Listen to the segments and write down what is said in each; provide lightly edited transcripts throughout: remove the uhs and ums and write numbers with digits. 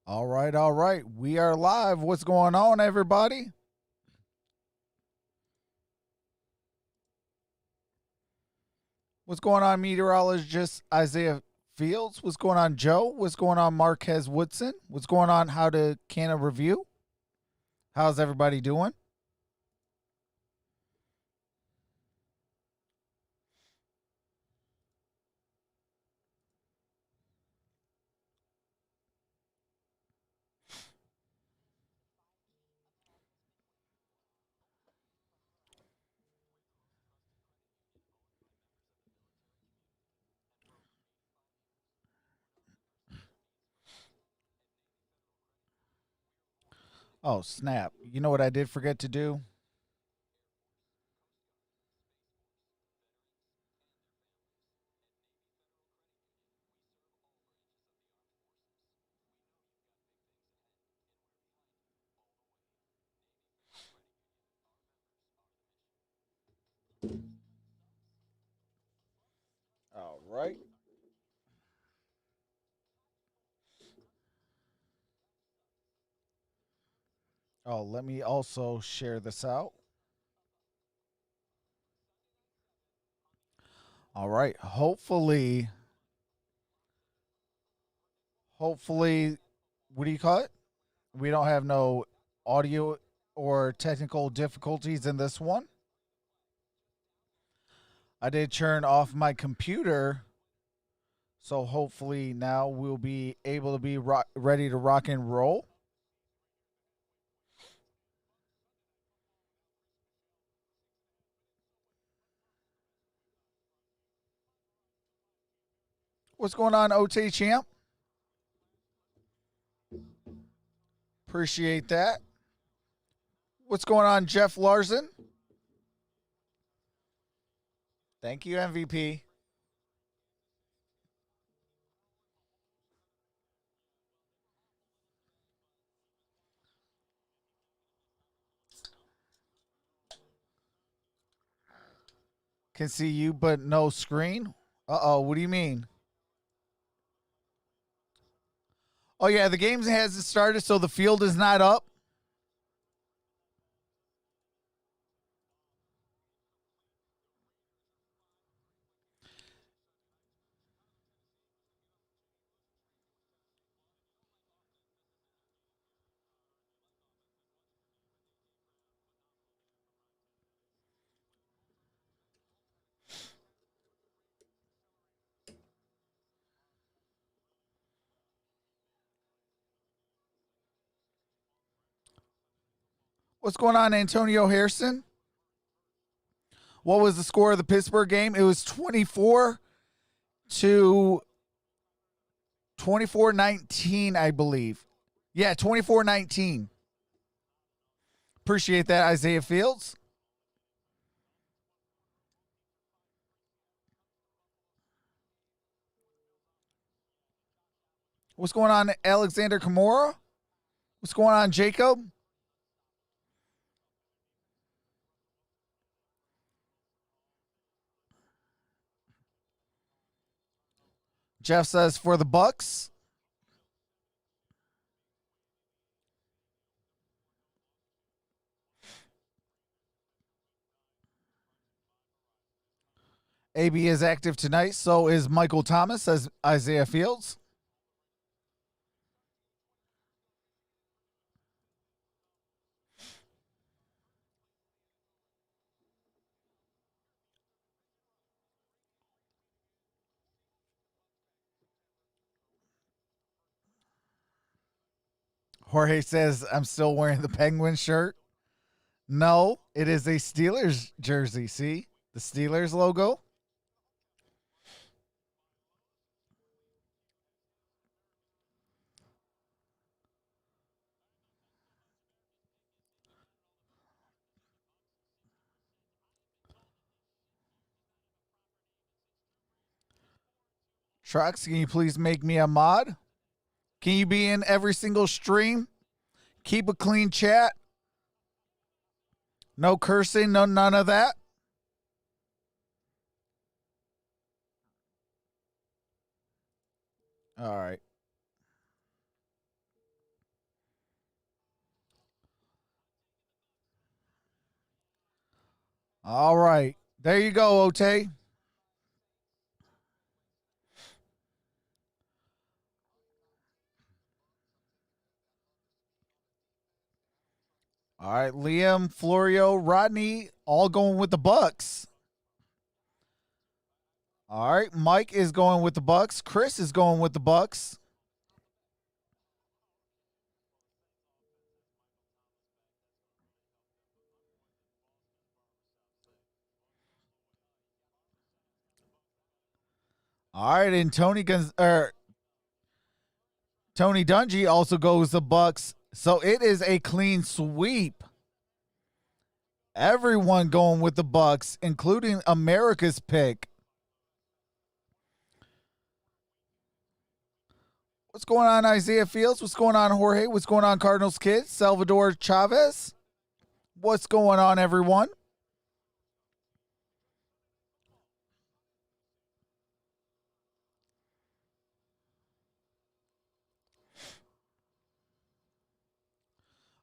All right, all right. We are live. What's going on, everybody? What's going on, meteorologist Isaiah Fields? What's going on, Joe? What's going on, Marquez Woodson? What's going on, How to Can a Review? How's everybody doing? Oh, snap. You know what I did forget to do? All right. Oh, let me also share this out. All right. Hopefully, what do you call it? We don't have no audio or technical difficulties in this one. I did turn off my computer, so hopefully now we'll be able to be ready to rock and roll. What's going on, OT Champ? Appreciate that. What's going on, Jeff Larson? Thank you, MVP. Can see you, but no screen. Uh-oh, what do you mean? Oh, yeah, the game hasn't started, so the field is not up. What's going on, Antonio Harrison? What was the score of the Pittsburgh game? It was 24 to 24-19, I believe. Yeah, 24-19. Appreciate that, Isaiah Fields. What's going on, Alexander Kamara? What's going on, Jacob? Jeff says for the Bucks. AB is active tonight. So is Michael Thomas, says Isaiah Fields. Jorge says, I'm still wearing the Penguin shirt. No, it is a Steelers jersey. See the Steelers logo? Trox, can you please make me a mod? Can you be in every single stream? Keep a clean chat. No cursing, no none of that. All right. All right. There you go, Ote. All right, Liam, Florio, Rodney, all going with the Bucks. All right, Mike is going with the Bucks. Chris is going with the Bucks. All right, and Tony Dungy also goes the Bucks. So it is a clean sweep. Everyone going with the Bucks, including America's pick. What's going on, Isaiah Fields? What's going on, Jorge? What's going on, Cardinals kid? Salvador Chavez? What's going on, everyone?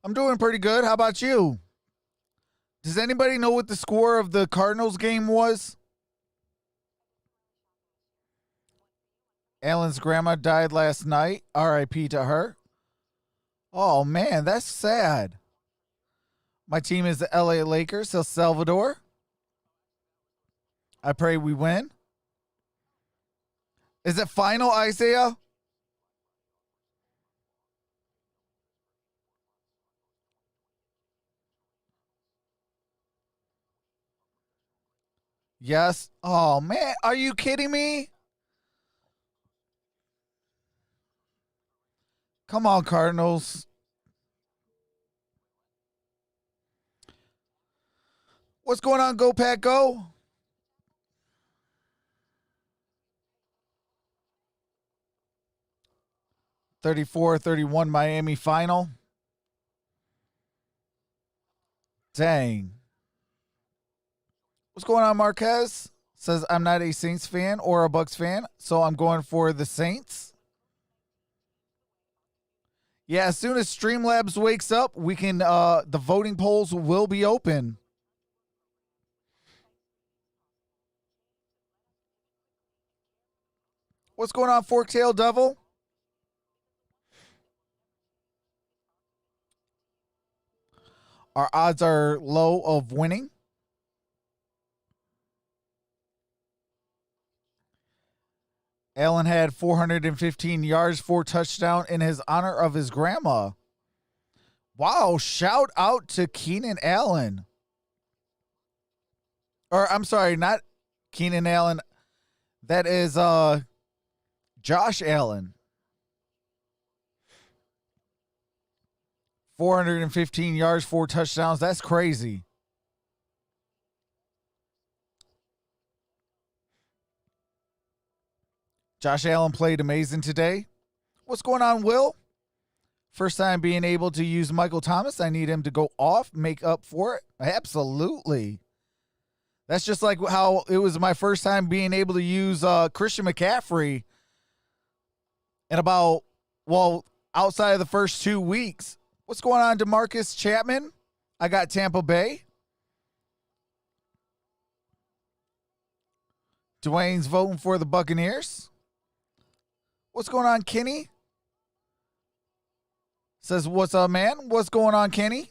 I'm doing pretty good. How about you? Does anybody know what the score of the Cardinals game was? Alan's grandma died last night. RIP to her. Oh, man, that's sad. My team is the LA Lakers, El Salvador. I pray we win. Is it final, Isaiah? Yes. Oh, man. Are you kidding me? Come on, Cardinals. What's going on, Go Pack Go? 34-31 Miami final. Dang. What's going on, Marquez? Says I'm not a Saints fan or a Bucks fan, so I'm going for the Saints. Yeah, as soon as Streamlabs wakes up, we can the voting polls will be open. What's going on, Forktail Devil? Our odds are low of winning. Allen had 415 yards, 4 touchdowns in his honor of his grandma. Wow, shout out to Keenan Allen. Or I'm sorry, not Keenan Allen. That is Josh Allen. 415 yards, 4 touchdowns. That's crazy. Josh Allen played amazing today. What's going on, Will? First time being able to use Michael Thomas. I need him to go off, make up for it. Absolutely. That's just like how it was my first time being able to use Christian McCaffrey in about, well, outside of the first 2 weeks. What's going on, DeMarcus Chapman? I got Tampa Bay. Dwayne's voting for the Buccaneers. What's going on, Kenny? Says, what's up, man? What's going on, Kenny?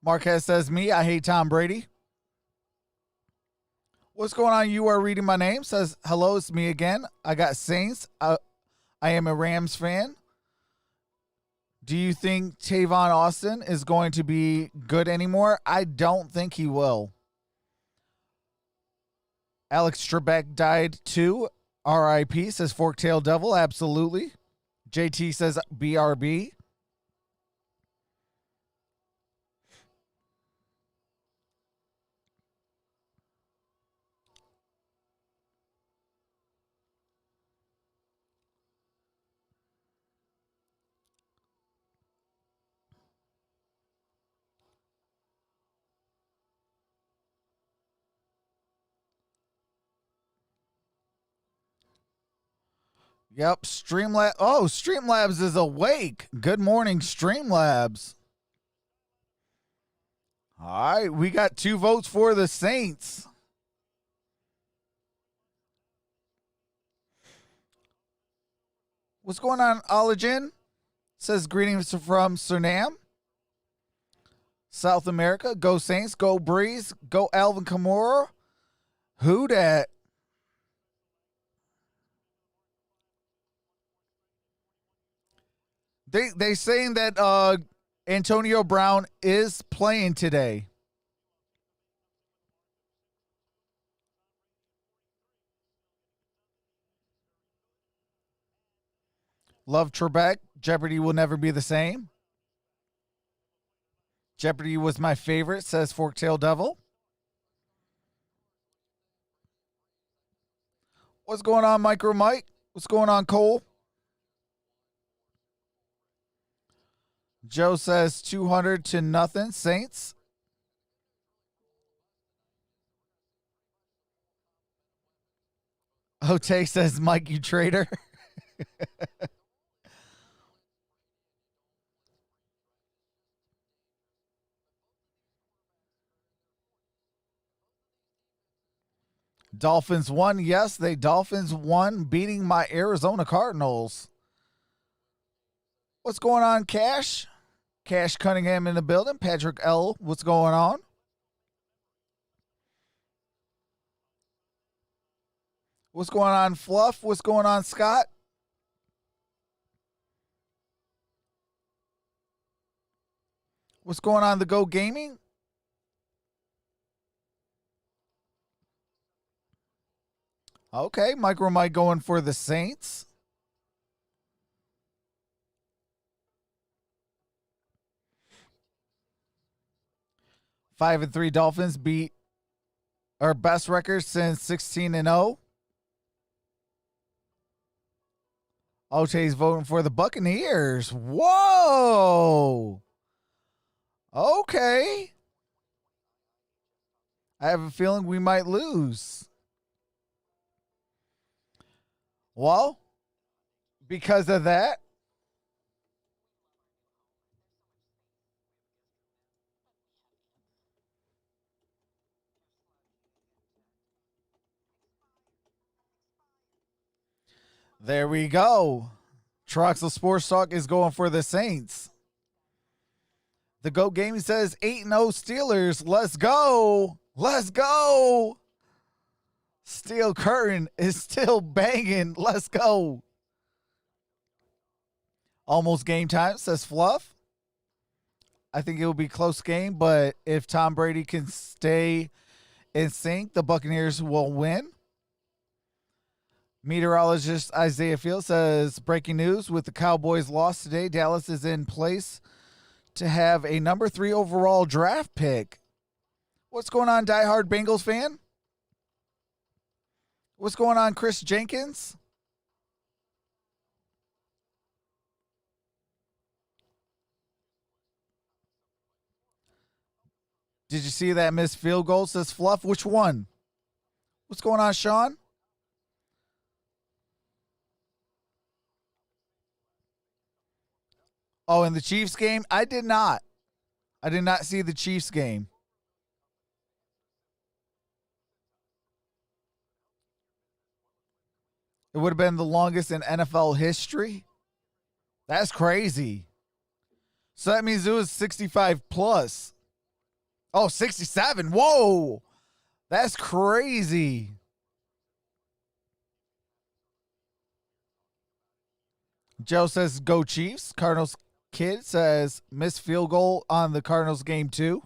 Marquez says, me, I hate Tom Brady. What's going on? You are reading my name. Says, hello, it's me again. I got Saints. I am a Rams fan. Do you think Tavon Austin is going to be good anymore? I don't think he will. Alex Trebek died too. RIP, says Forktail Devil. Absolutely. JT says BRB. Yep, Streamlabs. Oh, Streamlabs is awake. Good morning, Streamlabs. All right, we got 2 votes for the Saints. What's going on, Ologen? Says greetings from Suriname, South America. Go Saints, go Brees, go Alvin Kamara. Who dat? They saying that Antonio Brown is playing today. Love Trebek. Jeopardy will never be the same. Jeopardy was my favorite, says Forktail Devil. What's going on, MicroMike? What's going on, Cole? Joe says 200-0 Saints. Otay says, Mike, you traitor. Dolphins won. Yes, Dolphins won, beating my Arizona Cardinals. What's going on, Cash? Cash Cunningham in the building. Patrick L., what's going on? What's going on, Fluff? What's going on, Scott? What's going on, The Go Gaming? Okay, MicroMike going for the Saints. Five and 3 Dolphins beat our best record since 16-0. Otay's voting for the Buccaneers. Whoa. Okay. I have a feeling we might lose. Well, because of that, there we go. Troxel Sports Talk is going for the Saints. The Go Gaming says 8-0 Steelers. Let's go. Let's go. Steel Curtain is still banging. Let's go. Almost game time, says Fluff. I think it will be a close game, but if Tom Brady can stay in sync, the Buccaneers will win. Meteorologist Isaiah Field says, breaking news with the Cowboys' loss today, Dallas is in place to have a number 3 overall draft pick. What's going on, diehard Bengals fan? What's going on, Chris Jenkins? Did you see that missed field goal? Says Fluff. Which one? What's going on, Sean? Oh, in the Chiefs game? I did not. I did not see the Chiefs game. It would have been the longest in NFL history. That's crazy. So that means it was 65 plus. Oh, 67. Whoa. That's crazy. Joe says, go Chiefs. Cardinals kid says, missed field goal on the Cardinals game too.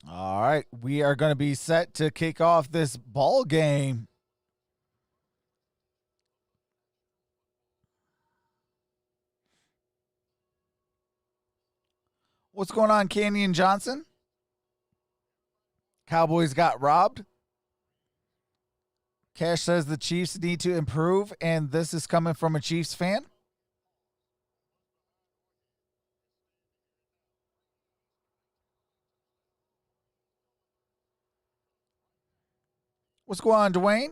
All right, we are going to be set to kick off this ball game. What's going on, Canyon Johnson? Cowboys got robbed. Cash says the Chiefs need to improve, and this is coming from a Chiefs fan. What's going on, Dwayne?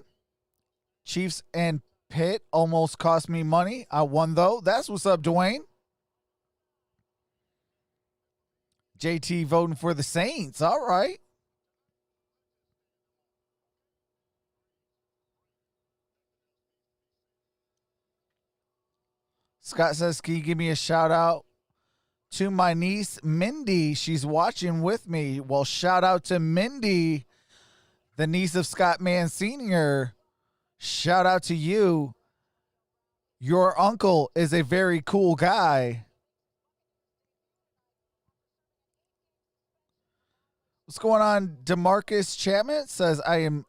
Chiefs and Pitt almost cost me money. I won, though. That's what's up, Dwayne. JT voting for the Saints. All right. Scott says, can you give me a shout out to my niece, Mindy? She's watching with me. Well, shout out to Mindy, the niece of Scott Mann Sr. Shout out to you. Your uncle is a very cool guy. What's going on? DeMarcus Chapman says, I am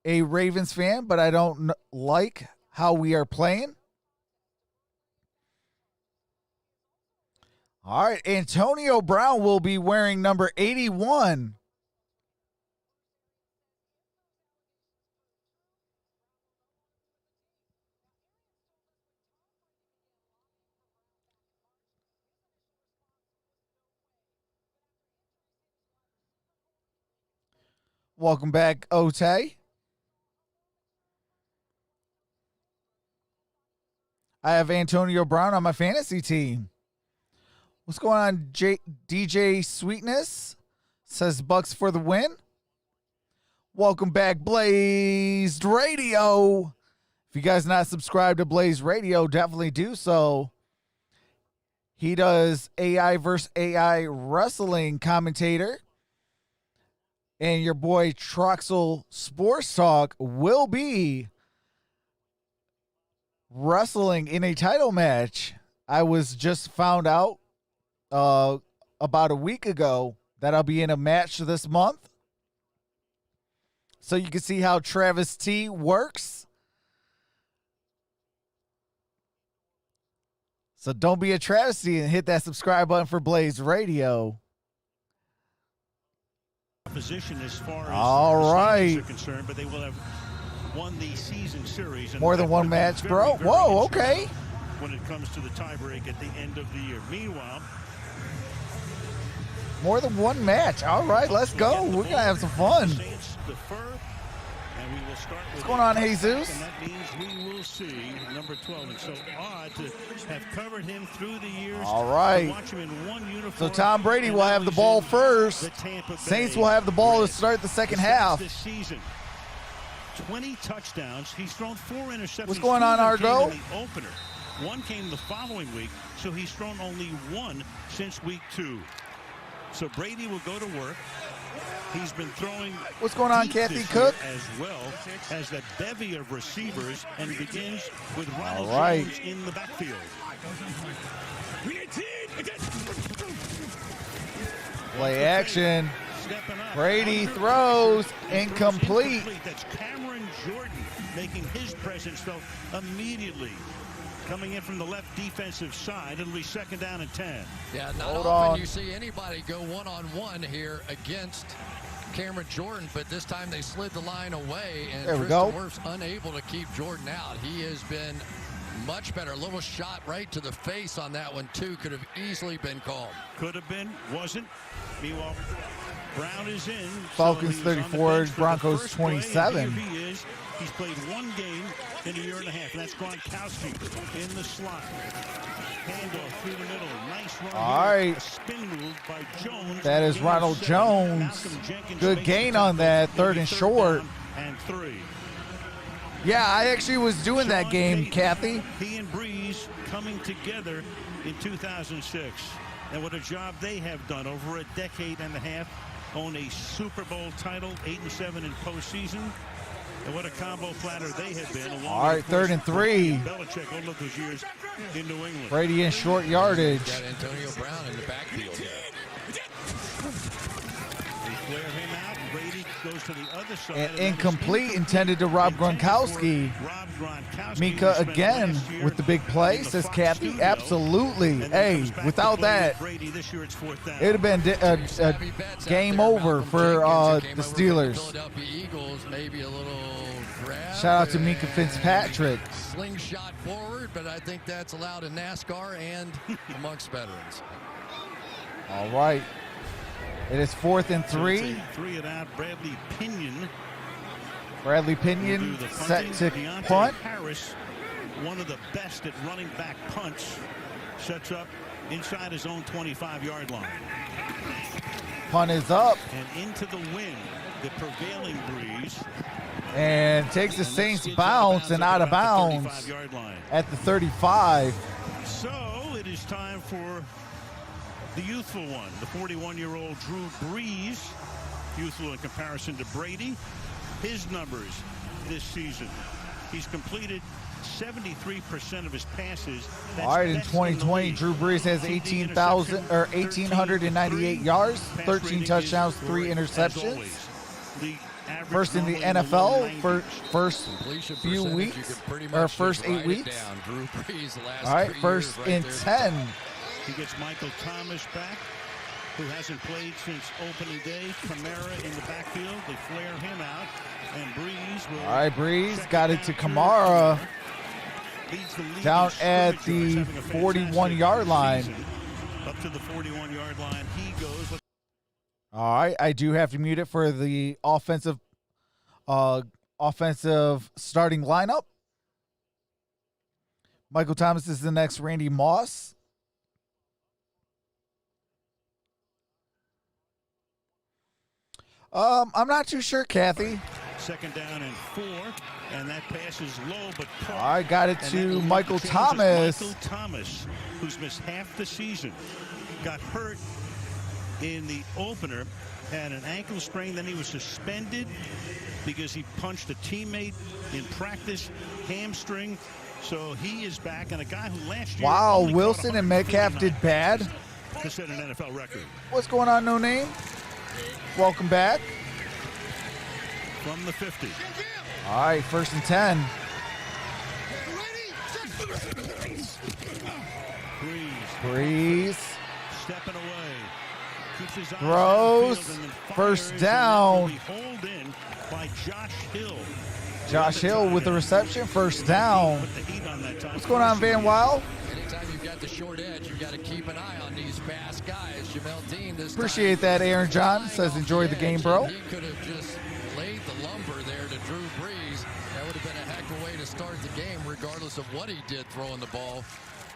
a Ravens fan, but I don't like how we are playing. All right, Antonio Brown will be wearing number 81. Welcome back, Otay. I have Antonio Brown on my fantasy team. What's going on, DJ Sweetness? Says Bucks for the win. Welcome back, Blazed Radio. If you guys not subscribed to Blazed Radio, definitely do so. He does AI versus AI wrestling commentator. And your boy Troxel Sports Talk will be wrestling in a title match. I was just found out about a week ago that I'll be in a match this month. So you can see how Travis T works. So don't be a travesty and hit that subscribe button for Blaze Radio. Position as far as all right, are concerned, but they will have won the season series. And more than one match, bro. Whoa, okay. When it comes to the tiebreak at the end of the year. Meanwhile, more than one match. All right, let's go. We're gonna have some fun. What's going on, Jesus? And that means we will see number 12. And so odd to have covered him through the years. All right. Watch him in one uniform. So Tom Brady will have the ball first. Saints will have the ball to start the second half. This season, 20 touchdowns. He's thrown 4 interceptions. What's going on, Argo? In the opener. One came the following week, so he's thrown only 1 since week 2. So Brady will go to work. He's been throwing. What's going on, Kathy Cook? As well as that bevy of receivers, and begins with Ronald Jones in the backfield. Play action. Brady throws incomplete. That's Cameron Jordan making his presence felt immediately. Coming in from the left defensive side, it'll be 2nd down and 10. Yeah, not often you see anybody go one-on-one here against Cameron Jordan, but this time they slid the line away, and Tristan Wirfs unable to keep Jordan out. He has been much better. A little shot right to the face on that one, too. Could have easily been called. Could have been, wasn't. Meanwhile, Brown is in. Falcons 34, Broncos 27. Here he is. He's played 1 game in a year and a half, and that's Gronkowski in the slot. Handoff through the middle. Nice run. All right. A spin move by Jones. That is Ronald Jones. Good gain on that. 3rd and short. And 3. Yeah, I actually was doing that game, Kathy. He and Brees coming together in 2006. And what a job they have done over a decade and a half. Own a Super Bowl title, 8-7 in postseason. And what a combo platter they have been. All right, 3rd and 3. Belichick, all of those years in New England. Brady in short yardage. Got Antonio Brown in the backfield here. They flare him out. Brady goes to the other side. And incomplete, intended to Rob Gronkowski. Mika again with the big play, says Kathy. Absolutely. Hey, without that, it would have been a game over for the Steelers. Shout out to Mika Fitzpatrick. Slingshot forward, but I think that's allowed in NASCAR and amongst veterans. All right. It is 4th and 3. 3 and out. Bradley Pinion Bradley Pinion set to punt. Harris, one of the best at running back punts, sets up inside his own 25-yard line. Punt is up. And into the wind, the prevailing breeze. And takes the Saints bounce and out of bounds at the 35. So it is time for the youthful one, the 41-year-old Drew Brees, youthful in comparison to Brady. His numbers this season, he's completed 73% of his passes. That's all right, in 2020, Drew Brees has 1,898 yards, 13 touchdowns, 3 interceptions. First in the NFL for first few weeks, or first 8 weeks. All right, first in 10. He gets Michael Thomas back, who hasn't played since opening day. Kamara in the backfield. They flare him out. And Brees will. All right, Brees got it to Kamara down at the 41-yard line. Up to the 41-yard line he goes. All right, I do have to mute it for the offensive starting lineup. Michael Thomas is the next. Randy Moss. I'm not too sure, Kathy. Second down and 4, and that pass is low, but caught. I got it to Michael Thomas. Michael Thomas, who's missed half the season, got hurt in the opener, had an ankle sprain, then he was suspended because he punched a teammate in practice, hamstring. So he is back, and a guy who last year. Wow, Wilson and Metcalf did bad. To set an NFL record. What's going on, No Name? Welcome back. From the 50. All right, first and 10. Brees. Stepping away. Keeps his eyes throws. First down. Hold in by Josh Hill. Josh Hill with the reception. First down. What's going on, Van Weil? Anytime you've got the short edge, you've got to keep an eye on these fast guys. Jamel Dean this appreciate that. Aaron John says enjoy the game, bro. He could have just laid the lumber there to Drew Brees. That would have been a heck of a way to start the game, regardless of what he did throwing the ball.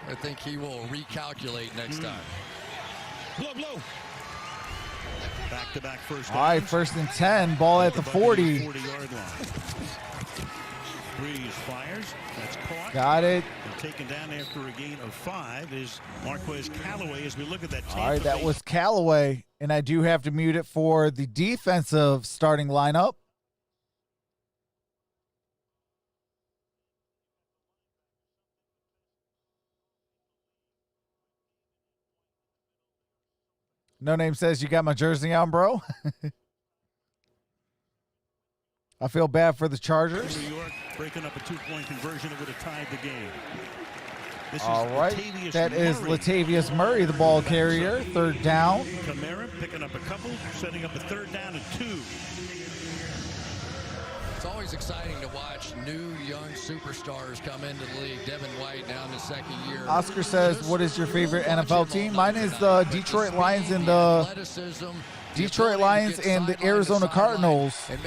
I think he will recalculate next time. Blow. Back-to-back first. All right, first and 10. Ball at the 40. 40-yard line. Brees fires. That's caught. Got it. And taken down after a gain of 5 is Marquez Callaway. As we look at that. All right, that was Callaway, and I do have to mute it for the defensive starting lineup. No Name says you got my jersey on, bro. I feel bad for the Chargers. New York breaking up a 2-point conversion that would have tied the game. All right, that is Latavius Murray, the ball carrier. Third down. Kamara picking up a couple, setting up a third down and 2. It's always exciting to watch new young superstars come into the league. Devin White now in his second year. Oscar says, what is your favorite NFL team? Mine is the Detroit Lions and the Arizona Cardinals. And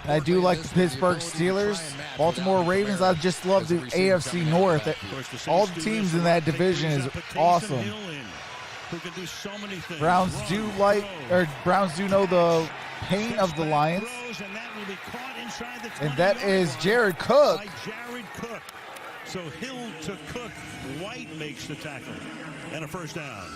I do like the Pittsburgh Steelers, Baltimore Ravens. I just love the AFC North. All the teams in that division is awesome. Browns do know the pain of the Lions. And that is Jared Cook. So Hill to Cook. White makes the tackle. And a first down.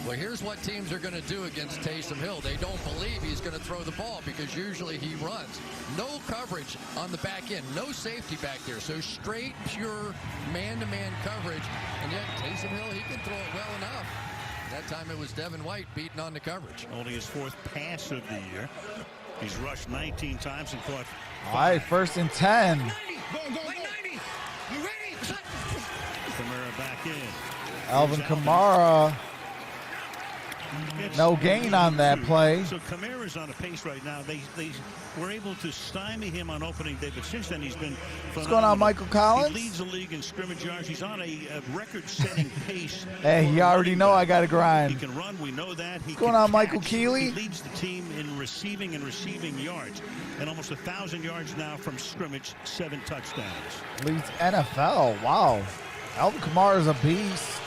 Well, here's what teams are going to do against Taysom Hill. They don't believe he's going to throw the ball because usually he runs. No coverage on the back end. No safety back there. So straight, pure man-to-man coverage. And yet Taysom Hill, he can throw it well enough. That time it was Devin White beating on the coverage. Only his 4th pass of the year. He's rushed 19 times and caught 5. All right, first and 10. Kamara back in. Alvin Kamara. No gain on that play. So Kamara's on a pace right now. They were able to stymie him on opening day, but since then he's been phenomenal. What's going on, Michael Collins? He leads the league in scrimmage yards. He's on a record-setting pace. Hey, you already know I got to grind. He can run. We know that. What's going on, Michael Keeley? He leads the team in receiving and receiving yards, and almost 1,000 yards now from scrimmage, 7 touchdowns. Leads NFL. Wow. Alvin Kamara is a beast.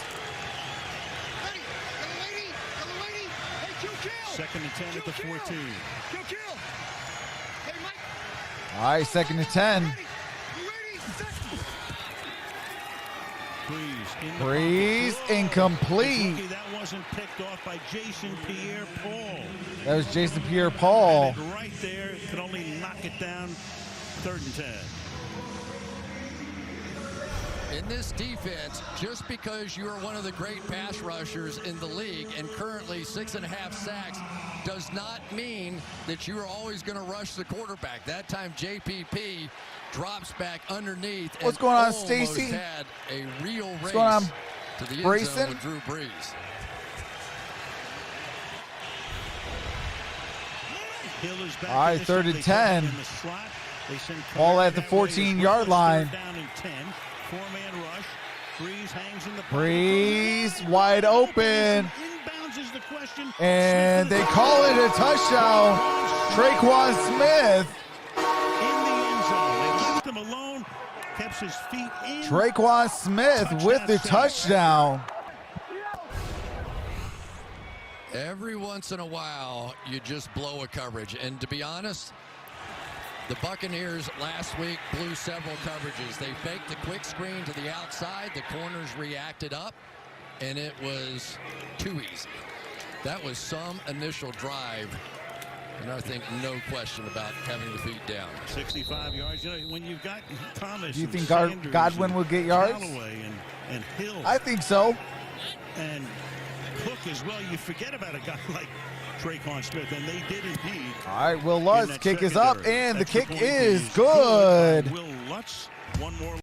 Second and 10 at the 14. All right, second and 10. Brees incomplete. That wasn't picked off by Jason Pierre-Paul. That was Jason Pierre-Paul. Right there, could only knock it down. 3rd and 10. In this defense, just because you are one of the great pass rushers in the league and currently 6.5 sacks does not mean that you are always going to rush the quarterback. That time JPP drops back underneath. What's going on, Stacy? Had a real race going on, to the end Brayson? zone with Drew Brees. All right, 3rd and 10. Ball at the 14-yard line. Down in 10. 4-man rush. Brees hangs in the Brees wide open. And they call it a touchdown. Tre'Quan Smith. In the end zone. They left him alone. Kept his feet in. Tre'Quan Smith with the touchdown. Every once in a while, you just blow a coverage. And to be honest, the Buccaneers last week blew several coverages. They faked the quick screen to the outside. The corners reacted up, and it was too easy. That was some initial drive, and I think no question about having the feet down. 65 yards. You know, when you've got Thomas, Do you think Sanders Godwin will get yards? And Hill. I think so. And Cook as well. You forget about a guy like Tre'Quan Smith, and they did indeed. All right, Will Lutz kick is up, and the kick is good. Will Lutz, one more.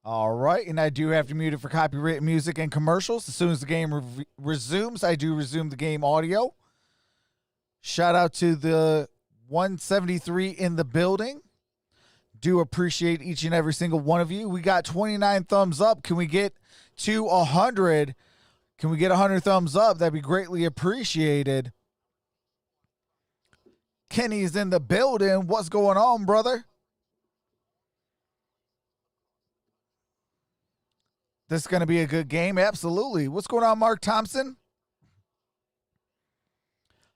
All right, and I do have to mute it for copyright music and commercials. As soon as the game resumes, I do resume the game audio. Shout out to the 173 in the building. Do appreciate each and every single one of you. We got 29 thumbs up. Can we get to 100? Can we get 100 thumbs up? That'd be greatly appreciated. Kenny's in the building. What's going on, brother? This is going to be a good game. Absolutely. What's going on, Mark Thompson?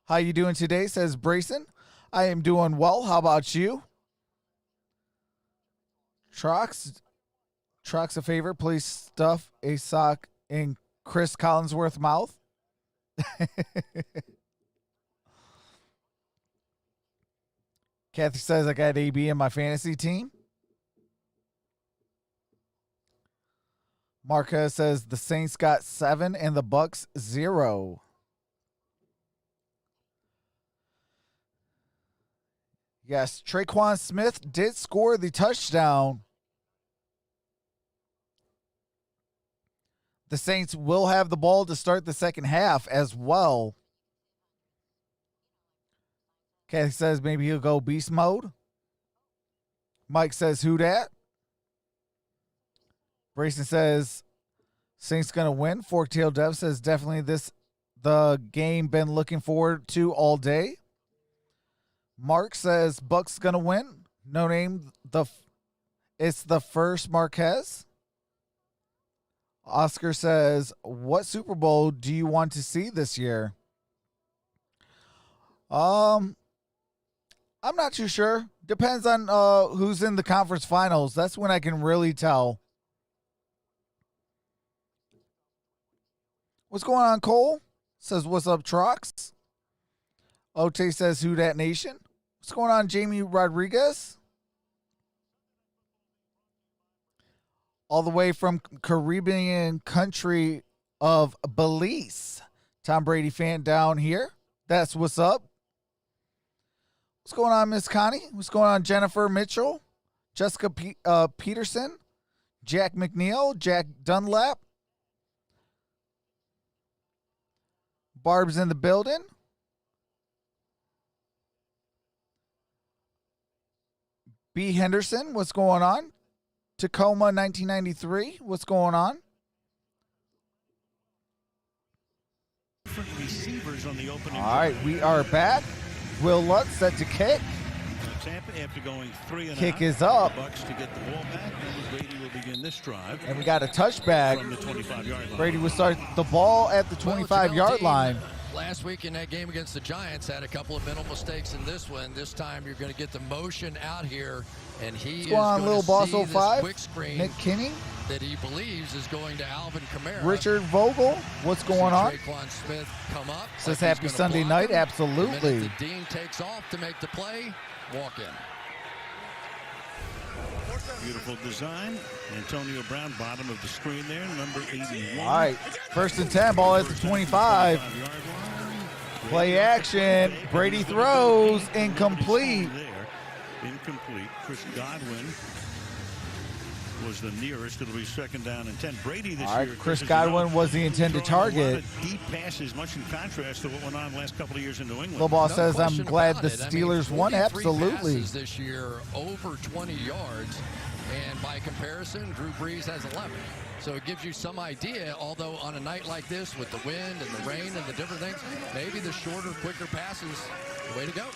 How you doing today, says Brayson. I am doing well. How about you? Trox a favor. Please stuff a sock in Chris Collinsworth mouth. Kathy says I got AB in my fantasy team. Marquez says the Saints got 7 and the Bucks 0. Yes, Tre'Quan Smith did score the touchdown. The Saints will have the ball to start the second half as well. Kathy says maybe he'll go beast mode. Mike says who dat? Brayson says Saints gonna win. Forktail Dev says definitely the game been looking forward to all day. Mark says Bucks gonna win. No name. It's the first Marquez. Oscar says, what Super Bowl do you want to see this year? I'm not too sure. Depends on who's in the conference finals. That's when I can really tell. What's going on, Cole? Says, what's up, Trox? Ote says, who dat nation? What's going on, Jamie Rodriguez? All the way from Caribbean country of Belize. Tom Brady fan down here. That's what's up. What's going on, Miss Connie? What's going on, Jennifer Mitchell? Jessica Peterson? Jack McNeil? Jack Dunlap? Barb's in the building. B. Henderson, what's going on? Tacoma 1993, what's going on? Receivers on the opening. All right, we are back. Will Lutz set to kick. Tampa, after going 3 and Kick out, is up. the Bucs to get the ball back. And Brady will begin this drive. And we got a touchback. From the 25-yard line. Brady will start the ball at the 25-yard line. Last week in that game against the Giants had a couple of mental mistakes in this one. This time you're going to get the motion out here, and he is going to see this quick screen Nick Kinney that he believes is going to Alvin Kamara. Richard Vogel, what's going on? Traquan Smith come up. Says happy Sunday night, absolutely. The Dean takes off to make the play. Walk in. Beautiful design. Antonio Brown, bottom of the screen there, number 81. All right, 1st and 10, ball at the 25. Play action. Brady throws, incomplete. Incomplete. Chris Godwin was the nearest. It'll be 2nd down and 10. Brady this year. Chris Godwin was the intended target. A lot of deep passes, much in contrast to what went on the last couple of years in New England. Football says, I'm glad the Steelers won. Absolutely. This year, over 20 yards. And by comparison, Drew Brees has 11. So it gives you some idea, although on a night like this with the wind and the rain and the different things, maybe the shorter, quicker passes, the way to go.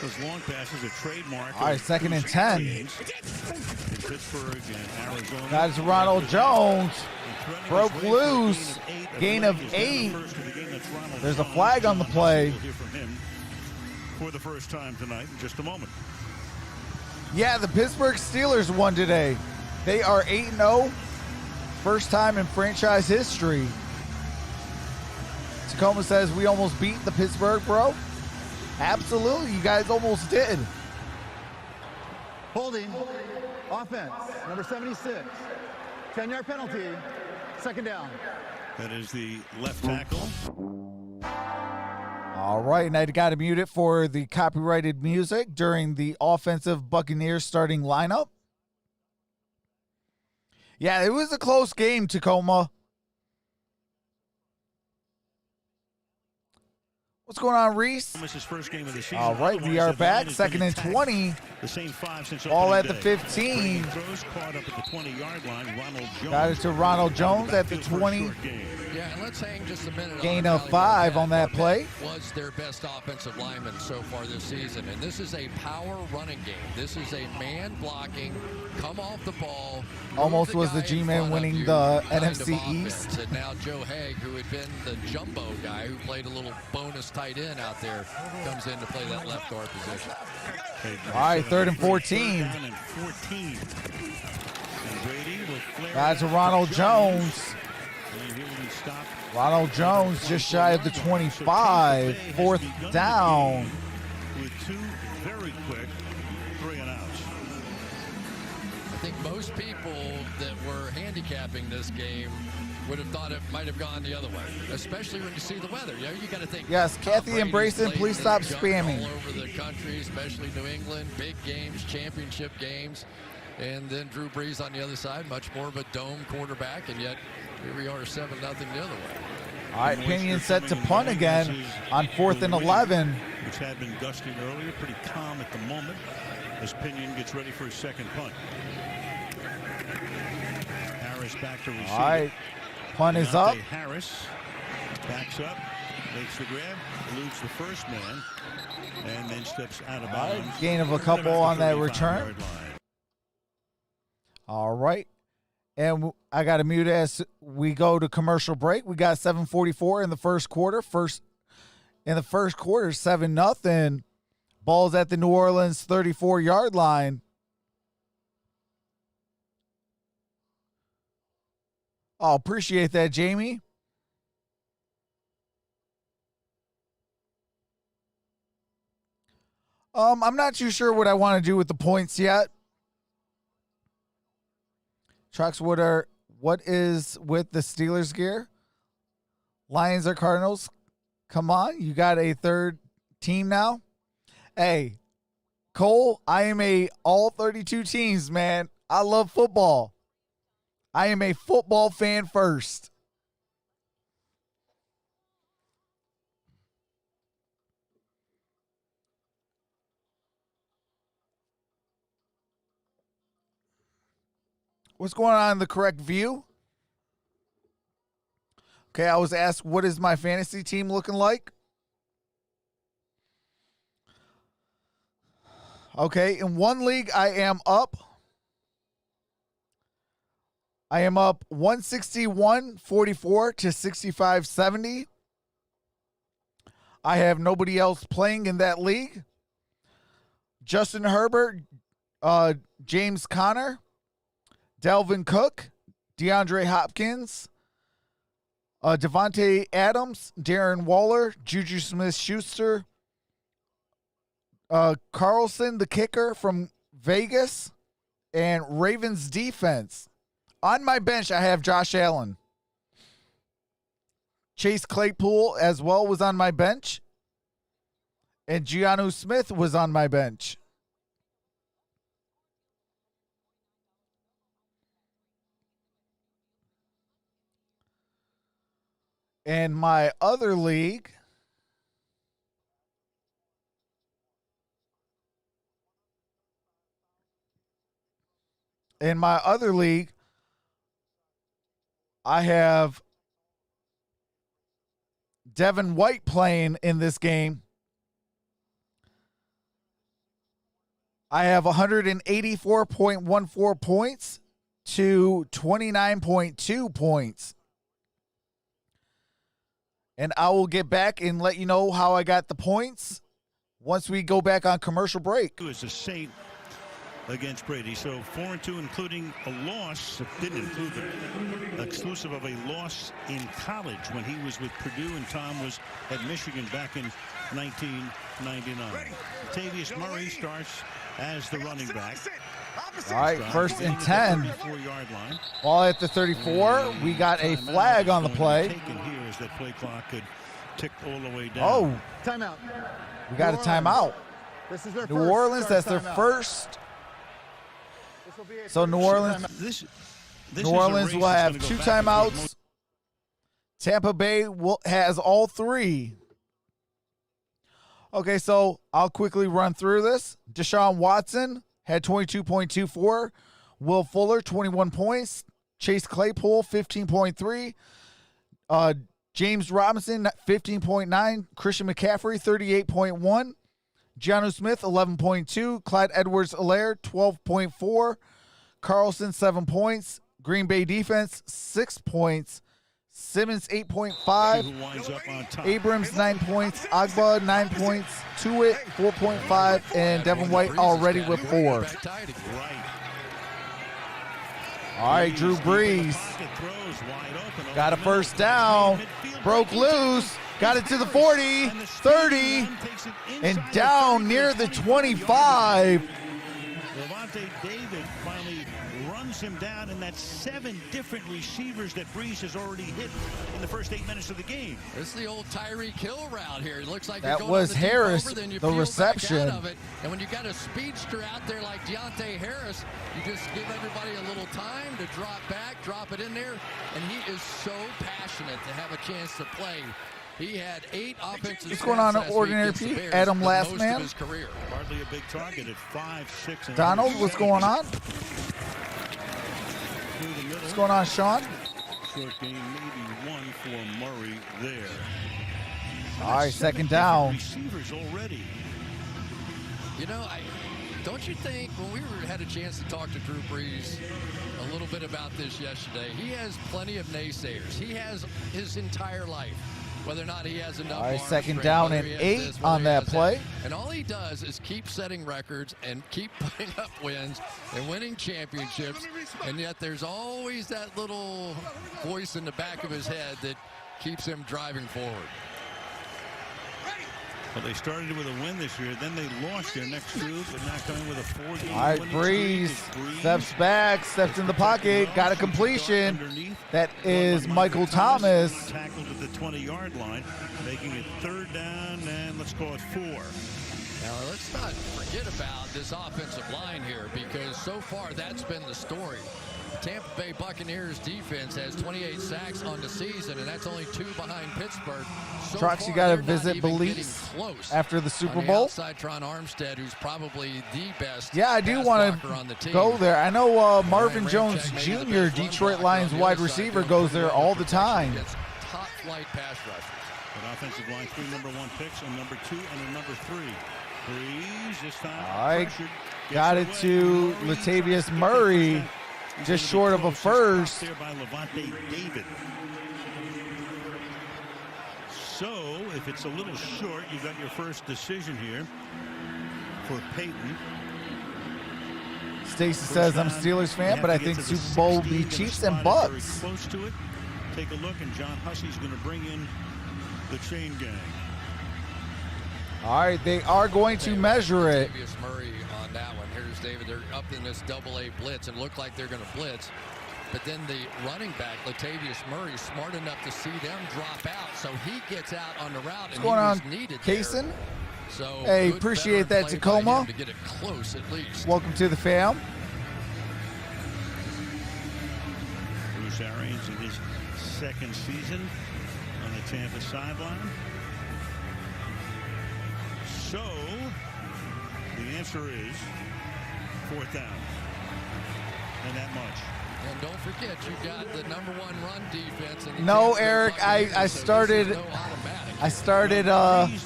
Those long passes, a trademark. All right, 2nd and 10. In Pittsburgh and Arizona. That's Ronald Jones. Broke loose. Gain of 8. There's a flag on the play. We'll hear from him for the first time tonight in just a moment. Yeah, the Pittsburgh Steelers won today. They are 8-0. First time in franchise history. Tacoma says, we almost beat the Pittsburgh, bro. Absolutely, you guys almost did. Holding. Offense. Number 76. 10-yard penalty. 2nd down. That is the left tackle. All right, and I got to mute it for the copyrighted music during the offensive Buccaneers starting lineup. Yeah, it was a close game, Tacoma. What's going on, Reese? His first game of the season. All right, we are back. 2nd and 20. The same 5 since Ball at the day. 15. Throws caught up at the 20-yard line. Ronald Jones. Got it to Ronald Jones at the 20. Yeah, and let's hang just a minute. Gain of 5 on that play. Was their best offensive lineman so far this season. And this is a power running game. This is a man blocking, come off the ball. Almost was the G-Man winning the NFC East. And now Joe Haig, who had been the jumbo guy who played a little bonus tight end out there, comes in to play that left guard position. All right, 3rd and 14. That's Ronald Jones. Ronald Jones just shy of the 25. 4th down. With 2 very quick 3-and-outs. I think most people that were handicapping this game would have thought it might have gone the other way, especially when you see the weather. You know, you got to think. Yes, Kathy and Brayson, please stop spamming. All over the country, especially New England, big games, championship games, and then Drew Brees on the other side, much more of a dome quarterback, and yet here we are 7-0 the other way. All right, Pinion set to punt again on 4th and 11. Which had been gusting earlier, pretty calm at the moment as Pinion gets ready for his 2nd punt. Harris back to receive. All right, punt is up. Harris backs up, makes the grab, eludes the first man, and then steps out of bounds. Right, gain of a couple on that return. All right. And I got to mute as we go to commercial break. We got 7:44 in the first quarter. In the first quarter, 7-0. Ball's at the New Orleans 34-yard line. Oh, appreciate that, Jamie. I'm not too sure what I want to do with the points yet. Troxel, what is with the Steelers gear? Lions or Cardinals? Come on, you got a 3rd team now? Hey, Cole, I am a all 32 teams, man. I love football. I am a football fan first. What's going on in the correct view? Okay, I was asked, what is my fantasy team looking like? Okay, in one league, I am up 161-44 to 65-70. I have nobody else playing in that league. Justin Herbert, James Conner, Dalvin Cook, DeAndre Hopkins, Devontae Adams, Darren Waller, Juju Smith-Schuster, Carlson, the kicker from Vegas, and Ravens defense. On my bench, I have Josh Allen. Chase Claypool as well was on my bench. And Giannu Smith was on my bench. And my other league, I have Devin White playing in this game. I have 184.14 points to 29.2 points. And I will get back and let you know how I got the points once we go back on commercial break. It was a Saint against Brady. So 4-2, including a loss. It didn't include the exclusive of a loss in college when he was with Purdue and Tom was at Michigan back in 1999. Latavius Murray starts as the running back. All right, first and 10. Ball at the 34. We got a flag on the play. Taken here as that play clock could tick all the way down. Oh, timeout. We got a timeout. This is their New Orleans, that's their first. So New Orleans will have 2 timeouts. Tampa Bay has all 3. Okay, so I'll quickly run through this. Deshaun Watson had 22.24. Will Fuller, 21 points. Chase Claypool, 15.3. James Robinson, 15.9. Christian McCaffrey, 38.1. Giannu Smith, 11.2. Clyde Edwards-Helaire, 12.4. Carlson, 7 points. Green Bay defense, 6 points. Simmons, 8.5. Abrams, 9 points. Agba, 9 points. Tuitt, 4.5. And Devin White already with 4. All right, Drew Brees got a first down. Broke loose. Got it to the 40, 30, and down near the 25. Levante David finally runs him down, and that's 7 different receivers that Brees has already hit in the first 8 minutes of the game. This is the old Tyreek Hill route here. It looks like that was Harris, the reception. And when you got a speedster out there like Deontay Harris, you just give everybody a little time to drop back, drop it in there, and he is so passionate to have a chance to play. He had 8 offensive. What's going on, Ordinary Pete? Adam Last Man. His career. Hardly a big target at 5'6". Donald, what's going on? What's going on, Sean? Short game, maybe 1 for Murray there. All right, second down. Receivers already. You know, don't you think when we had a chance to talk to Drew Brees a little bit about this yesterday, he has plenty of naysayers. He has his entire life. Whether or not he has enough. All right, second down and 8 on that play. And all he does is keep setting records and keep putting up wins and winning championships. And yet there's always that little voice in the back of his head that keeps him driving forward. Well, they started with a win this year. Then they lost their next 2, but now coming with a 4-game. All right, Brees steps back, steps in the pocket, got a completion. That is Michael Thomas. Tackled at the 20-yard line, making it 3rd down, and let's call it 4. Now, let's not forget about this offensive line here, because so far that's been the story. Tampa Bay Buccaneers defense has 28 sacks on the season, and that's only 2 behind Pittsburgh. So Troxel got to visit BLITZ after the Super Bowl. Outside Tron Armstead, who's probably the best. Yeah, I do want to go there. I know Marvin Jones Jr., Detroit Lions wide receiver, goes there all the time. Top flight pass rushers. An offensive line, 3 number 1 picks, a number 2 and a number 3. Brees this time. All right, got it to Latavius Murray, just short of a first. There by Levante David. So, if it's a little short, you got your first decision here for Peyton. Stacy says, I'm a Steelers fan, but I think Super Bowl will be Chiefs and Bucks. Close to it. Take a look, and John Hussey's going to bring in the chain gang. All right, they are going to measure it. Latavius Murray on that one. Here's David. They're up in this double-A blitz and look like they're going to blitz. But then the running back, Latavius Murray, smart enough to see them drop out, so he gets out on the route. What's going on, Kaysen? So hey, appreciate that, Tacoma. To get it close at least. Welcome to the fam. Bruce Arians in his 2nd season on the Tampa sideline. So the answer is 4th down, and that much. And don't forget, you got the number 1 run defense. No, Eric, I started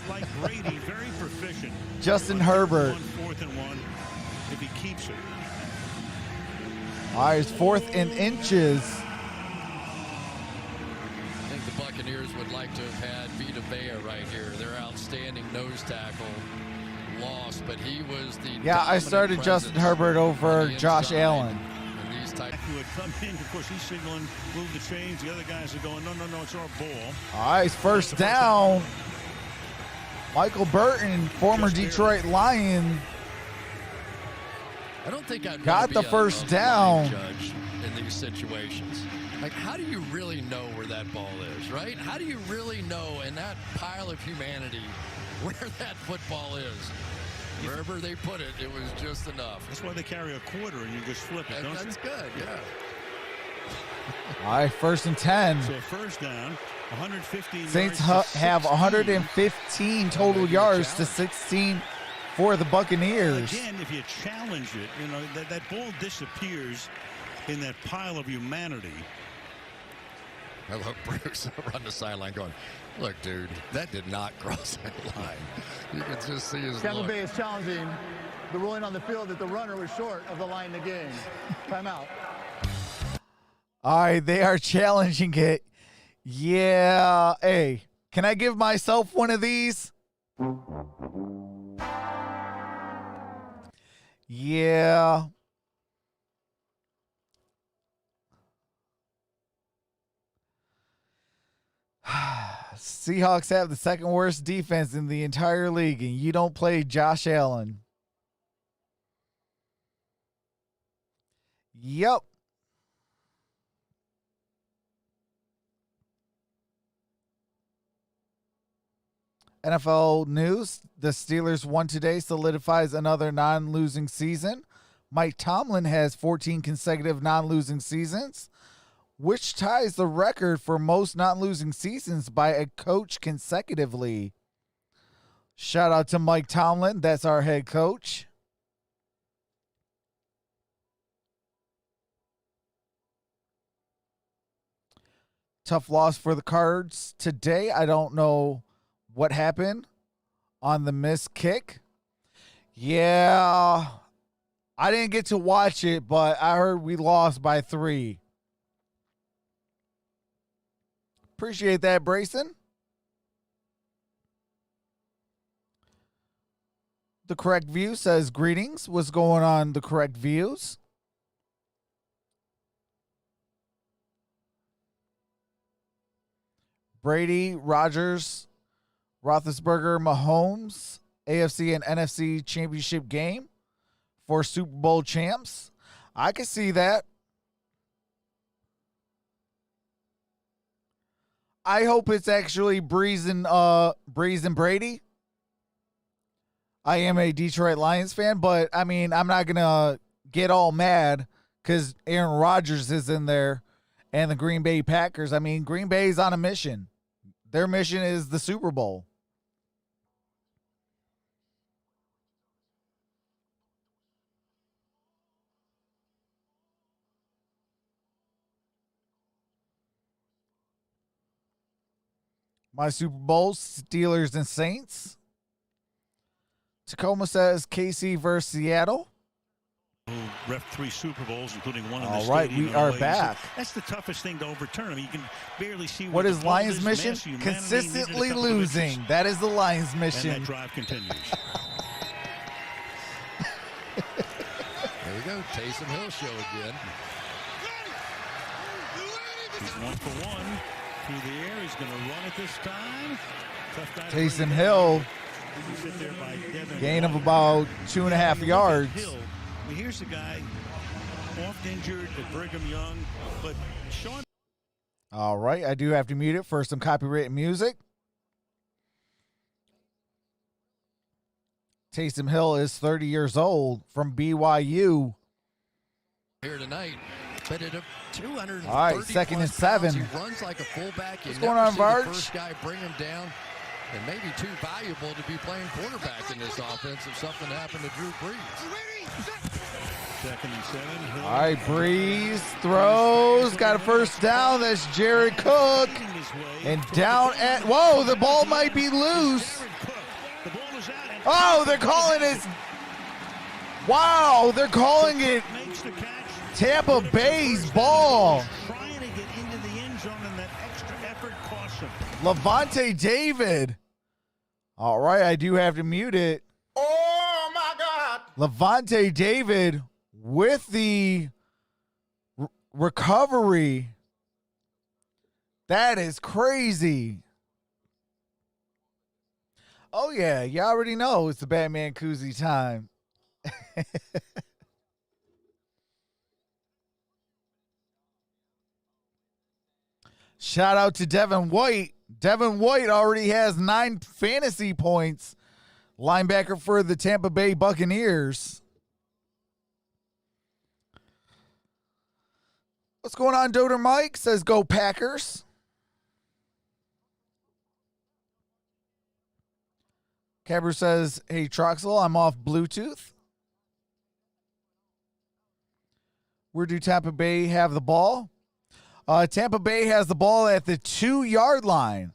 like Brady, very proficient. Justin Herbert. 4th and 1 if he keeps it. All right, it's 4th and inches. I think the Buccaneers would like to have had Vita Vea right here. Their outstanding nose tackle lost, but he was the I started Justin Herbert over Josh Allen. Who had come in, of course, he's signaling, move the chains. The other guys are going, no, it's our ball. All right, first down. Michael Burton, former Detroit Lion. I don't think I'd got the first down. Judge in these situations. Like, how do you really know where that ball is, right? How do you really know in that pile of humanity where that football is? Wherever they put it, it was just enough. That's why they carry a quarter and you just flip it, don't you? That's good, yeah. All right, 1st and 10. So first down, 115 Saints yards have 115 total yards to 16 for the Buccaneers. Again, if you challenge it, you know, that ball disappears in that pile of humanity. I love Bruce run the sideline going, look, dude, that did not cross that line. You can just see his Tampa look. Bay is challenging the ruling on the field that the runner was short of the line in the game. Timeout. All right, they are challenging it. Yeah. Hey, can I give myself one of these? Yeah. Seahawks have the 2nd worst defense in the entire league, and you don't play Josh Allen. Yep. NFL news. The Steelers won today, solidifies another non-losing season. Mike Tomlin has 14 consecutive non-losing seasons, which ties the record for most non-losing seasons by a coach consecutively. Shout out to Mike Tomlin. That's our head coach. Tough loss for the Cards today. I don't know what happened on the missed kick. Yeah, I didn't get to watch it, but I heard we lost by 3. Appreciate that, Brayson. The Correct View says, greetings. What's going on, The Correct Views? Brady, Rodgers, Roethlisberger, Mahomes, AFC and NFC championship game for Super Bowl champs. I can see that. I hope it's actually Brees and Brady. I am a Detroit Lions fan, but I mean, I'm not going to get all mad because Aaron Rodgers is in there and the Green Bay Packers. I mean, Green Bay's on a mission. Their mission is the Super Bowl. My Super Bowl, Steelers and Saints. Tacoma says KC versus Seattle. Who ref 3 Super Bowls, including one in the All right, stadium. we are back. That's the toughest thing to overturn. I mean, you can barely see what is Lions' mission? Consistently losing. That is the Lions' mission. And that drive continues. There we go. Taysom Hill show again. He's 1 for 1 through the air. He's going to run it this time. Taysom Hill, gain of about 2.5 yards. I mean, here's the guy, oft injured at Brigham Young, but Sean. All right, I do have to mute it for some copyrighted music. Taysom Hill is 30 years old from BYU. Here tonight, but at 230. All right, 2nd and 7. He runs like a fullback. What's going on, Varge? The first guy bring him down, and maybe too valuable to be playing quarterback in this offense if something happened to Drew Brees. 2nd and 7. All right, Brees throws, got a first down. That's Jared Cook. And down at, whoa, the ball might be loose. Oh, they're calling it. Wow, they're calling it Tampa Bay's ball. Trying to get into the end zone, and that extra effort costs him. Levante David. All right, I do have to mute it. Oh, my God. Levante David with the recovery. That is crazy. Oh, yeah, you already know it's the Batman koozie time. Shout out to Devin White. Devin White already has 9 fantasy points. Linebacker for the Tampa Bay Buccaneers. What's going on, Doter Mike? Says go Packers. Cabber says, hey, Troxel, I'm off Bluetooth. Where do Tampa Bay have the ball? Tampa Bay has the ball at the 2-yard line.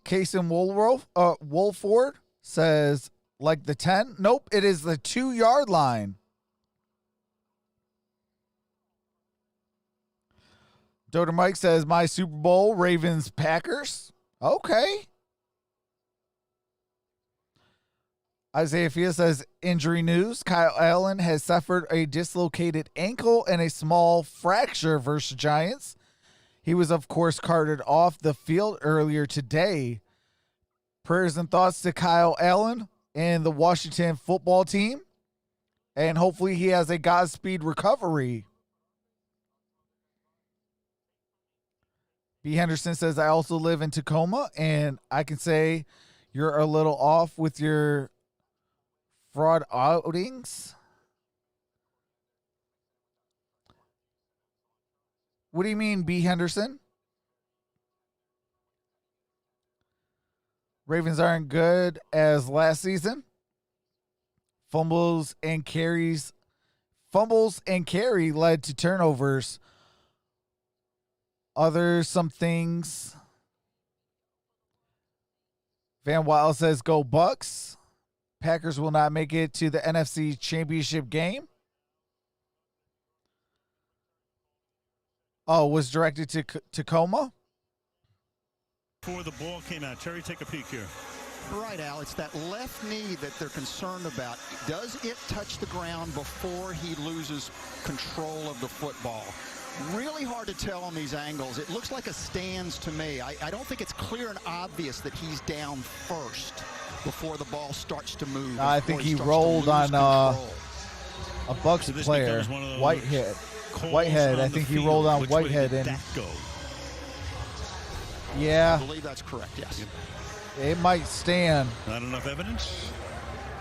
Kason Wolford says, like the 10? Nope, it is the 2-yard line. Doter Mike says, my Super Bowl, Ravens, Packers. Okay. Isaiah Fia says, injury news. Kyle Allen has suffered a dislocated ankle and a small fracture versus Giants. He was, of course, carted off the field earlier today. Prayers and thoughts to Kyle Allen and the Washington football team. And hopefully he has a Godspeed recovery. B. Henderson says, I also live in Tacoma, and I can say you're a little off with your fraud outings. What do you mean, B. Henderson? Ravens aren't good as last season. Fumbles and carry led to turnovers. Some things. Van Wild says, go Bucks. Packers will not make it to the NFC Championship game. Oh, was directed to Tacoma. Before the ball came out. Terry, take a peek here. Right, Al. It's that left knee that they're concerned about. Does it touch the ground before he loses control of the football? Really hard to tell on these angles. It looks like a stance to me. I don't think it's clear and obvious that he's down first before the ball starts to move. I think he rolled on a Bucks player, Whitehead. I think he rolled on Whitehead. And I yeah, believe that's correct, yes. It might stand. Not enough evidence?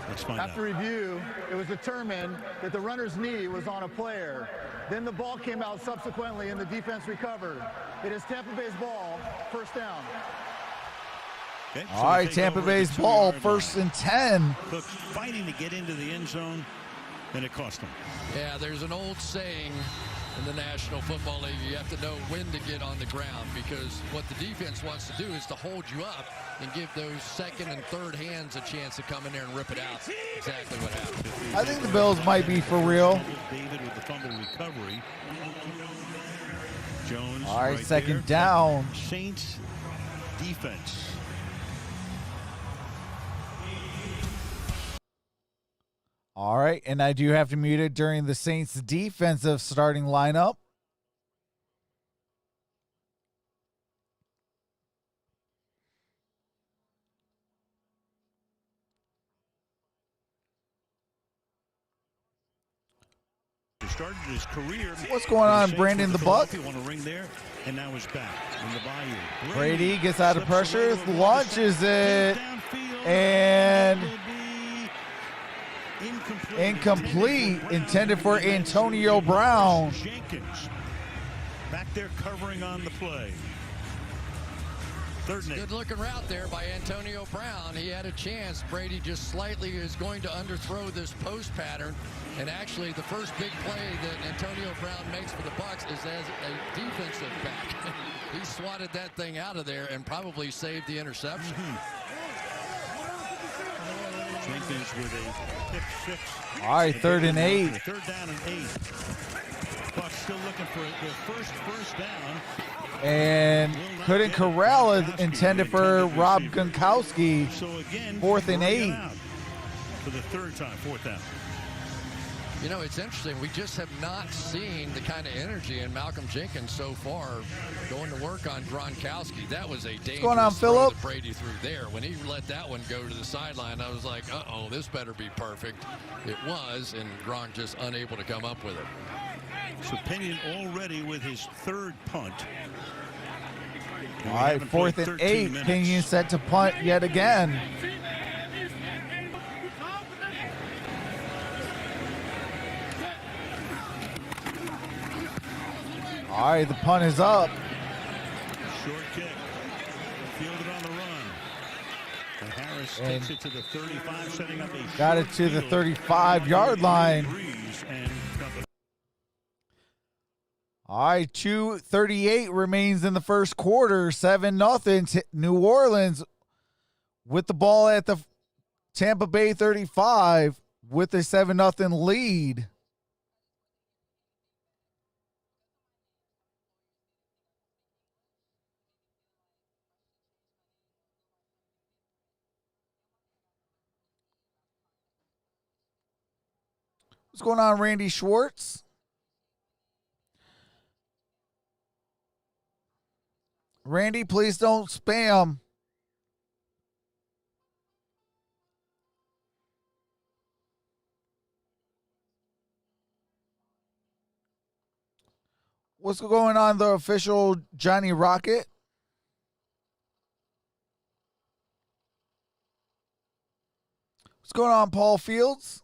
Let's find After review, it was determined that the runner's knee was on a player. Then the ball came out subsequently and the defense recovered. It is Tampa Bay's ball, first down. Okay, so All right, Tampa Bay's ball, 1st and 10. Cook fighting to get into the end zone, and it cost him. Yeah, there's an old saying in the National Football League, you have to know when to get on the ground, because what the defense wants to do is to hold you up and give those second and third hands a chance to come in there and rip it out. Exactly what happened. I think the Bills might be for real. David with the fumble recovery. Jones. All right, right 2nd there. down. Saints defense. All right, and I do have to mute it during the Saints' defensive starting lineup. Started his career. What's going on, Brandon the Buck? Won a ring there, and now he's back in the Bayou. Brady gets out of pressure, launches it, and incomplete, intended for Antonio Brown. Jenkins back there covering on the play. Good looking route there by Antonio Brown. He had a chance. Brady just slightly is going to underthrow this post pattern. And actually, the first big play that Antonio Brown makes for the Bucs is as a defensive back. He swatted that thing out of there and probably saved the interception. Jenkins with a pick 6. All right, 3rd and 8. 3rd down and 8. Bucs still looking for their first down. And couldn't corral it, intended for Rob Gronkowski. So again, 4th and 8. For the 3rd time, 4th down. You know, it's interesting. We just have not seen the kind of energy in Malcolm Jenkins so far going to work on Gronkowski. That was a dangerous going on, throw Phillip? that Brady threw there. When he let that one go to the sideline, I was like, uh-oh, this better be perfect. It was, and Gronk just unable to come up with it. So Pinion already with his 3rd punt. All right, 4th and 8. Pinion set to punt yet again. All right, the punt is up. Short kick. Fielded on the run. And Harris takes it to the 35, setting up a got it to the 35-yard line. Brees and company. All right, 2:38 remains in the first quarter. 7-0. New Orleans with the ball at the Tampa Bay 35 with a 7-0 lead. What's going on, Randy Schwartz? Randy, please don't spam. What's going on, the official Johnny Rocket? What's going on, Paul Fields?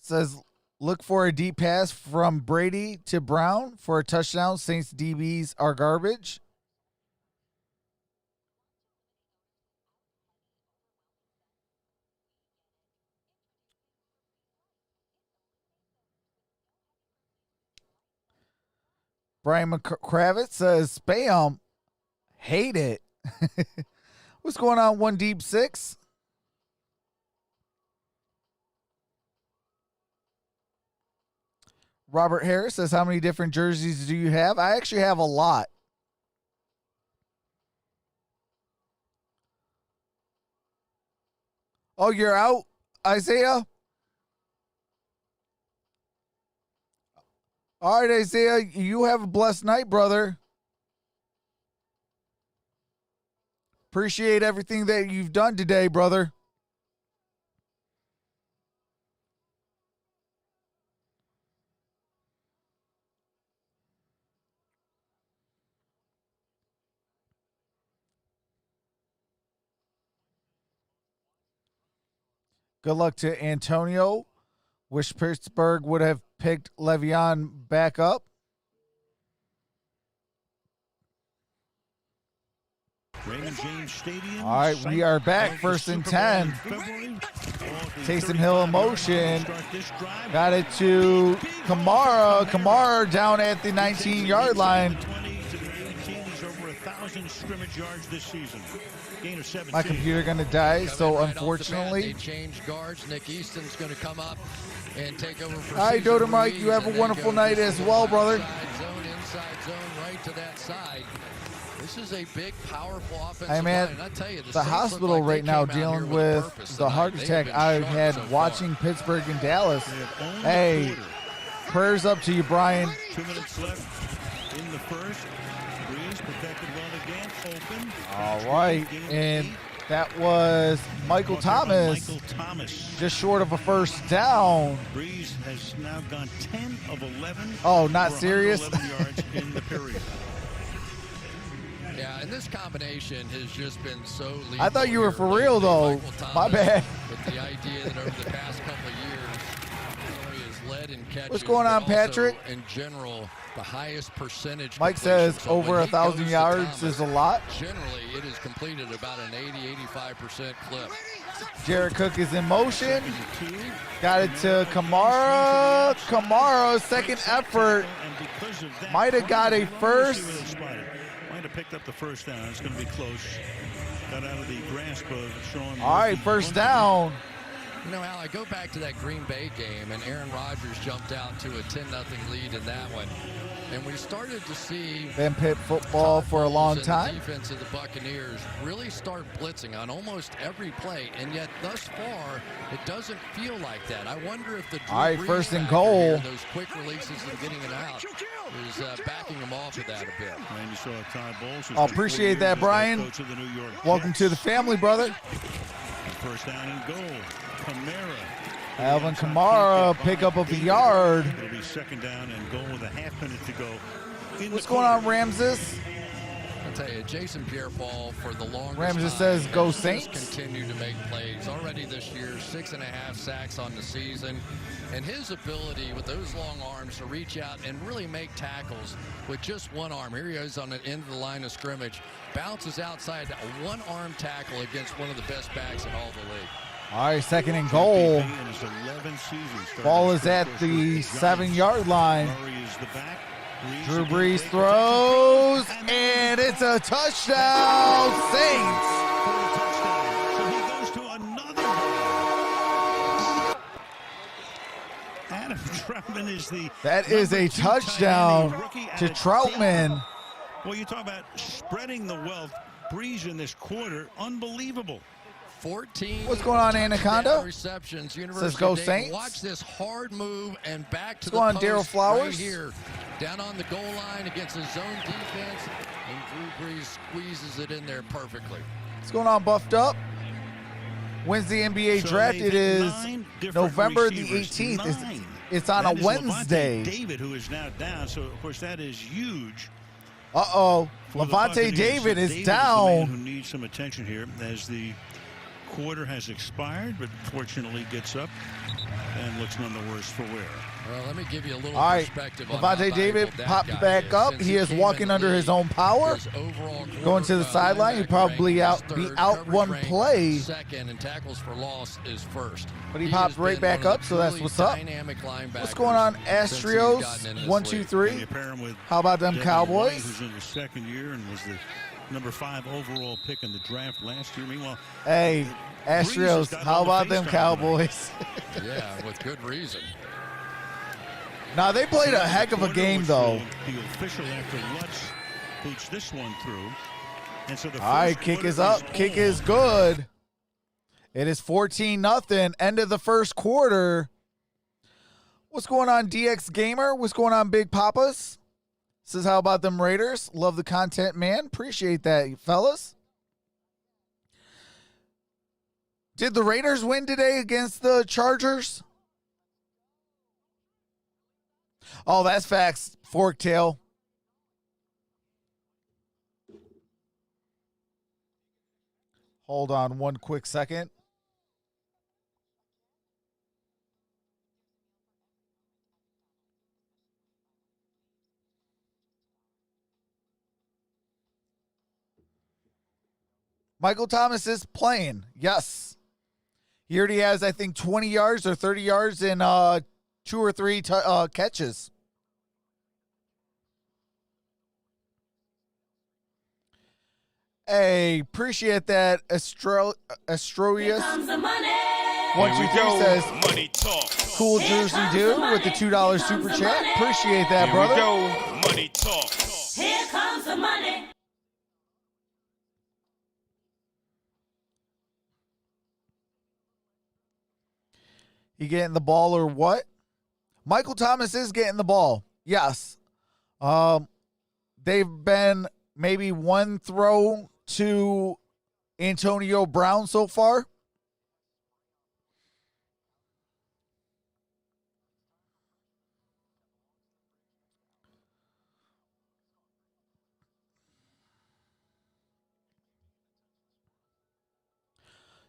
Says, look for a deep pass from Brady to Brown for a touchdown. Saints DBs are garbage. Brian McCravitz says, spam. Hate it. What's going on, One Deep Six? Robert Harris says, how many different jerseys do you have? I actually have a lot. Oh, you're out, Isaiah? All right, Isaiah, you have a blessed night, brother. Appreciate everything that you've done today, brother. Good luck to Antonio. Wish Pittsburgh would have picked Le'Veon back up. Raymond James Stadium. All right, we are back. First and 10. Taysom Hill in motion. Got it to Kamara. Kamara down at the 19-yard line. My computer going to die, so unfortunately. They changed guards. Nick Easton's going to come up and take over for All right, Doder Mike, you have a wonderful night as well, brother. Inside zone, right to that side. This is a big, powerful offensive I'm at line. I tell you, the hospital right now dealing with the heart attack I had watching Pittsburgh and Dallas. Hey, prayers up to you, Brian. 2 minutes left in the first. Brees protected well again, open. All right, and that was Michael Thomas. Michael Thomas. Just short of a first down. Brees has now gone 10 of 11. Oh, not serious? 111 yards in the period. Yeah, and this combination has just been so lethal. I thought you were for real, though. My bad. With the idea that over the past couple of years, he has led in catches. What's going on, Patrick? In general, the highest percentage. Mike says over 1,000 yards is a lot. Generally, it is completed about an 80-85% clip. Jared Cook is in motion. Got it to Kamara. Kamara, second effort. Might have got a first. Might have picked up the first down. It's going to be close. Got out of the grasp of Sean. All right, first down. You know, Al, I go back to that Green Bay game, and Aaron Rodgers jumped out to a 10-0 lead in that one. And we started to see Ben Pitt football for a long time. The defense of the Buccaneers really start blitzing on almost every play, and yet thus far, it doesn't feel like that. I wonder if the all right, first and goal. Here, those quick releases and getting it out is backing them off of that a bit. Randy saw Todd Bowles. I appreciate that, Brian. Welcome to the family, brother. First down and goal. Kamara. Alvin Kamara, pickup of a yard. It'll be second down and goal with a half minute to go. What's going on, Ramses? I'll tell you, Jason Pierre-Paul for the longest Ramses time says, "Go has Saints." Continue to make plays. Already this year, 6.5 sacks on the season. And his ability with those long arms to reach out and really make tackles with just one arm. Here he is on the end of the line of scrimmage. Bounces outside, a one-arm tackle against one of the best backs in all the league. All right, second and goal. Ball is at the 7-yard line. Drew Brees throws, and it's a touchdown, Saints. So he goes to another. Adam Troutman is the. That is a touchdown to Troutman. Well, you talk about spreading the wealth. Brees in this quarter, unbelievable. 14. What's going on, Anaconda? Receptions. Says go Saints. Watch this hard move and back to the post. What's going on, Daryl Flowers? Right here, down on the goal line against his zone defense, and Drew Brees squeezes it in there perfectly. What's going on, Buffed Up? Wednesday NBA draft. It is November the 18th. It's on a Wednesday. David, who is now down, so of course that is huge. Uh-oh. Levante David is down. Is the man who needs some attention here as the quarter has expired, but fortunately gets up and looks none the worse for wear. Well, let me give you a little perspective on Levante David popped back up. He is walking under his own power. Going to the sideline. He'll probably be out one play. Second, and tackles for loss is first. But he popped right back up, so that's what's up. What's going on, Astros? 1, 2, 3. How about them Cowboys? Who's in his second year and was the number 5 overall pick in the draft last year. Meanwhile, hey, Astros, how about them Cowboys? Yeah, with good reason. Now, they played a heck of a game, though. The official after Lutz boots this one through. And so the all right, kick is up. Kick is good. It is 14-0. End of the first quarter. What's going on, DX Gamer? What's going on, Big Papas? Says, how about them Raiders? Love the content, man. Appreciate that, fellas. Did the Raiders win today against the Chargers? Oh, that's facts, Forktail. Hold on one quick second. Michael Thomas is playing. Yes. He already has, I think, 20 yards or 30 yards in 2 or 3 catches. Hey, appreciate that, Astroius. 123 says, Money talk. cool Jersey dude with the $2 super chat. Appreciate that, brother. Here we go. Money talk. Here comes the money. He getting the ball or what? Michael Thomas is getting the ball. Yes. They've been maybe one throw to Antonio Brown so far.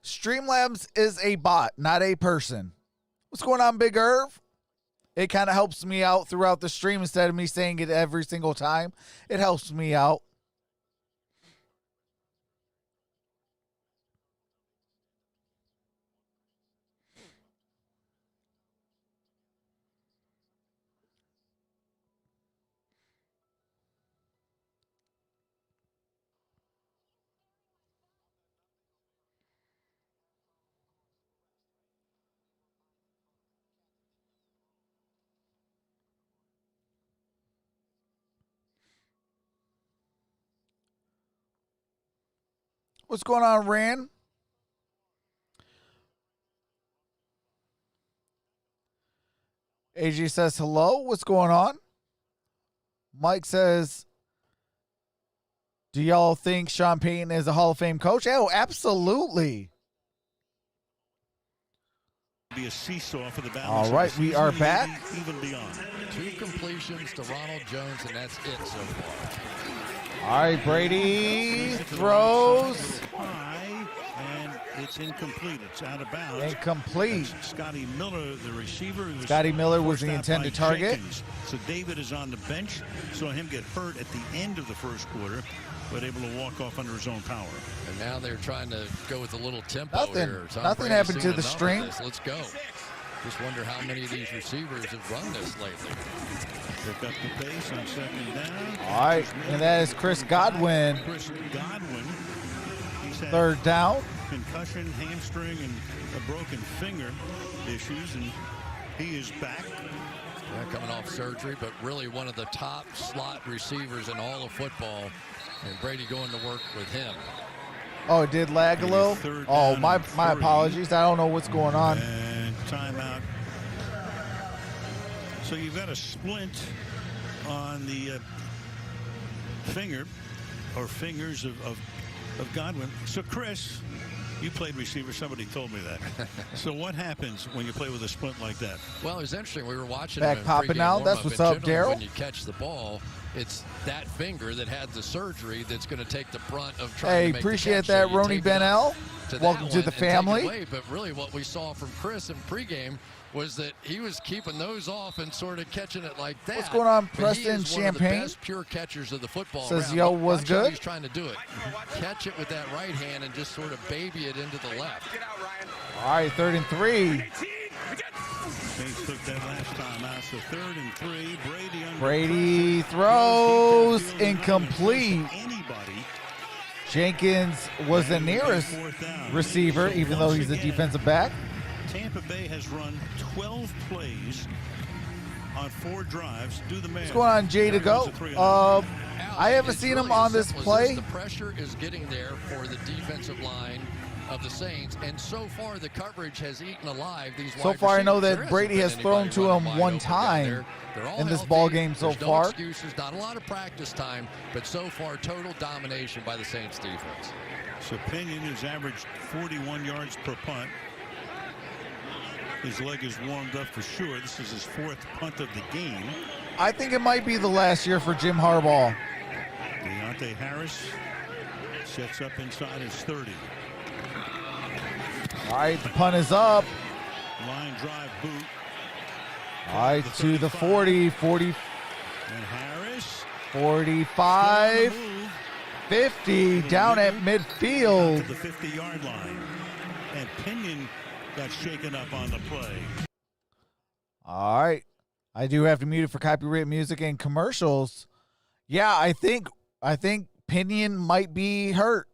Streamlabs is a bot, not a person. What's going on, Big Irv? It kind of helps me out throughout the stream instead of me saying it every single time. It helps me out. What's going on, Rand? AG says hello. What's going on? Mike says, do y'all think Sean Peyton is a Hall of Fame coach? Oh, absolutely. Be a seesaw for the balance. All right, we are back. Even beyond. 2 completions to Ronald Jones, and that's it so far. All right, Brady throws. High, and it's incomplete. It's out of bounds. Incomplete. That's Scotty Miller, the receiver. Scotty Miller was the intended target. Jenkins. So David is on the bench. Saw him get hurt at the end of the first quarter, but able to walk off under his own power. And now they're trying to go with a little tempo here. Nothing happened to the string. Let's go. Just wonder how many of these receivers have run this lately. Pick up the pace on second down. All right, and that is Chris Godwin. Chris Godwin. He's had Third down. concussion, hamstring, and a broken finger issues, and he is back. Yeah, coming off surgery, but really one of the top slot receivers in all of football. And Brady going to work with him. Oh, it did lag a little? Oh, my apologies. I don't know what's going on. And timeout. So you've got a splint on the finger or fingers of Godwin. So, Chris, you played receiver. Somebody told me that. So what happens when you play with a splint like that? Well, it was interesting. We were watching back him popping out. That's what's up, Daryl. When you catch the ball, it's that finger that had the surgery that's going to take the brunt of trying to make appreciate the catch. that, Roni Benel. Welcome to the family. Away, but really what we saw from Chris in pregame was that he was keeping those off and sort of catching it like that. What's going on, Preston Champagne? One of the Champagne? best pure catchers of the football. Says, round. yo, was good? He's trying to do it. Catch it with that right hand and just sort of baby it into the left. All right, 3rd and 3. Saints took that last time out, so 3rd and 3. Brady throws incomplete. Jenkins was the nearest receiver, even though he's a defensive back. Tampa Bay has run 12 plays on 4 drives. Do the math. What's going on, Jay to go? I haven't seen him on this play. The pressure is getting there for the defensive line of the Saints, and so far the coverage has eaten alive these wide So far, I know receivers. that Brady has thrown to him one time in this ball game so far. No excuses, not a lot of practice time, but so far total domination by the Saints defense. So Pinion has averaged 41 yards per punt. His leg is warmed up for sure. This is his 4th punt of the game. I think it might be the last year for Jim Harbaugh. Deontay Harris sets up inside his 30. All right, the punt is up. Line drive boot. All right, to the 40, 40. And Harris. 45. 50 down at midfield. To the 50-yard line. And Pinion got shaken up on the play. All right. I do have to mute it for copyright music and commercials. Yeah, I think Pinion might be hurt.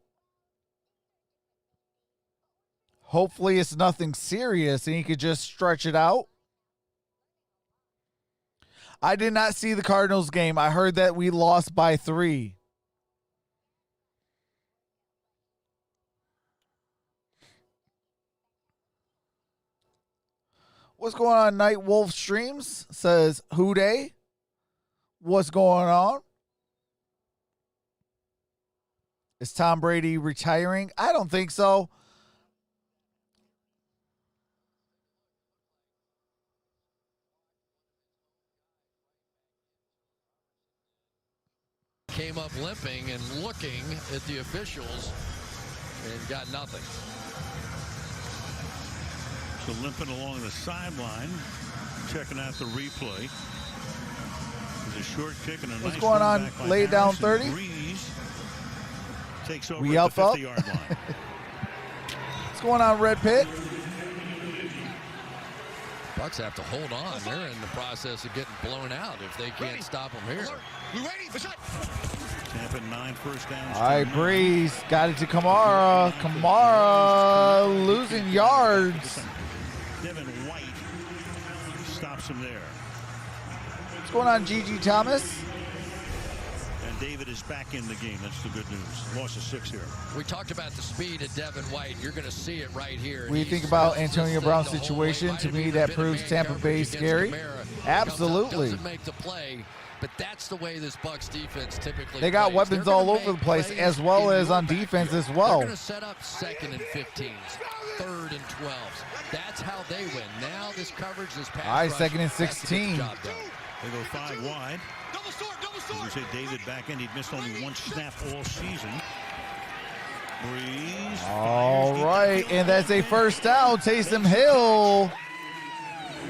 Hopefully it's nothing serious and he could just stretch it out. I did not see the Cardinals game. I heard that we lost by 3. What's going on? Night Wolf Streams says, who dey? What's going on? Is Tom Brady retiring? I don't think so. Came up limping and looking at the officials and got nothing. So limping along the sideline, checking out the replay. There's a short kick and a What's nice going run on? back by Lay down Harrison. 30. Brees takes over We at up the up. 50-yard line. What's going on, Red Pit? Bucs have to hold on. They're in the process of getting blown out if they can't stop them here. Tampa 9 first downs. All right, Brees got it to Kamara. Kamara losing yards. Devin White stops him there. What's going on, Gigi Thomas? And David is back in the game. That's the good news. Loss of 6 here. We talked about the speed of Devin White. You're going to see it right here. When you think about Antonio Brown's situation, to me that proves Tampa Bay scary. Absolutely. Doesn't make the play, but that's the way this Bucs defense typically They got plays. weapons all over the place, as well as on defense as well. They're going to set up 2nd and 15s, 3rd and 12s. That's how they win. Now this coverage, this pass All right, rush, 2nd and that's to get the 16. job done. They go 5 wide. As we said, David back in. He'd missed only 1 snap all season. Brees. All right, and that's a first down. Taysom Hill.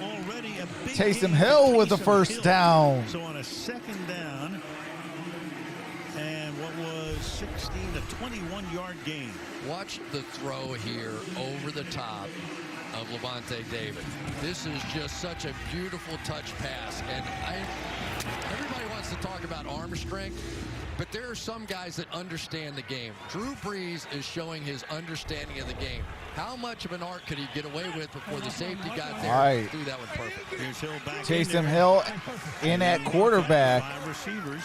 Already a big Taysom gain Hill for with the Taysom first Hill. down. So on a 2nd down, and what was 16 to 21-yard gain. Watch the throw here over the top of Levante David. This is just such a beautiful touch pass, and everybody wants to talk about arm strength, but there are some guys that understand the game. Drew Brees is showing his understanding of the game. How much of an arc could he get away with before the safety got there? All right. Threw that one perfect. Here's Hill back Taysom Hill in at quarterback. 5 receivers.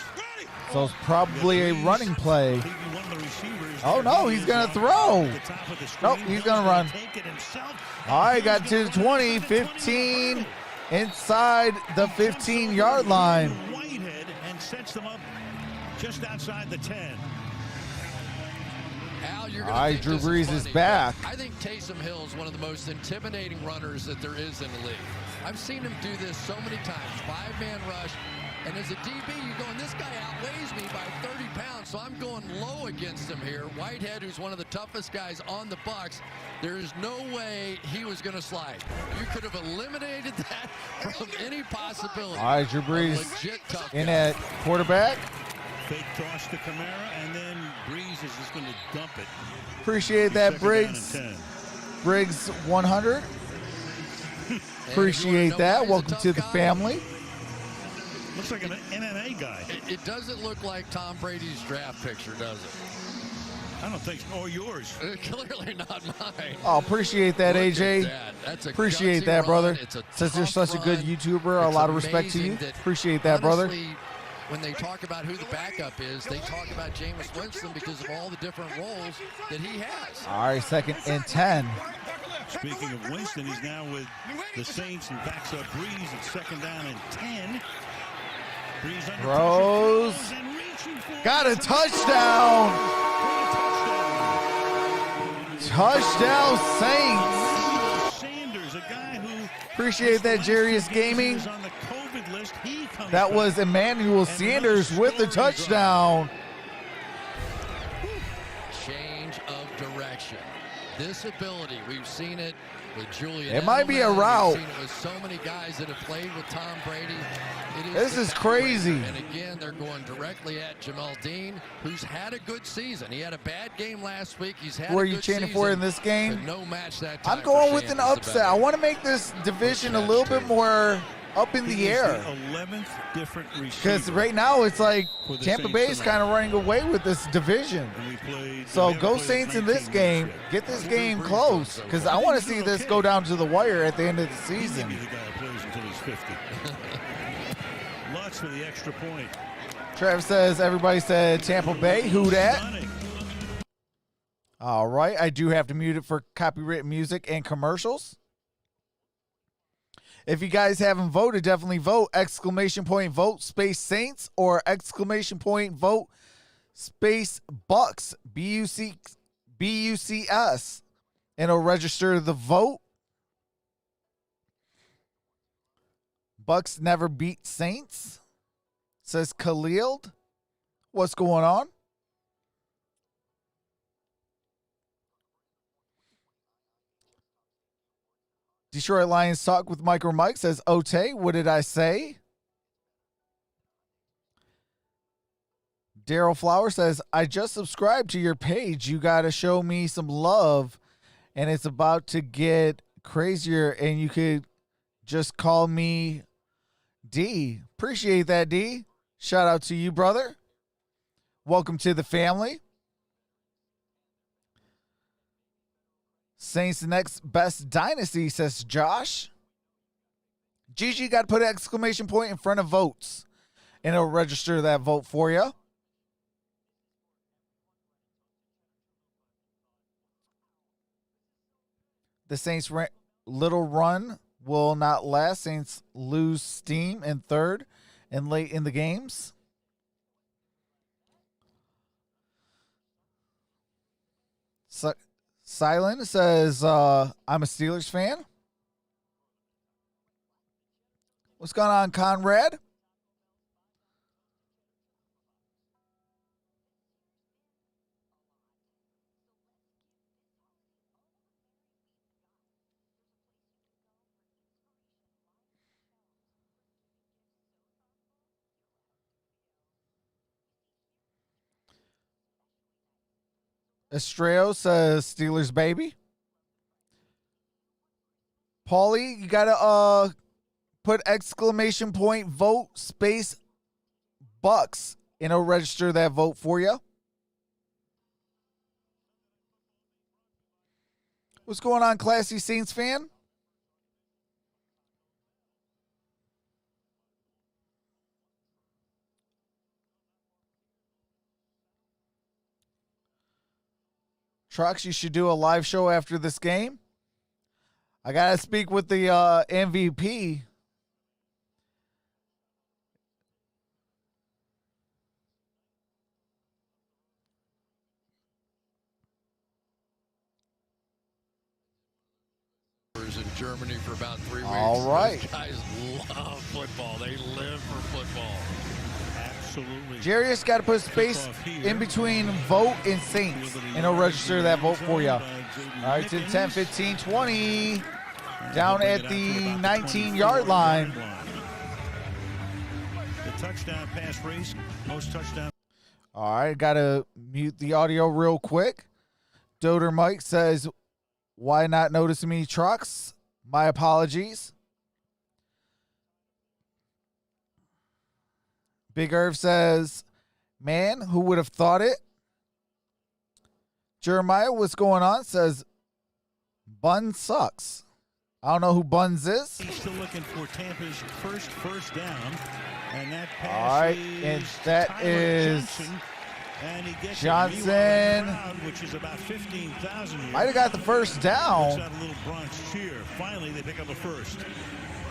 So it's probably a running play. One of the receivers. Oh, no, he's going to throw. At the top of the screen. Nope, he's going to run. Take it himself. All right, got to the 20, 15, inside the 15-yard line. Whitehead and sets them up just outside the 10. Al, you're All gonna right, think Drew this Brees funny, is back. but I think Taysom Hill is one of the most intimidating runners that there is in the league. I've seen him do this so many times. 5-man rush. And as a DB, you're going, this guy outweighs me by 30 pounds, so I'm going low against him here. Whitehead, who's one of the toughest guys on the Bucs, there is no way he was going to slide. You could have eliminated that from any possibility. All right, Drew Brees Legit tough in guy. at quarterback. Fake toss to Kamara, and then Brees is just going to dump it. Appreciate that, 2nd Briggs. down and 10. Briggs 100. And Appreciate if you wanna know that. why he's a Welcome tough to the guy, family. Looks like an MMA guy. It doesn't look like Tom Brady's draft picture, does it? I don't think so. Or yours. Clearly not mine. Oh, appreciate that, Look at AJ. that. That's a Appreciate gutsy that, run. brother. It's a Since you're tough such a good run. YouTuber, a It's lot of respect to you. amazing that, Appreciate that, brother. honestly, when they talk about who the backup is, they talk about Jameis Winston because of all the different roles that he has. All right, 2nd and 10. Speaking of Winston, he's now with the Saints and backs up Brees at 2nd down and 10. Brees under Throws. pressure, and reaching for Got a touchdown. Touchdown, Saints. Sanders, a guy who Appreciate that, Jarius Gaming. is on the COVID list. He comes That back. was Emmanuel Sanders with the touchdown. Change of direction. this ability, we've seen it with Julian. It might be a Edelman. route. We've seen it with so many guys that have played with Tom Brady. This is crazy. And again, they're going directly at Jamel Dean, who's had a good season. He had a bad game last week. He's had Who a are you good chanting season, for in this game? but no match that time. I'm going for with an Shannon, upset. I want to make this division a little bit more up in the air. 11th different Because right now it's like Tampa Bay is kind of running away with this division. So go Saints in this game. Get this game close because I want to see this go down to the wire at the end of the season. The guy who plays until he's 50. Lutz for the extra point. Travis says everybody said Tampa Bay. Who that? All right. I do have to mute it for copyright music and commercials. If you guys haven't voted, definitely vote. ! Vote space Saints or ! Vote space Bucks. BUCS. And it'll register the vote. Bucks never beat Saints. Says Khalil. What's going on? Detroit Lions talk with MicroMike says, Ote, what did I say? Daryl Flower says, I just subscribed to your page. You got to show me some love. And it's about to get crazier. And you could just call me D. Appreciate that, D. Shout out to you, brother. Welcome to the family. Saints next best dynasty, says Josh. Gigi got to put an exclamation point in front of votes, and it'll register that vote for you. The Saints' little run will not last. Saints lose steam in third and late in the games. Silent says, I'm a Steelers fan. What's going on, Conrad? Estreo says Steelers baby. Paulie, you gotta put exclamation point vote space Bucks and it'll register that vote for you. What's going on, classy Saints fan? Trox, you should do a live show after this game. I got to speak with the MVP. In Germany for about 3 weeks. All right. Those guys love football. They live for football. Absolutely. Jarius got to put space in between vote and Saints, and it'll register that vote for you. All right, it's in 10, 15, 20. Down at the 19-yard line. The touchdown pass race, most touchdown. All right, got to mute the audio real quick. Doder Mike says, why not notice me, Trox? My apologies. Big Irv says, man, who would have thought it? Jeremiah, what's going on? Says, Bun sucks. I don't know who Buns is. He's still looking for Tampa's first down. And that pass all right, and that Tyler is Johnson. And he gets Johnson. Crowd, which is about 15,000. Might have got the first down. A little Bronx cheer. Finally, they pick up the first.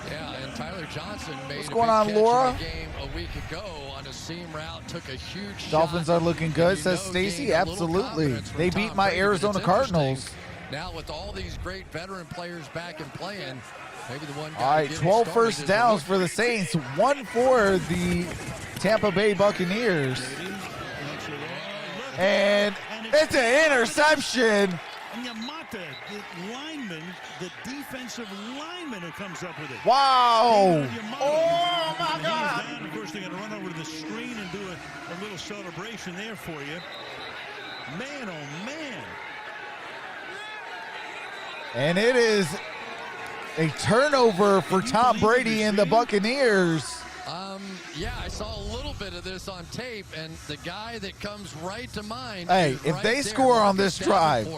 Yeah, and Tyler Johnson made What's a going big on, catch Laura? in the game a week ago on a seam route, took a huge Dolphins shot. are looking good, You says know, Stacy. gained a little Absolutely. confidence from They Tom beat my Brady, but Arizona it's Cardinals. interesting. Now with all these great veteran players back and playing, maybe the one guy All right, getting 12 started first is downs the for the Saints, one for the Tampa Bay Buccaneers. And it's an interception. And Yamata, the lineman, the defensive lineman who comes up with it. Wow. Oh, my God. Down. Of course, they're going to run over to the screen and do a little celebration there for you. Man, oh, man. And it is a turnover for Tom Brady and the Buccaneers. Yeah, I saw a little bit of this on tape, and the guy that comes right to mind. Hey, if right they there, score on this drive,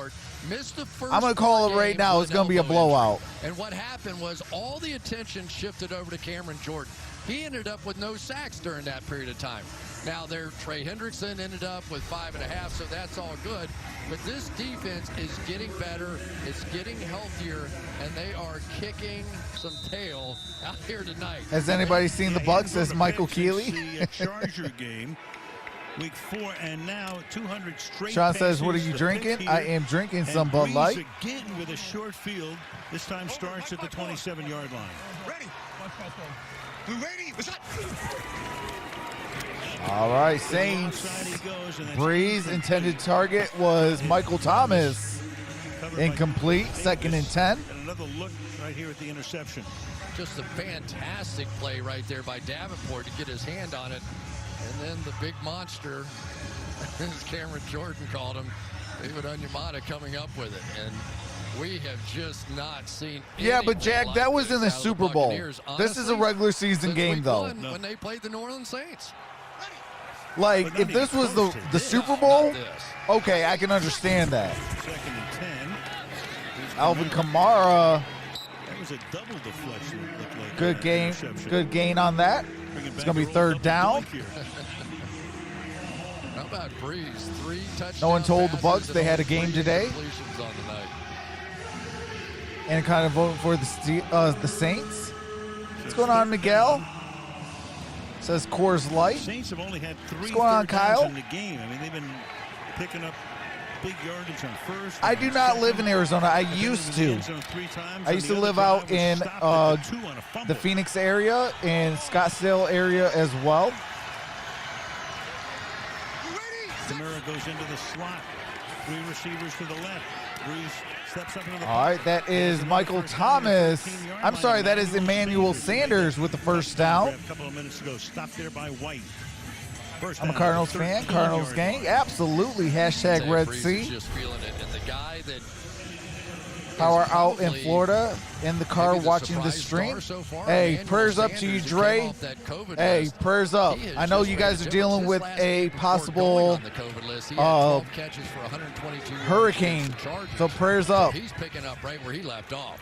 missed the first I'm going to call it right now. It's going to be a blowout. And what happened was all the attention shifted over to Cameron Jordan. He ended up with no sacks during that period of time. Now, Trey Hendrickson ended up with 5.5, so that's all good. But this defense is getting better. It's getting healthier, and they are kicking some tail out here tonight. Has anybody seen the Bucs? Says Michael Keeley. Charger game, week 4, and now 200 straight. Sean says, "What are you drinking?" I am drinking some Bud Light. Again with a short field. This time starts at the 27-yard line. Ready. Ready. What's up? All right, Saints. Brees' intended target was Michael Thomas. Incomplete, 2nd and 10. And another look right here at the interception. Just a fantastic play right there by Davenport to get his hand on it. And then the big monster, as Cameron Jordan called him, David Onyemata coming up with it. And we have just not seen. Yeah, but Jack, that was in the Super Bowl. This is a regular season game, though. When they played the New Orleans Saints. Like, if this was the Super Bowl, okay, I can understand that. 2nd and 10. Alvin Kamara, That was a double deflection. Like good game, good gain on that. It's going to be 3rd down. How about Brees? 3 touchdowns. No one told the Bucs they had a game today. And kind of voting for the Saints. What's going on, Miguel? Says Coors Light. Saints have only had 3 What's going on, Kyle? in the game. I mean, they've been picking up big yardage on first. I do not live in Arizona. I used to. I used to live out in the Phoenix area and Scottsdale area as well. Kamara goes into the slot. 3 receivers to the left. Brees steps up into the All right, that is Michael Thomas. I'm sorry, that is Emmanuel Sanders with the 1st down. A couple of minutes ago, stopped there by White. I'm a Cardinals fan. Cardinals gang, absolutely. Hashtag Red Sea. Just feeling it. And the guy that Power out in Florida in the car watching the stream. Hey, prayers up to you, Dre. Hey, prayers up. I know you guys are dealing with a possible hurricane, so prayers up. He's picking up right where he left off.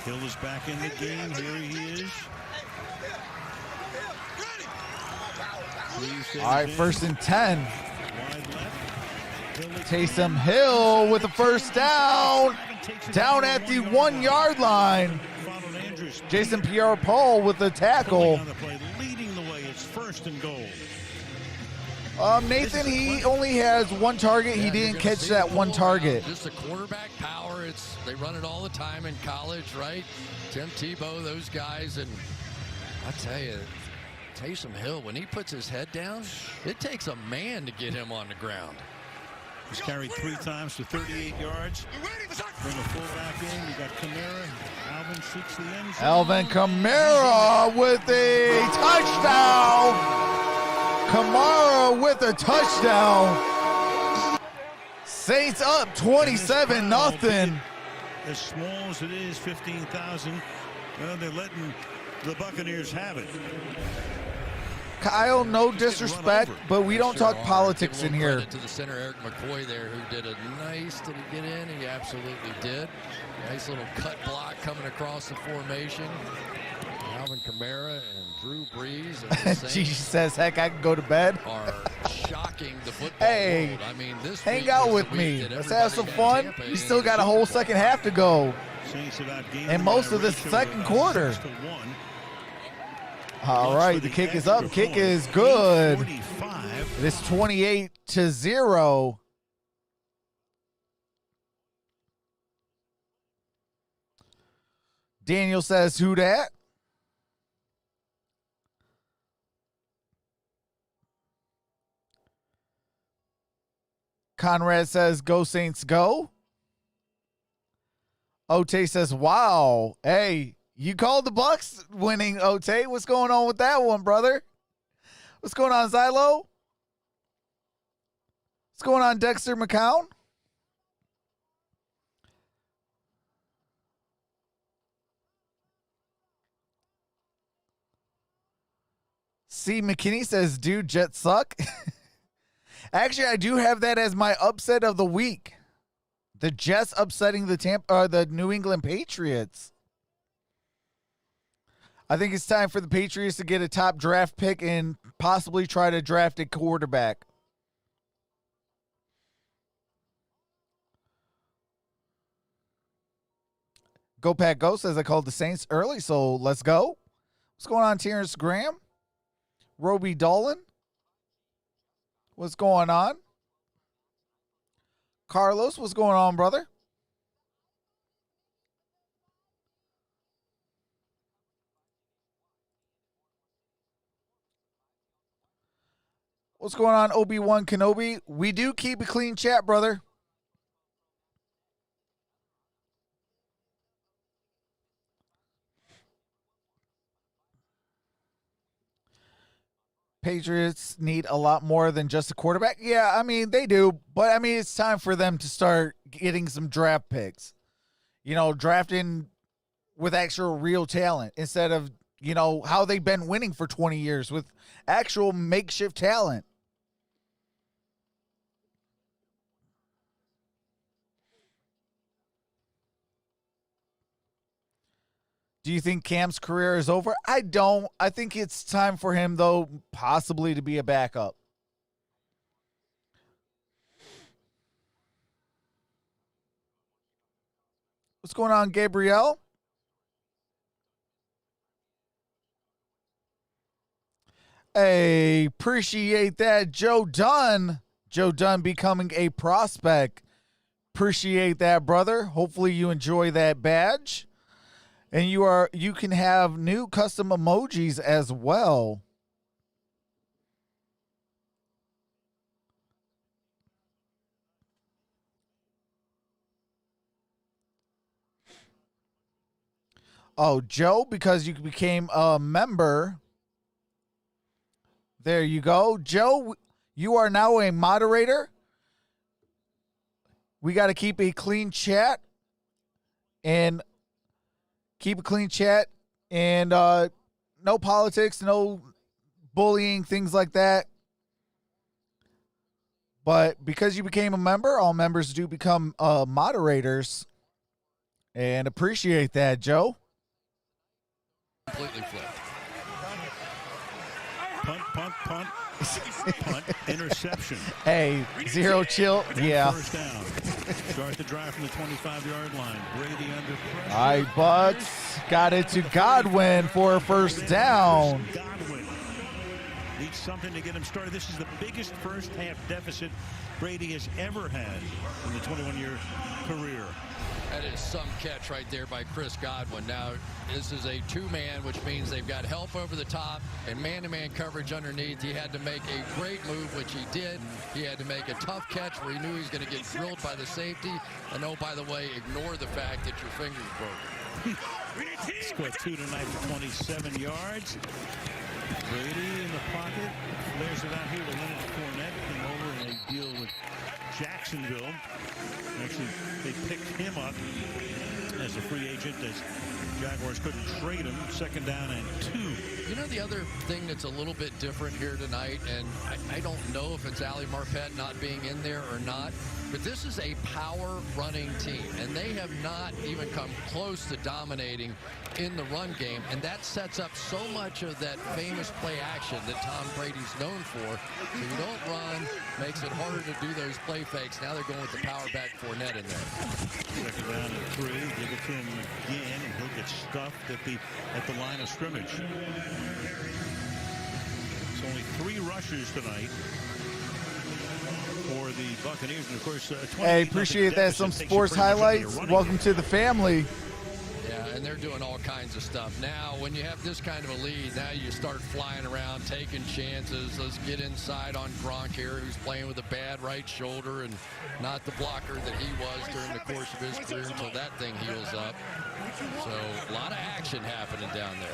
Hill is back in the game. Here he is. All right, 1st and 10. Taysom Hill with the 1st down. Down at the 1-yard line. Jason Pierre-Paul with the tackle. Leading the way, it's 1st and goal. Nathan, he only has 1 target. He didn't catch that 1 target. Just the quarterback power. They run it all the time in college, right? Tim Tebow, those guys. And I tell you, Taysom Hill, when he puts his head down, it takes a man to get him on the ground. He's carried 3 times for 38 yards. Bring a fullback in. You got Kamara. Alvin seeks the end zone. Alvin Kamara with a touchdown. Kamara with a touchdown. Saints up 27-0. As small as it is, 15,000. Well, they're letting the Buccaneers have it. Kyle, no disrespect, but we don't talk politics in here. To the center, Eric McCoy there, who did a nice, did he get in? He absolutely did. Nice little cut block coming across the formation. Alvin Kamara and Drew Brees. She says, heck, I can go to bed. Are shocking the football hey, world. I mean, this hang out with me. Let's have some fun. We still got a whole second half to go. And most of the second quarter. All right, the kick is up. Kick is good. It is 28-0. Daniel says, who dat? Conrad says, go Saints, go. Ote says, wow. Hey, you called the Bucs winning, Ote. What's going on with that one, brother? What's going on, Zylo? What's going on, Dexter McCown? C. McKinney says, dude, Jets suck. Actually, I do have that as my upset of the week. The Jets upsetting the New England Patriots. I think it's time for the Patriots to get a top draft pick and possibly try to draft a quarterback. Go Pack Go says I called the Saints early, so let's go. What's going on, Terrence Graham? Roby Dolan? What's going on? Carlos, what's going on, brother? What's going on, Obi-Wan Kenobi? We do keep a clean chat, brother. Patriots need a lot more than just a quarterback. Yeah, I mean, they do. But, I mean, it's time for them to start getting some draft picks. You know, drafting with actual real talent instead of, you know, how they've been winning for 20 years with actual makeshift talent. Do you think Cam's career is over? I don't. I think it's time for him, though, possibly to be a backup. What's going on, Gabrielle? Hey, appreciate that, Joe Dunn. Joe Dunn becoming a prospect. Appreciate that, brother. Hopefully you enjoy that badge. And you can have new custom emojis as well. Oh, Joe, because you became a member. There you go. Joe, you are now a moderator. We got to keep a clean chat. And keep a clean chat and no politics, no bullying, things like that. But because you became a member, all members do become moderators. And appreciate that, Joe. Completely flipped. Punt, punt, punt. Punt, interception. Hey, zero chill. Yeah. First down. Start the drive from the 25-yard line. Brady under pressure. All right, Bucs got it to Godwin for a first down. Godwin needs something to get him started. This is the biggest first-half deficit Brady has ever had in the 21-year career. That is some catch right there by Chris Godwin. Now, this is a two-man, which means they've got help over the top and man-to-man coverage underneath. He had to make a great move, which he did. He had to make a tough catch where he knew he was going to get drilled by the safety. And oh, by the way, ignore the fact that your finger's broken. Scored 2 tonight for 27 yards. Brady in the pocket. Flares it out here to Leonard Fournette. Came over and they deal with Jacksonville. Actually, they picked him up as a free agent as Jaguars couldn't trade him. Second down and 2. You know, the other thing that's a little bit different here tonight, and I don't know if it's Ali Marpet not being in there or not, but this is a power running team, and they have not even come close to dominating in the run game, and that sets up so much of that famous play action that Tom Brady's known for. So you don't run, makes it harder to do those play fakes. Now they're going with the power back Fournette in there. Second down and 3. Give it to him again, and he'll get stuffed at the line of scrimmage. It's only 3 rushes tonight for the Buccaneers, and of course, hey, appreciate that. Some sports highlights. Welcome to the family. Yeah, and they're doing all kinds of stuff. Now, when you have this kind of a lead, now you start flying around, taking chances. Let's get inside on Gronk here, who's playing with a bad right shoulder and not the blocker that he was during the course of his career until that thing heals up. So a lot of action happening down there.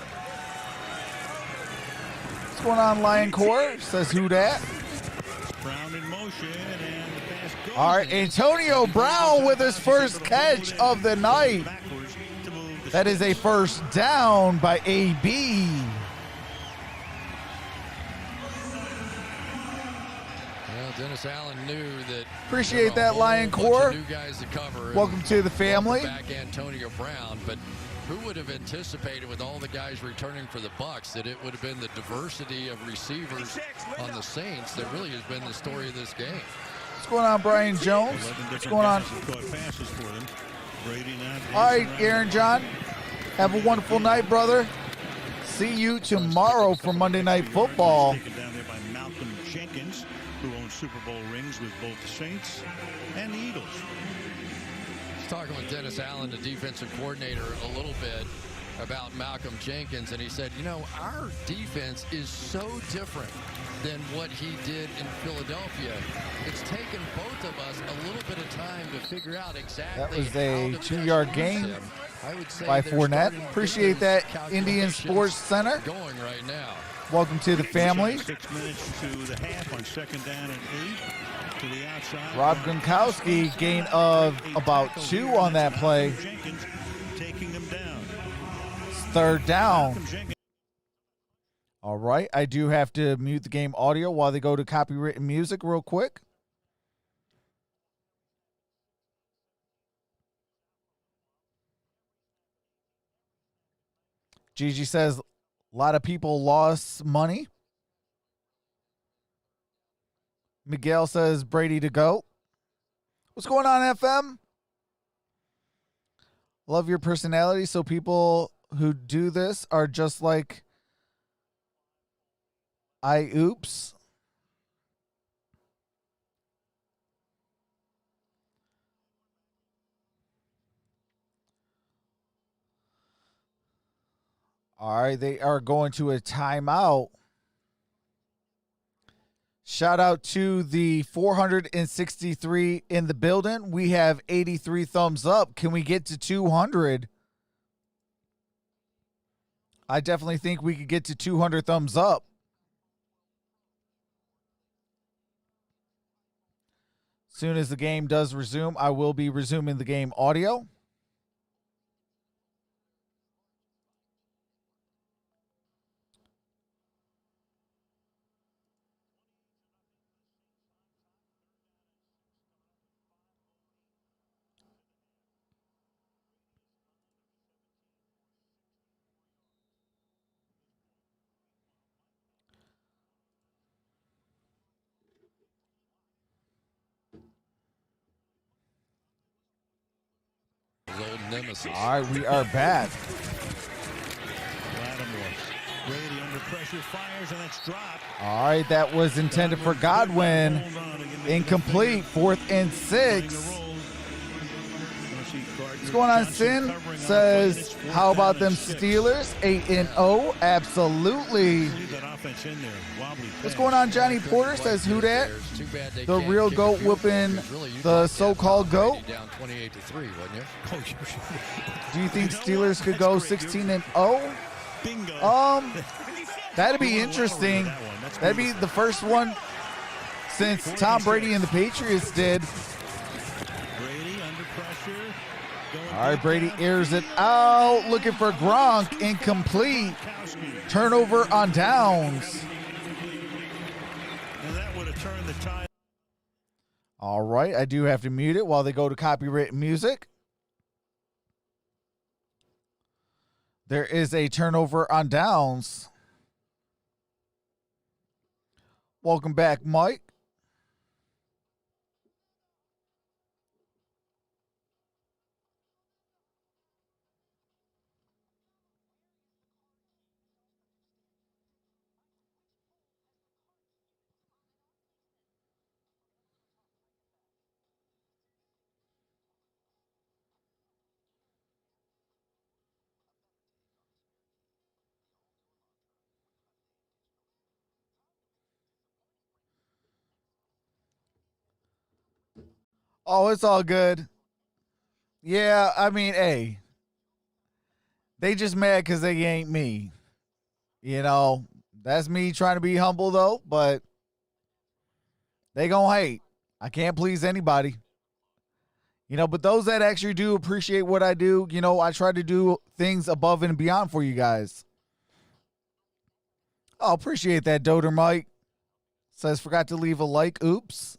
What's going on, Lion Core? Says who dat? Brown in motion, and the pass goes. All right, Antonio Brown with his first catch of the night. That is a first down by AB. Well, Dennis Allen knew that. Appreciate that, Lion Core. New guys to cover. Welcome to the family. Back Antonio Brown, but who would have anticipated with all the guys returning for the Bucs that it would have been the diversity of receivers on the Saints that really has been the story of this game? What's going on, Brian Jones? What's going on? All right, Aaron John. Have a wonderful night, brother. See you tomorrow for Monday Night Football. Taken down there by Malcolm Jenkins, who owns Super Bowl rings with both the Saints and the Eagles. Talking with Dennis Allen, the defensive coordinator, a little bit about Malcolm Jenkins, and he said, you know, our defense is so different than what he did in Philadelphia. It's taken both of us a little bit of time to figure out exactly. That was a 2-yard gain by Fournette. Appreciate that, Indian Sports Center. Going right now. Welcome to the family. 6 minutes to the half on second down and 8. To the outside. Rob Gronkowski, gain of about 2 on that play. Jenkins taking them down. Third down. All right, I do have to mute the game audio while they go to copywritten music real quick. Gigi says a lot of people lost money. Miguel says Brady to go. What's going on, FM? Love your personality. So people who do this are just like oops. All right, they are going to a timeout. Shout out to the 463 in the building. We have 83 thumbs up. Can we get to 200? I definitely think we could get to 200 thumbs up. Soon as the game does resume, I will be resuming the game audio. Old nemesis. All right, we are back. Brady under pressure fires, and that's dropped. All right, that was intended for Godwin. Incomplete. 4th and 6. What's going on, Sin? Says, how about them Steelers? 8-0. Absolutely. What's going on, Johnny Porter? Says, who dat? The real goat whooping the so-called goat. Down 28-3, wasn't you? Do you think Steelers could go 16-0? That'd be interesting. That'd be the first one since Tom Brady and the Patriots did. All right, Brady airs it out, looking for Gronk, incomplete. Turnover on downs. All right, I do have to mute it while they go to copyright music. There is a turnover on downs. Welcome back, Mike. Oh, it's all good. Yeah, I mean, hey, they just mad because they ain't me. You know, that's me trying to be humble, though, but they gonna hate. I can't please anybody. You know, but those that actually do appreciate what I do, you know, I try to do things above and beyond for you guys. Oh, appreciate that, Doter Mike. Says, forgot to leave a like. Oops.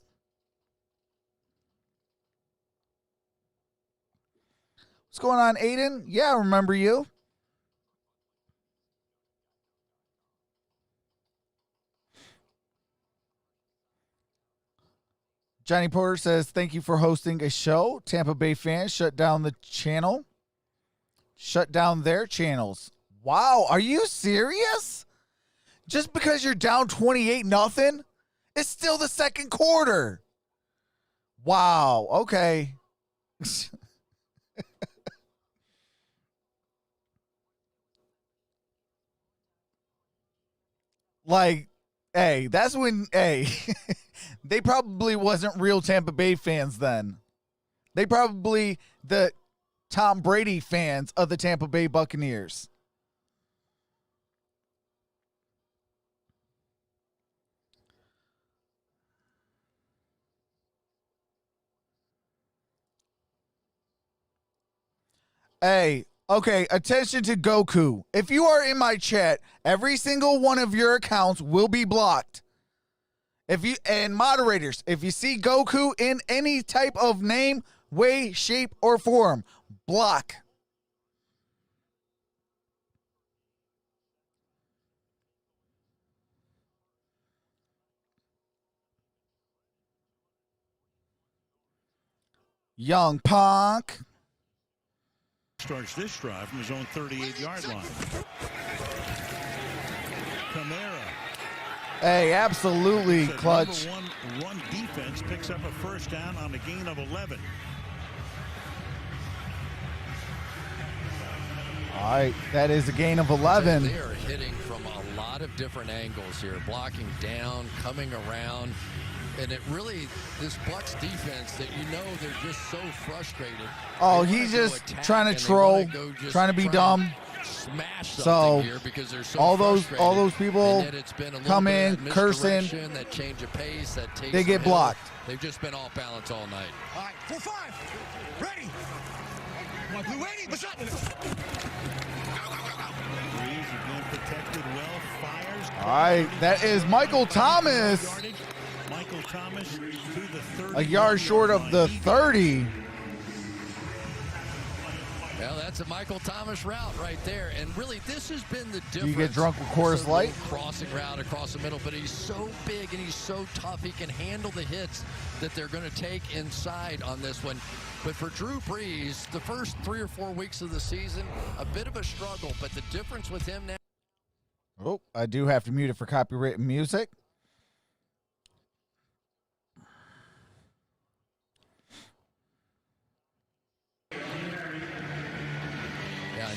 What's going on, Aiden? Yeah, I remember you. Johnny Porter says, thank you for hosting a show. Tampa Bay fans shut down the channel. Shut down their channels. Wow, are you serious? Just because you're down 28-0? It's still the second quarter. Wow, okay. Like, hey, that's when, hey, they probably wasn't real Tampa Bay fans then. They probably the Tom Brady fans of the Tampa Bay Buccaneers. Hey, okay, attention to Goku. If you are in my chat, every single one of your accounts will be blocked. And moderators, if you see Goku in any type of name, way, shape, or form, block. Young punk. Starts this drive from his own 38-yard line. Kamara. Hey, absolutely clutch. Number one run defense picks up a first down on a gain of 11. All right, that is a gain of 11. They are hitting from a lot of different angles here, blocking down, coming around. And it really, this Bucs defense that you know they're just so frustrated. Oh, he's just trying to troll, trying to be dumb. Smash so here because they're so all those people come in cursing. That change of pace, that takes they get blocked. They've just been off balance all night. All right, 4-5. Ready. Blue 80, what's up? Brees again protected well, fires. All right, that is Michael Thomas. Michael Thomas to the 30. A yard short of the 30. Well, that's a Michael Thomas route right there. And really, this has been the difference. Do you get drunk with Coors Light? Crossing route across the middle, but he's so big and he's so tough. He can handle the hits that they're going to take inside on this one. But for Drew Brees, the first 3 or 4 weeks of the season, a bit of a struggle. But the difference with him now. Oh, I do have to mute it for copyright music.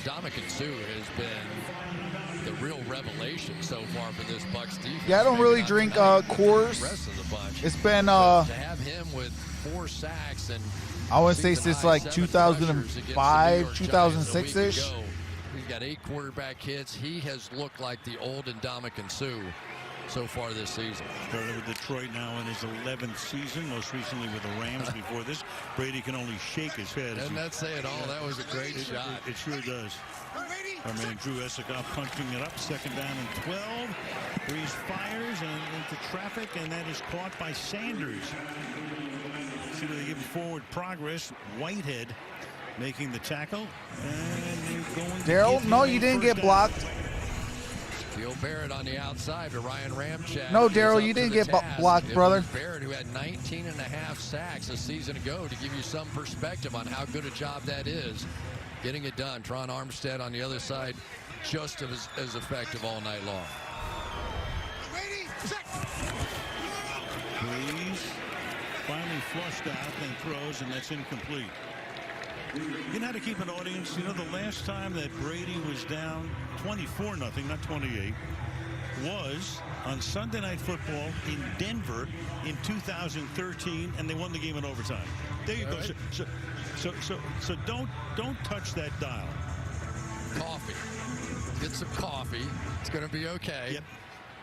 Ndamukong Suh has been the real revelation so far for this Bucs defense. Yeah, I don't really drink Coors. It's been to have him with 4 sacks and I want to say since like 2005, 2006-ish. He's got 8 quarterback hits. He has looked like the old Ndamukong Suh so far this season. Started with Detroit now in his 11th season, most recently with the Rams. Before this, Brady can only shake his head. Doesn't that say it all? That was a great shot. It sure does. Our man Drew Essekoff punching it up, 2nd down and 12. Brees fires and into traffic, and that is caught by Sanders. See where they give him forward progress. Whitehead making the tackle. And Daryl, no, you didn't get blocked. Theo Barrett on the outside to Ryan Ramczyk. No, Daryl, you didn't get blocked, brother. Barrett, who had 19.5 sacks a season ago, to give you some perspective on how good a job that is. Getting it done. Tron Armstead on the other side, just as effective all night long. Brees finally flushed out and throws, and that's incomplete. You know how to keep an audience. You know, the last time that Brady was down 24-0, not 28, was on Sunday Night Football in Denver in 2013, and they won the game in overtime. There you go. Right. So don't touch that dial. Coffee. Get some coffee. It's going to be okay. Yep.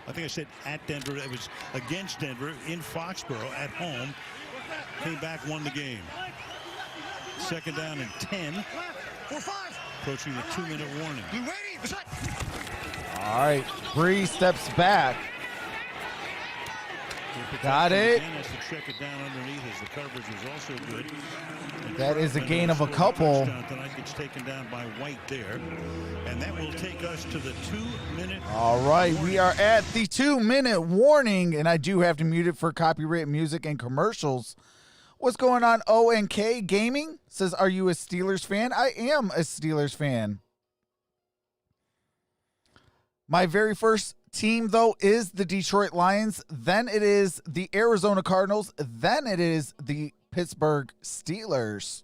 I think I said at Denver. It was against Denver in Foxborough at home. Came back, won the game. 2nd down and 10. Approaching the 2-minute warning. All right. Brees steps back. Got it. Has to check it down underneath as the coverage was also good. That is a gain of a couple. Tonight gets taken down by White there. And that will take us to the 2-minute. All right. We are at the 2-minute warning, and I do have to mute it for copyright music and commercials. What's going on? ONK Gaming says, are you a Steelers fan? I am a Steelers fan. My very first team, though, is the Detroit Lions. Then it is the Arizona Cardinals. Then it is the Pittsburgh Steelers.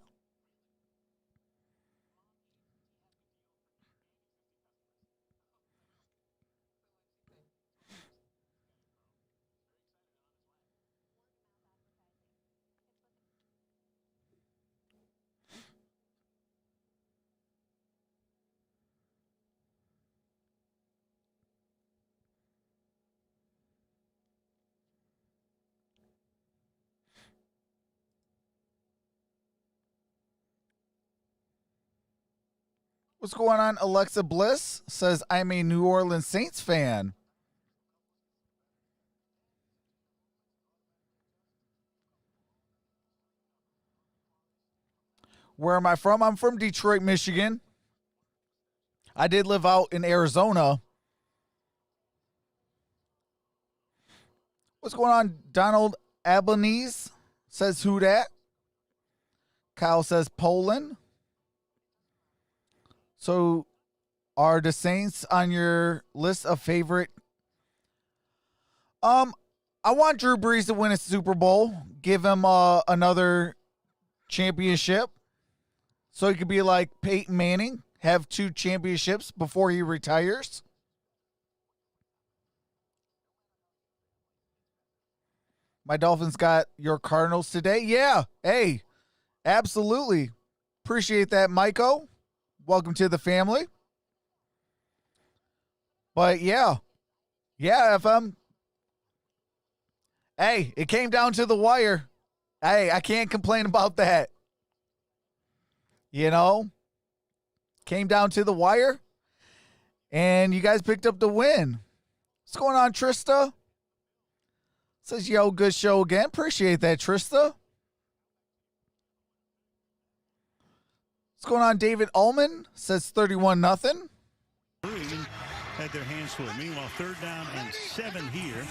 What's going on? Alexa Bliss says, I'm a New Orleans Saints fan. Where am I from? I'm from Detroit, Michigan. I did live out in Arizona. What's going on? Donald Albanese says, who dat? Kyle says, Poland. So, are the Saints on your list of favorite? I want Drew Brees to win a Super Bowl. Give him another championship. So he could be like Peyton Manning, have 2 championships before he retires. My Dolphins got your Cardinals today. Yeah. Hey, absolutely. Appreciate that, Micheal. Welcome to the family. But yeah, FM. Hey, it came down to the wire. Hey, I can't complain about that. You know, came down to the wire, and you guys picked up the win. What's going on, Trista? Says, yo, good show again. Appreciate that, Trista. What's going on, David Ullman? Says 31-0. Had their hands full. Meanwhile, 3rd down and 7 here.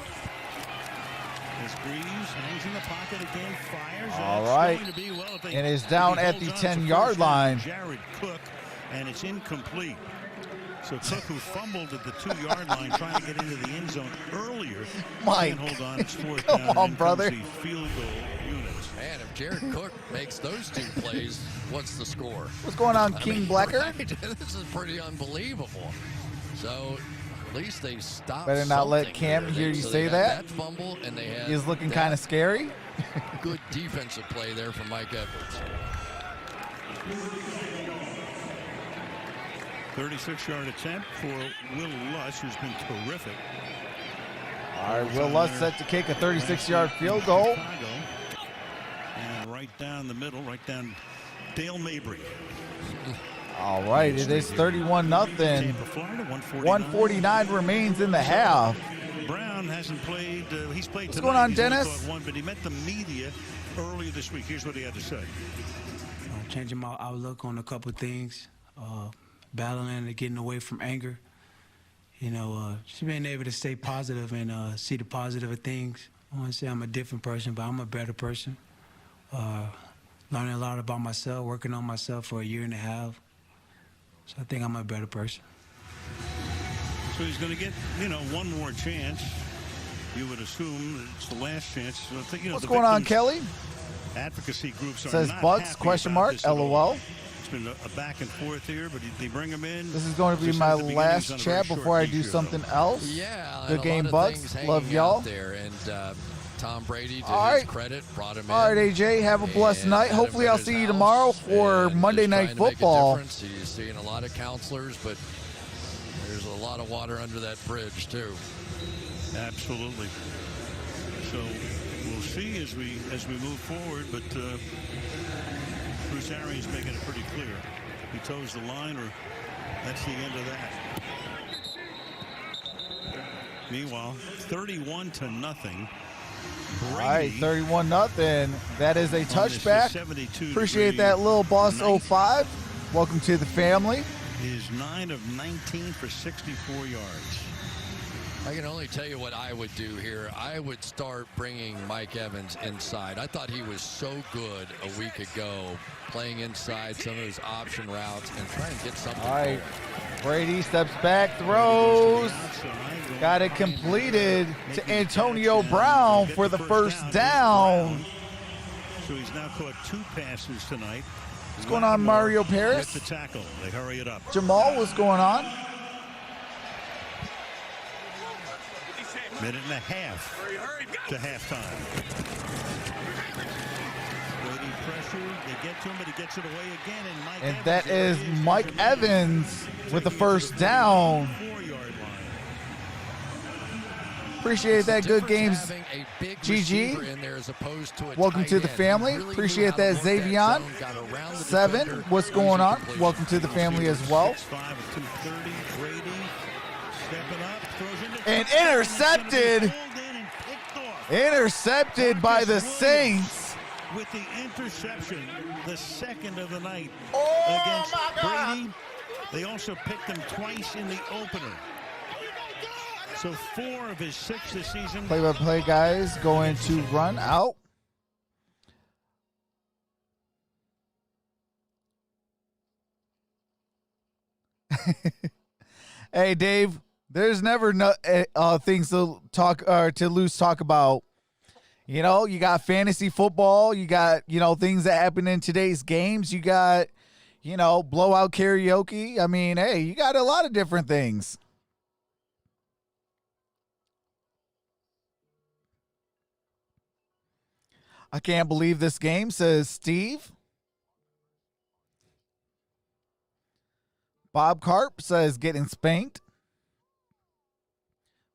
As Brees hangs in the pocket again, fires. All right. And is down at the 10-yard line. Jared Cook, and it's incomplete. So Cook, who fumbled at the 2-yard line, trying to get into the end zone earlier. Mike, hold on, it's 4th come down. on, brother. The field goal units. Man, if Jared Cook makes those 2 plays, what's the score? What's going on, King Blacker? Right? This is pretty unbelievable. So at least they stopped. Better not let Cam hear you say that. Fumble, and they had He's looking kind of scary. Good defensive play there from Mike Edwards. 36-yard attempt for Will Lutz, who's been terrific. All right, Will Lutz set to kick a 36-yard field goal. And right down the middle, right down Dale Mabry. All right, it is 31-0. 149 remains in the half. Brown hasn't played. He's played. What's going on, Dennis? But he met the media earlier this week. Here's what he had to say. Changing my outlook on a couple things. Battling and getting away from anger. You know, just being able to stay positive and see the positive of things. I want to say I'm a different person, but I'm a better person. Learning a lot about myself, working on myself for a year and a half. So I think I'm a better person. So he's going to get, one more chance. You would assume it's the last chance. So I think, what's going on, Kelly? Advocacy groups says Bucks, question mark, LOL. been a back and forth here, but they bring him in. This is going to be my last chat before I do something else. Yeah. Good game, Bucs. Love y'all. There. And Tom Brady, to his credit, brought him in. All right, AJ, have a blessed night. Hopefully I'll see you tomorrow for Monday Night Football. He's seeing a lot of counselors, but there's a lot of water under that bridge, too. Absolutely. So we'll see as we move forward, but Bruce Arians making it pretty clear. He toes the line, or that's the end of that. Meanwhile, 31-0. All right, 31-0. That is a touchback. Appreciate that, little boss 05. Welcome to the family. Is 9 of 19 for 64 yards. I can only tell you what I would do here. I would start bringing Mike Evans inside. I thought he was so good a week ago, playing inside some of his option routes and trying to get something. All right, Brady steps back, throws. Got it completed to Antonio Brown for the first down. So he's now caught 2 passes tonight. What's going on, Mario Paris? Gets the tackle. They hurry it up. Jamal, what's going on? Minute and a half to halftime. Brady pressure. They get to him, but he gets it away again. And that is Mike Evans with the first down. 4-yard line. Appreciate that. Good games, GG. Welcome to the family. Appreciate that, Xavion. 7, what's going on? Welcome to the family as well. And intercepted. Intercepted by the Saints. With the interception, the second of the night against Brady. They also picked him twice in the opener. So 4 of his 6 this season. Play-by-play guys going to run out. Hey, Dave. There's never things to talk or to lose talk about. You know, you got fantasy football. You got, things that happen in today's games. You got, blowout karaoke. I mean, hey, you got a lot of different things. I can't believe this game, says Steve. Bob Carp says getting spanked.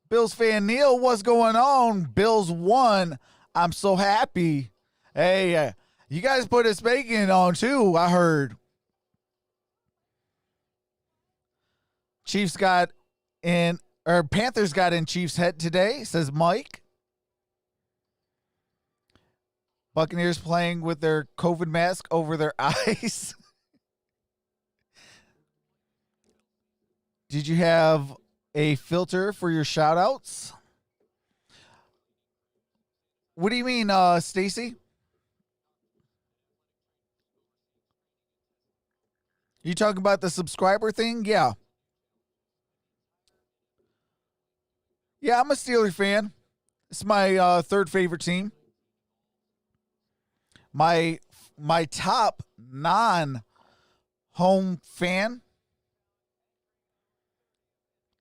Bills fan Neil, what's going on? Bills won. I'm so happy. Hey, you guys put a spanking on too, I heard. Panthers got in Chiefs' head today, says Mike. Buccaneers playing with their COVID mask over their eyes. Did you have a filter for your shout outs? What do you mean, Stacy? You talking about the subscriber thing? Yeah. Yeah, I'm a Steelers fan. It's my third favorite team. My top non-home fan,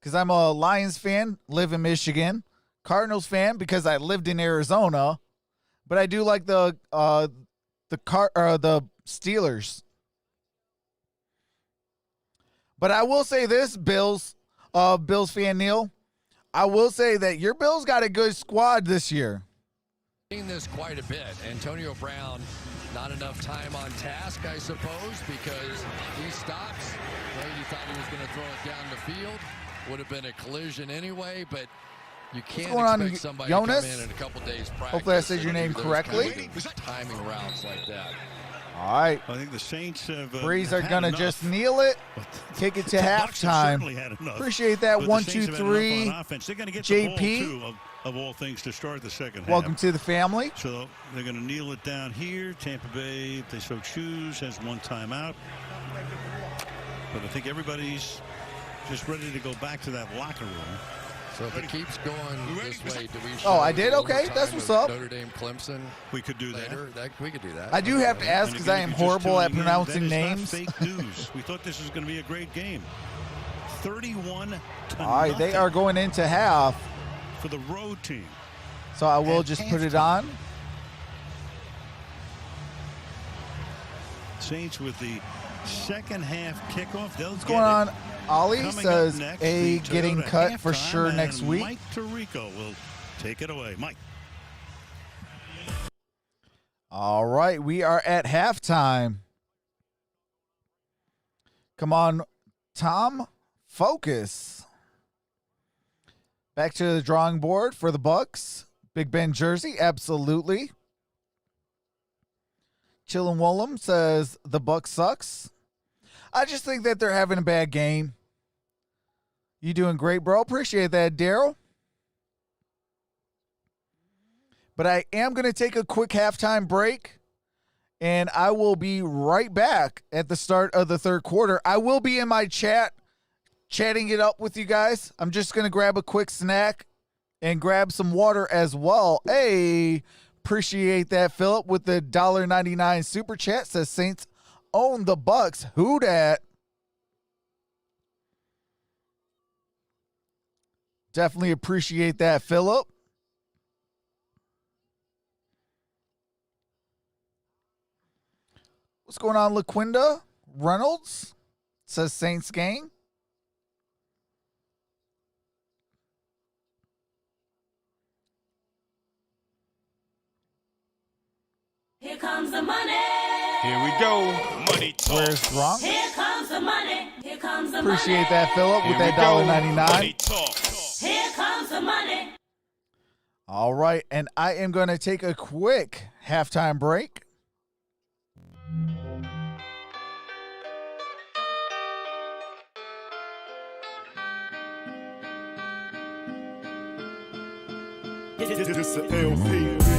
because I'm a Lions fan, live in Michigan. Cardinals fan because I lived in Arizona, but I do like the Steelers. But I will say this, Bills fan Neil, I will say that your Bills got a good squad this year. Seen this quite a bit. Antonio Brown, not enough time on task, I suppose, because he stops. Brady thought he was going to throw it down the field. Would have been a collision anyway, but you can't expect somebody to come in a couple days practice. Hopefully I said your name correctly. Timing routes like that. All right. I think the Saints have Brees are going to just kneel it, kick it to halftime. Appreciate that. 1, 2, 3. JP. Of all things to start the second half. Welcome to the family. So they're going to kneel it down here. Tampa Bay, if they so choose, has 1 timeout. But I think everybody's just ready to go back to that locker room. So if it keeps going this way, do we show I did? Okay, that's what's up. Notre Dame, Clemson. We could do later. We could do that. I do have to ask because I am horrible at pronouncing names. Fake news. We thought this was going to be a great game. 31 to All right, they are going into half for the road team. So I will just put it on. Saints with the second half kickoff. What's going on? Ollie says A getting cut for sure next week. Mike Tirico will take it away. Mike. All right, we are at halftime. Come on, Tom, focus. Back to the drawing board for the Bucs. Big Ben jersey, absolutely. Chillin' Wollum says the Bucs sucks. I just think that they're having a bad game. You doing great, bro. Appreciate that, Daryl. But I am going to take a quick halftime break, and I will be right back at the start of the third quarter. I will be in my chat, chatting it up with you guys. I'm just going to grab a quick snack and grab some water as well. Hey, appreciate that, Philip, with the $1.99 super chat. Says Saints own the Bucs. Who dat? Definitely appreciate that, Philip. What's going on, LaQuinda? Reynolds says Saints gang. Here comes the money. Here we go. Money talk. Where's Gronk? Here comes the money. Here comes the Appreciate money. that, Philip, with that $1.99. Money talk. Here comes the money. All right, and I am going to take a quick halftime break. This a LP.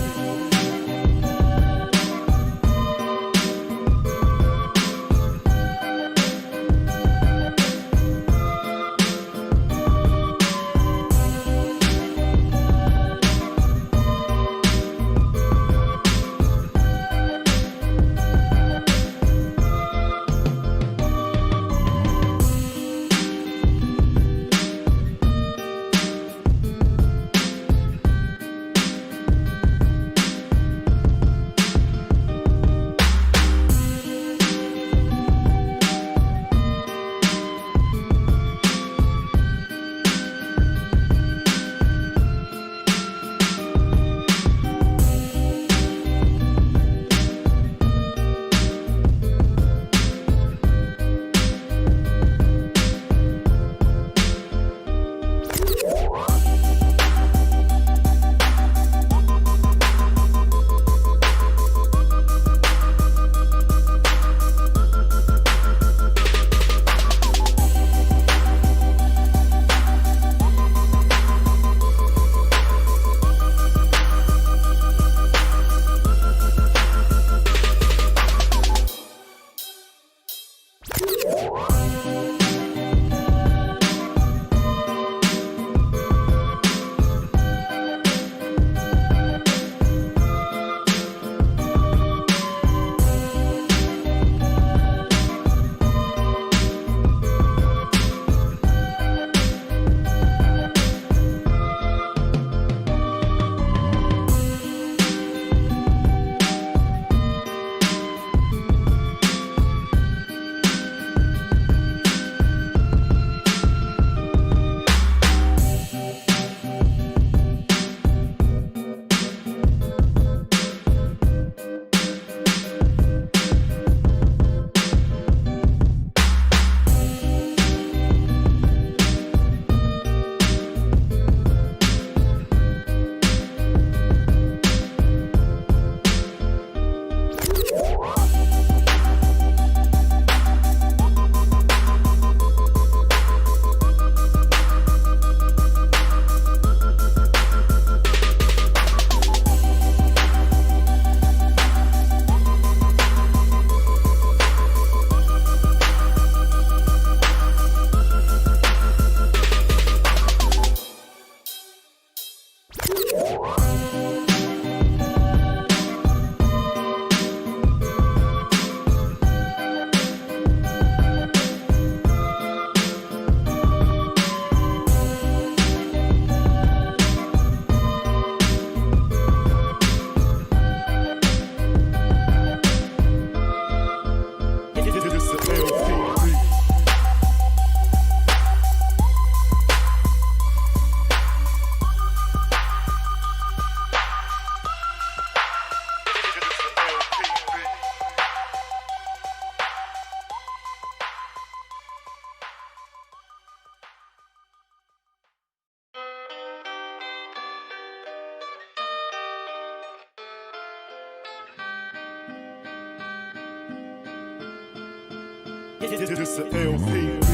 This a LP.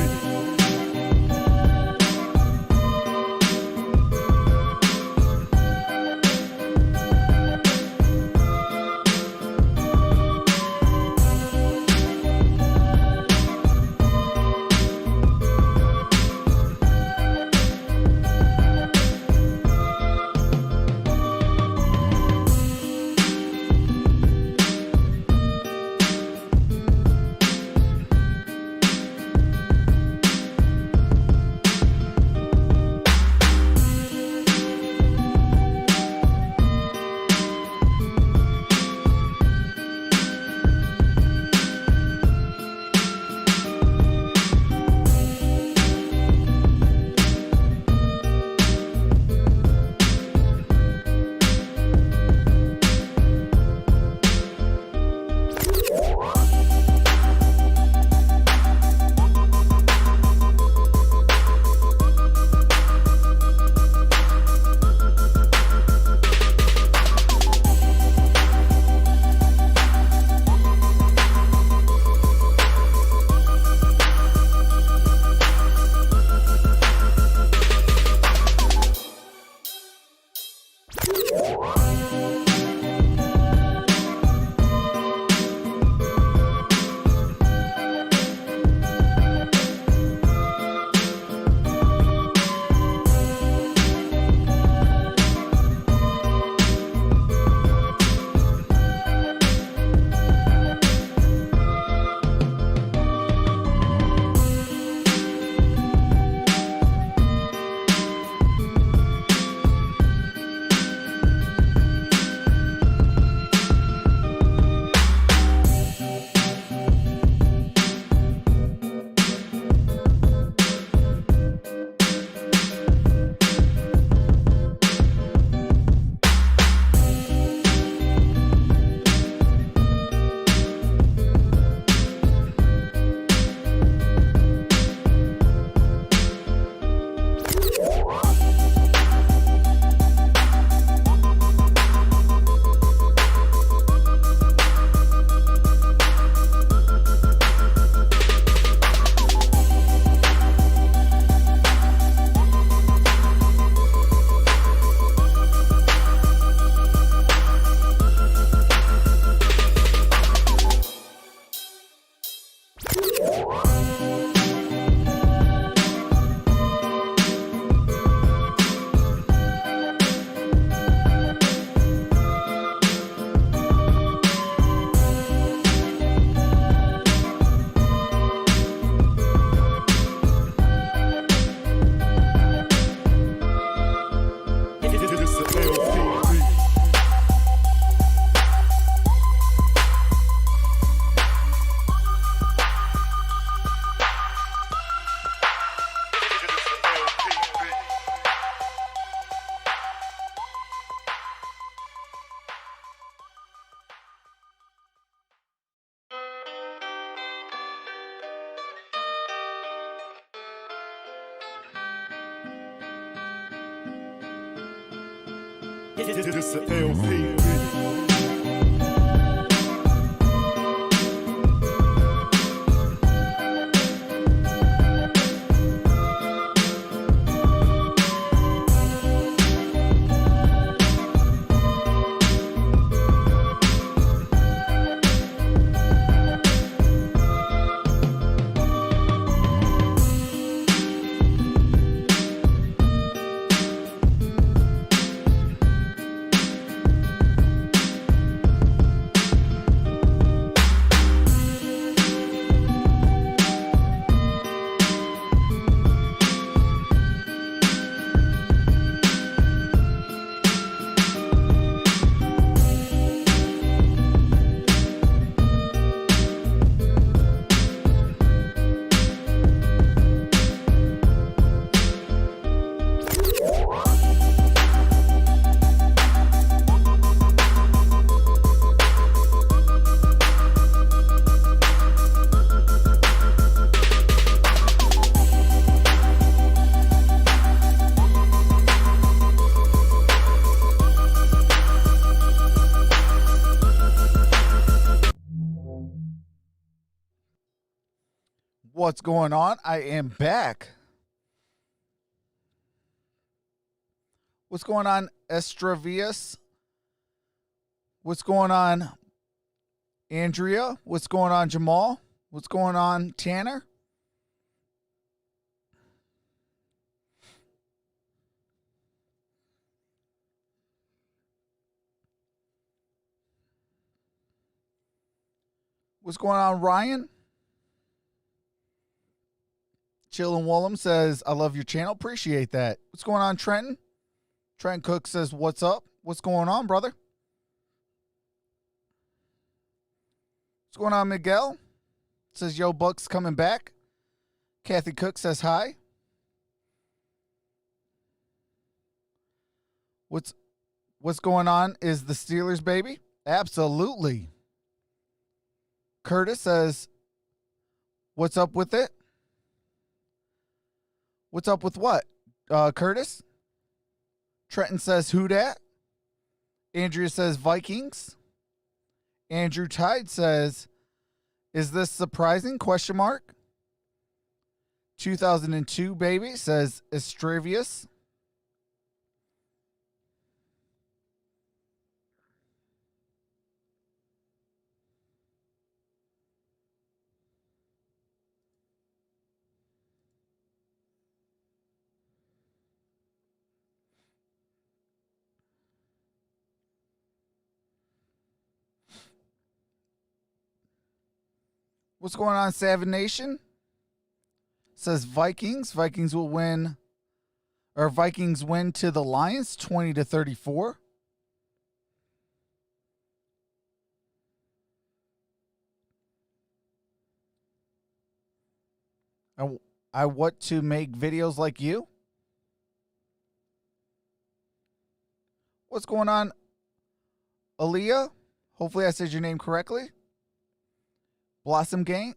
This a LP. What's going on? I am back. What's going on, Estravius? What's going on, Andrea? What's going on, Jamal? What's going on, Tanner? What's going on, Ryan? Chillin' Wollum says, I love your channel. Appreciate that. What's going on, Trenton? Trent Cook says, what's up? What's going on, brother? What's going on, Miguel? Says, yo, Bucks coming back. Kathy Cook says, hi. What's going on? Is the Steelers, baby? Absolutely. Curtis says, what's up with it? What's up with what? Curtis? Trenton says, who dat? Andrea says, Vikings. Andrew Tide says, is this surprising? Question mark. 2002, baby, says Estravius. What's going on, Savin Nation? Says Vikings. Vikings will win, or Vikings win to the Lions 20-34. I want to make videos like you. What's going on, Aaliyah? Hopefully I said your name correctly. Blossom Game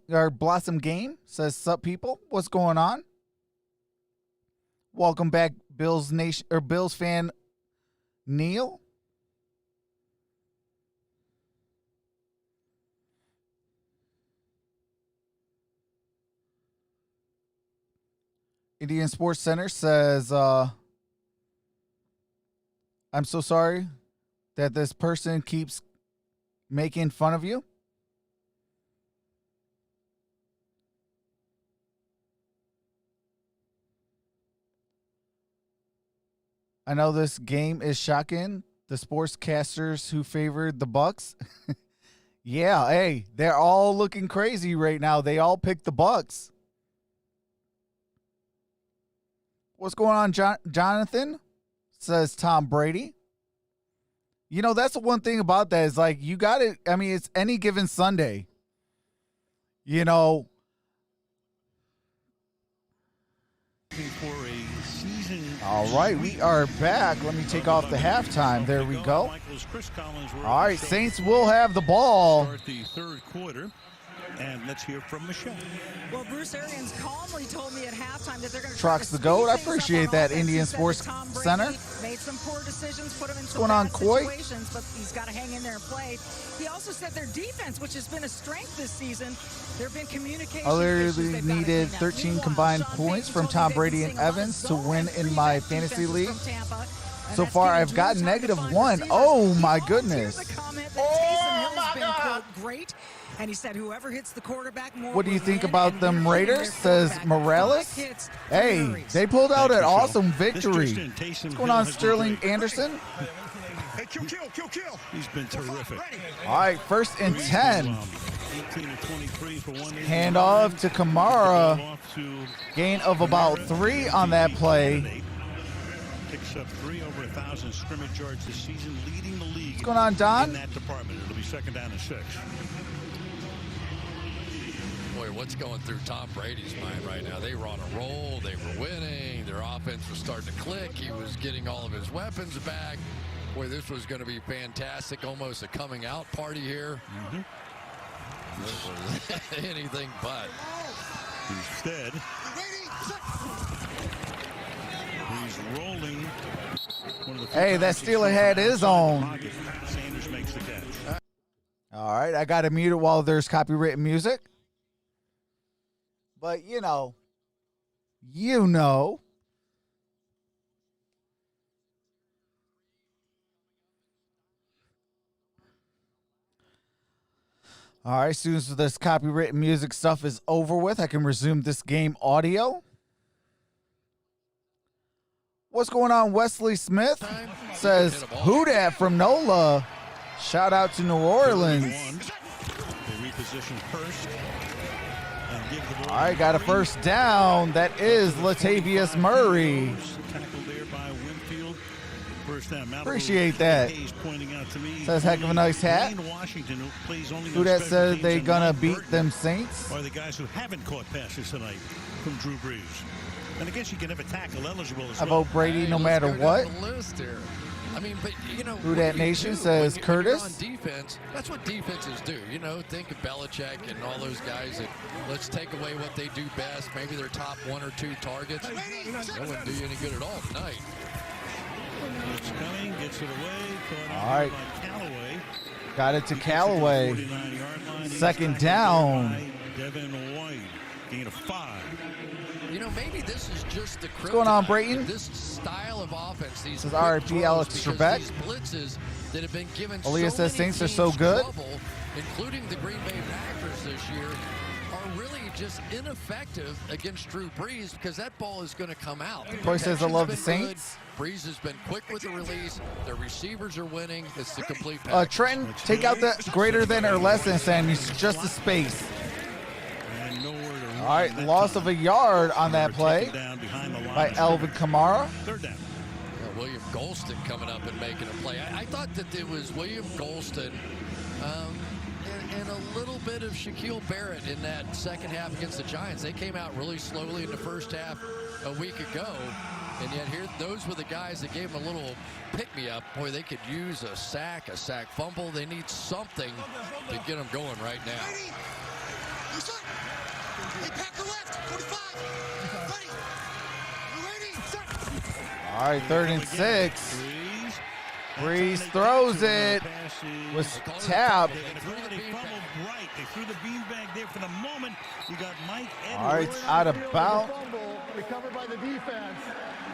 says, sup people, what's going on? Welcome back, Bills Nation or Bills fan Neil. Indian Sports Center says, I'm so sorry that this person keeps making fun of you. I know this game is shocking. The sportscasters who favored the Bucks. Yeah, hey, they're all looking crazy right now. They all picked the Bucks. What's going on, Jonathan? Says Tom Brady. You know, that's the one thing about that is like you got it. I mean, it's any given Sunday. You know. For a season. All right, we are back. Let me take off the halftime. There we go. All right, Saints will have the ball. Start the third quarter. And let's hear from Micheal. Well, Bruce Arians calmly told me at halftime that they're going to Trox the GOAT. I appreciate that, Indian Sports Center. Made some poor decisions, put him in some going on, bad Coy? situations, but he's got to hang in there and play. He also said their defense, which has been a strength this season, there have been communication issues. I needed 13 combined points from Tom Brady and Evans to win in my fantasy league. So far, I've gotten -1. Oh, my goodness. Oh, my God. Great. And he said, whoever hits the quarterback more. What do you think about them Raiders? Says Morales. Hey, they pulled out an awesome victory. What's going on, Sterling Anderson? Hey, kill. He's been terrific. All right, 1st and 10. Hand off to Kamara. Gain of about 3 on that play. Picks up 3 over 1,000 scrimmage yards this season, leading the league. What's going on, Don? In that department. It'll be 2nd down and 6. Boy, what's going through Tom Brady's mind right now? They were on a roll. They were winning. Their offense was starting to click. He was getting all of his weapons back. Boy, this was going to be fantastic. Almost a coming out party here. This was anything but. Instead, he's rolling. Hey, that Steeler hat is on. Sanders makes the catch. All right, I got to mute it while there's copywritten music. But, you know. All right, as soon as this copywritten music stuff is over with, I can resume this game audio. What's going on? Wesley Smith says, who dat from NOLA? Shout out to New Orleans. They reposition first. All right, got a first down. That is Latavius Murray. Tackled there by Winfield. First down. Appreciate that. Says heck of a nice hat. Who that says they gonna beat them Saints? Are the guys who haven't caught passes tonight from Drew Brees. And I guess you can never tackle eligible as I vote Brady no matter what. I mean, but you know, Who that nation says Curtis? On defense, that's what defenses do. You know, think of Belichick and all those guys that let's take away what they do best. Maybe their top 1 or 2 targets. That wouldn't do you any good at all tonight. It's coming, gets it away. All right. Got it to Callaway. Second down. Devin White, gain of 5. You know, maybe this is just the What's going on, Brayton? This style of offense, these This is RIP Alex Trebek. these blitzes that have been given Aaliyah so says many Saints are so teams good. trouble, including the Green Bay Packers this year, are really just ineffective against Drew Brees because that ball is going to come out. Troy says I love the Protection's Saints. been good. Brees has been quick with the release. Their receivers are winning. It's the complete package. Trenton, take out the greater than or less than sign. It's just a space. All right, loss of a yard on that play by Alvin Kamara. Third down. William Golston coming up and making a play. I thought that it was William Golston and a little bit of Shaquille Barrett in that second half against the Giants. They came out really slowly in the first half a week ago, and yet here those were the guys that gave them a little pick-me-up. Boy, they could use a sack fumble. They need something to get them going right now. All right, 3rd and 6. Brees throws it. Was tapped. They threw the beanbag there for the moment. You got Mike Edwards. All right, it's out of bounds. Recovered by the defense.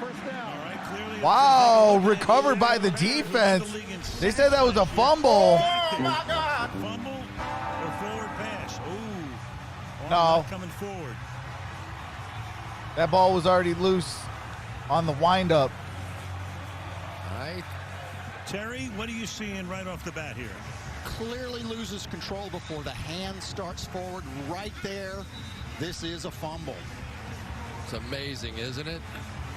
First down. All right, clearly Wow, recovered by the defense. They said that was a fumble. Oh my God! Fumble or forward pass? Ooh. No. Coming forward. That ball was already loose on the windup. All right. Terry, what are you seeing right off the bat here? Clearly loses control before the hand starts forward right there. This is a fumble. It's amazing, isn't it?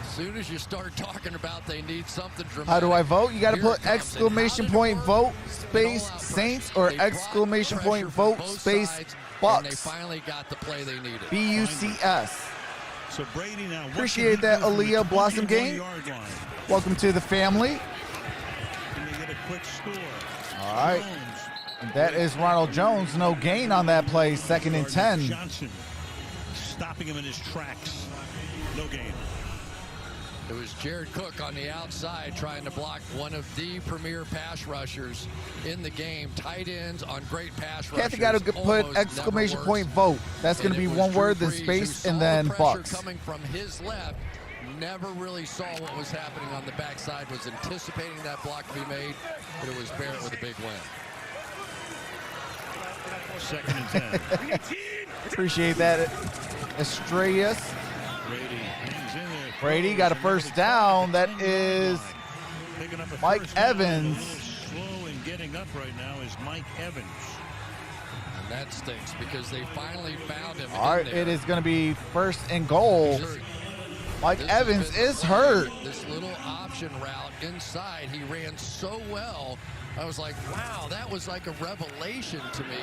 As soon as you start talking about they need something dramatic. How do I vote? You got to put exclamation point vote space Saints or exclamation point vote space And they Bucs. finally got the play they needed. BUCS. So Brady now. Appreciate that, Aaliyah Blossom Game. Welcome to the family. And they get a quick score. All right. And that is Ronald Jones. No gain on that play. 2nd and 10. Johnson stopping him in his tracks. No gain. It was Jared Cook on the outside trying to block one of the premier pass rushers in the game. Tight ends on great pass rushers. Kathy got to put exclamation point vote. That's going to be one word, then space, and then Bucs. Coming from his left, never really saw what was happening on the backside, was anticipating that block to be made, but it was Barrett with a big win. 2nd and 10. Appreciate that, Estrellas. Brady got a first down. That is Mike Evans. Slow in getting up right now is Mike Evans. And that stinks because they finally found him. All right, it is going to be 1st and goal. Mike Evans is hurt. This little option route inside, he ran so well. I was like, wow, that was like a revelation to me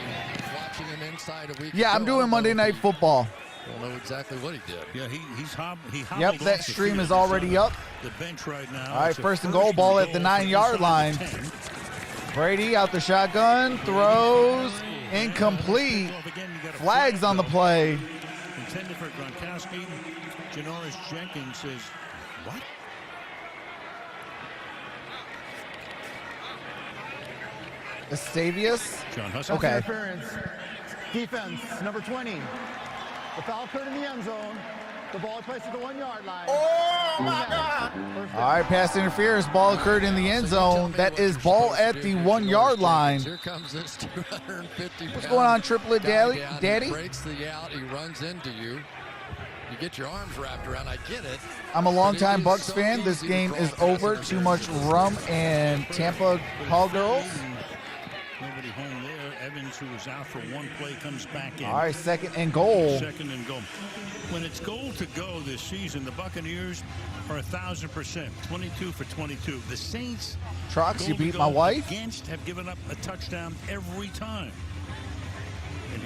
watching him inside a week ago. I'm doing Monday Night Football. I don't know exactly what he did. Yeah, he's hobbled. Yep, that stream is already up. The bench right now. All right, 1st and goal, ball at the 9-yard line. Brady out the shotgun, throws, incomplete. Flags on the play. Intended for Gronkowski. Janoris Jenkins says, what? Estavius? John Hustle. Okay. Interference. Defense, number 20. The foul occurred in the end zone. The ball placed at the 1 yard line. Oh, my God. All right, pass interference. Ball occurred in the end zone. That is ball at the 1 yard line. Here comes this 250 What's going on, Triplet Daddy? He breaks the out. He runs into you. You get your arms wrapped around. I get it. I'm a longtime Bucs fan. This game is over. Too much rum and Tampa call girls. Nobody home there. Evans, who was out for one play, comes back in. All right, second and goal. Second and goal. When it's goal to go this season, the Buccaneers are 1,000%, 22 for 22. The Saints, Trox, you beat my wife? Against have given up a touchdown every time.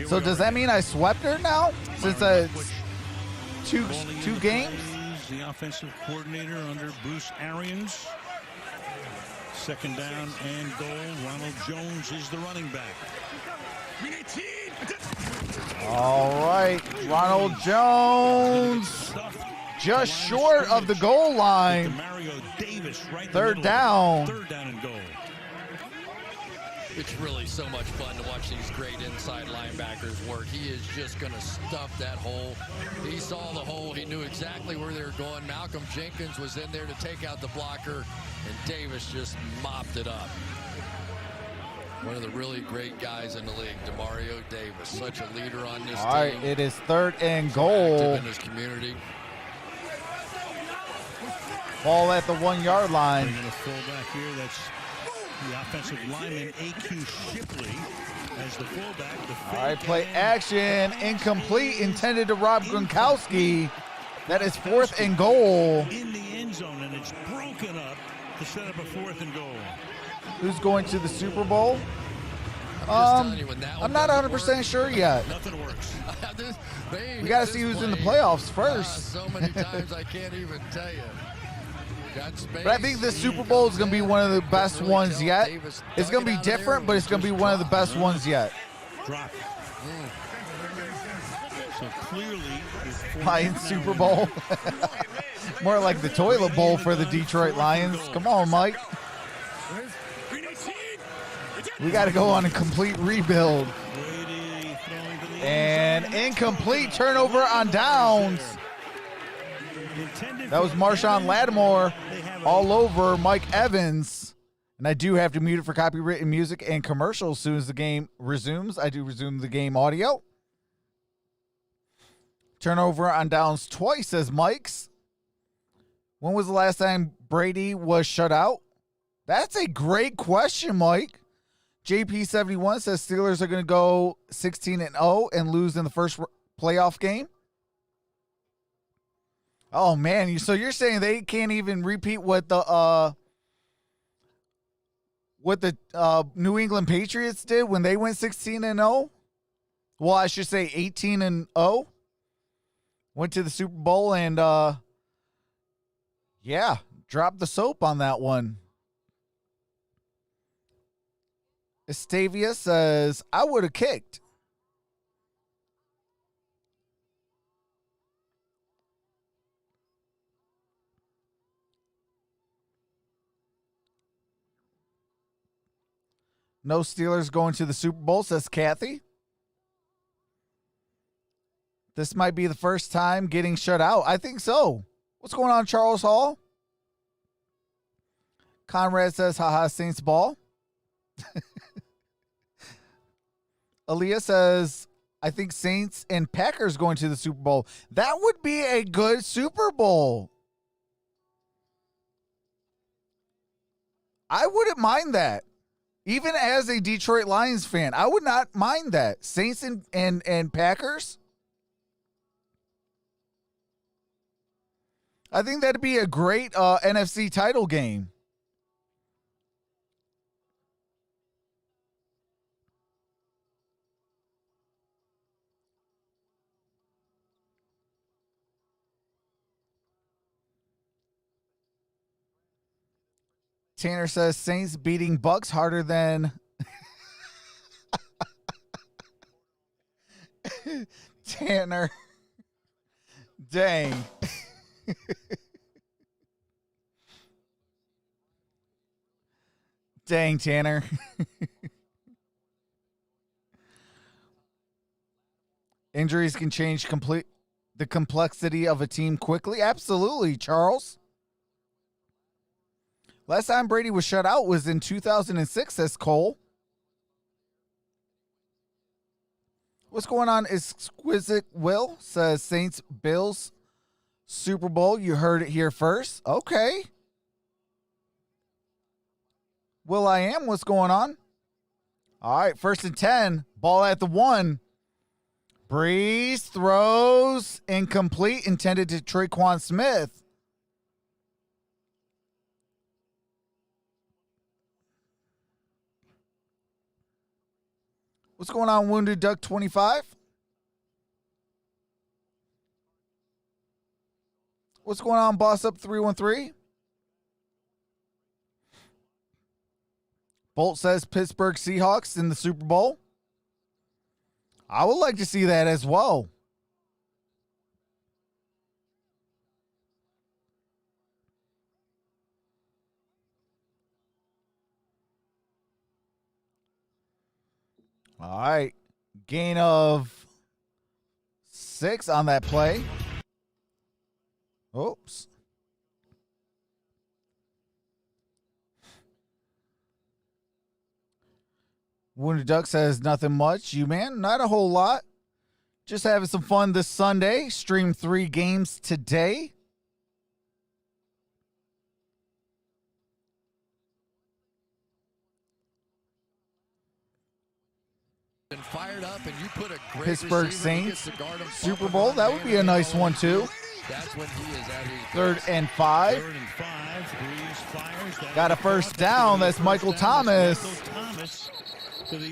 So does that mean I swept her now? Since it's two games? The offensive coordinator under Bruce Arians. Second down and goal. Ronald Jones is the running back. All right, Ronald Jones just short of the goal line. Third down. Third down and goal. It's really so much fun to watch these great inside linebackers work. He is just going to stuff that hole. He saw the hole. He knew exactly where they were going. Malcolm Jenkins was in there to take out the blocker, and Davis just mopped it up. One of the really great guys in the league, Demario Davis, such a leader on this team. All right, it is third and goal. In his community. Ball at the 1 yard line. Bringing a fullback here. That's the offensive lineman, A.Q. Shipley, as the fullback. All right, play action. Incomplete, intended to rob Gronkowski. That is fourth and goal. In the end zone, and it's broken up to set up a fourth and goal. Who's going to the Super Bowl? I'm not 100% sure yet. Nothing works. We got to see who's in the playoffs first. So many times I can't even tell you. But I think this Super Bowl is going to be one of the best ones yet. It's going to be different, but it's going to be one of the best ones yet. Drop. So clearly, Lions Super Bowl. More like the toilet bowl for the Detroit Lions. Come on, Mike. We got to go on a complete rebuild. And incomplete, turnover on downs. That was Marshawn Lattimore all over Mike Evans. And I do have to mute it for copywritten music and commercials as soon as the game resumes. I do resume the game audio. Turnover on downs twice, says Mike's. When was the last time Brady was shut out? That's a great question, Mike. JP71 says Steelers are going to go 16-0 and lose in the first playoff game. Oh, man. So you're saying they can't even repeat what the New England Patriots did when they went 16-0? Well, I should say 18-0. Went to the Super Bowl and, yeah, dropped the soap on that one. Estavia says, I would have kicked. No Steelers going to the Super Bowl, says Kathy. This might be the first time getting shut out. I think so. What's going on, Charles Hall? Conrad says, haha, Saints ball. Aaliyah says, I think Saints and Packers going to the Super Bowl. That would be a good Super Bowl. I wouldn't mind that. Even as a Detroit Lions fan, I would not mind that. Saints and Packers. I think that'd be a great NFC title game. Tanner says Saints beating Bucks harder than Tanner. Dang. Dang, Tanner. Injuries can change the complexity of a team quickly. Absolutely, Charles. Last time Brady was shut out was in 2006, says Cole. What's going on? Exquisite Will says Saints Bills Super Bowl. You heard it here first. Okay. Will I am. What's going on? All right, 1st and 10. Ball at the 1. Brees throws incomplete, intended to Traquan Smith. What's going on, Wounded Duck 25? What's going on, Boss Up 313? Bolt says Pittsburgh Seahawks in the Super Bowl. I would like to see that as well. All right. Gain of 6 on that play. Oops. Wounded Duck says nothing much. You, man, not a whole lot. Just having some fun this Sunday. Stream 3 games today. Fired up, and you put a great Pittsburgh Saints Super Bowl. That would be a nice one too. That's when he is at his 3rd and 5. 3rd and 5. Brees fires. Got a first down. That's Michael Thomas.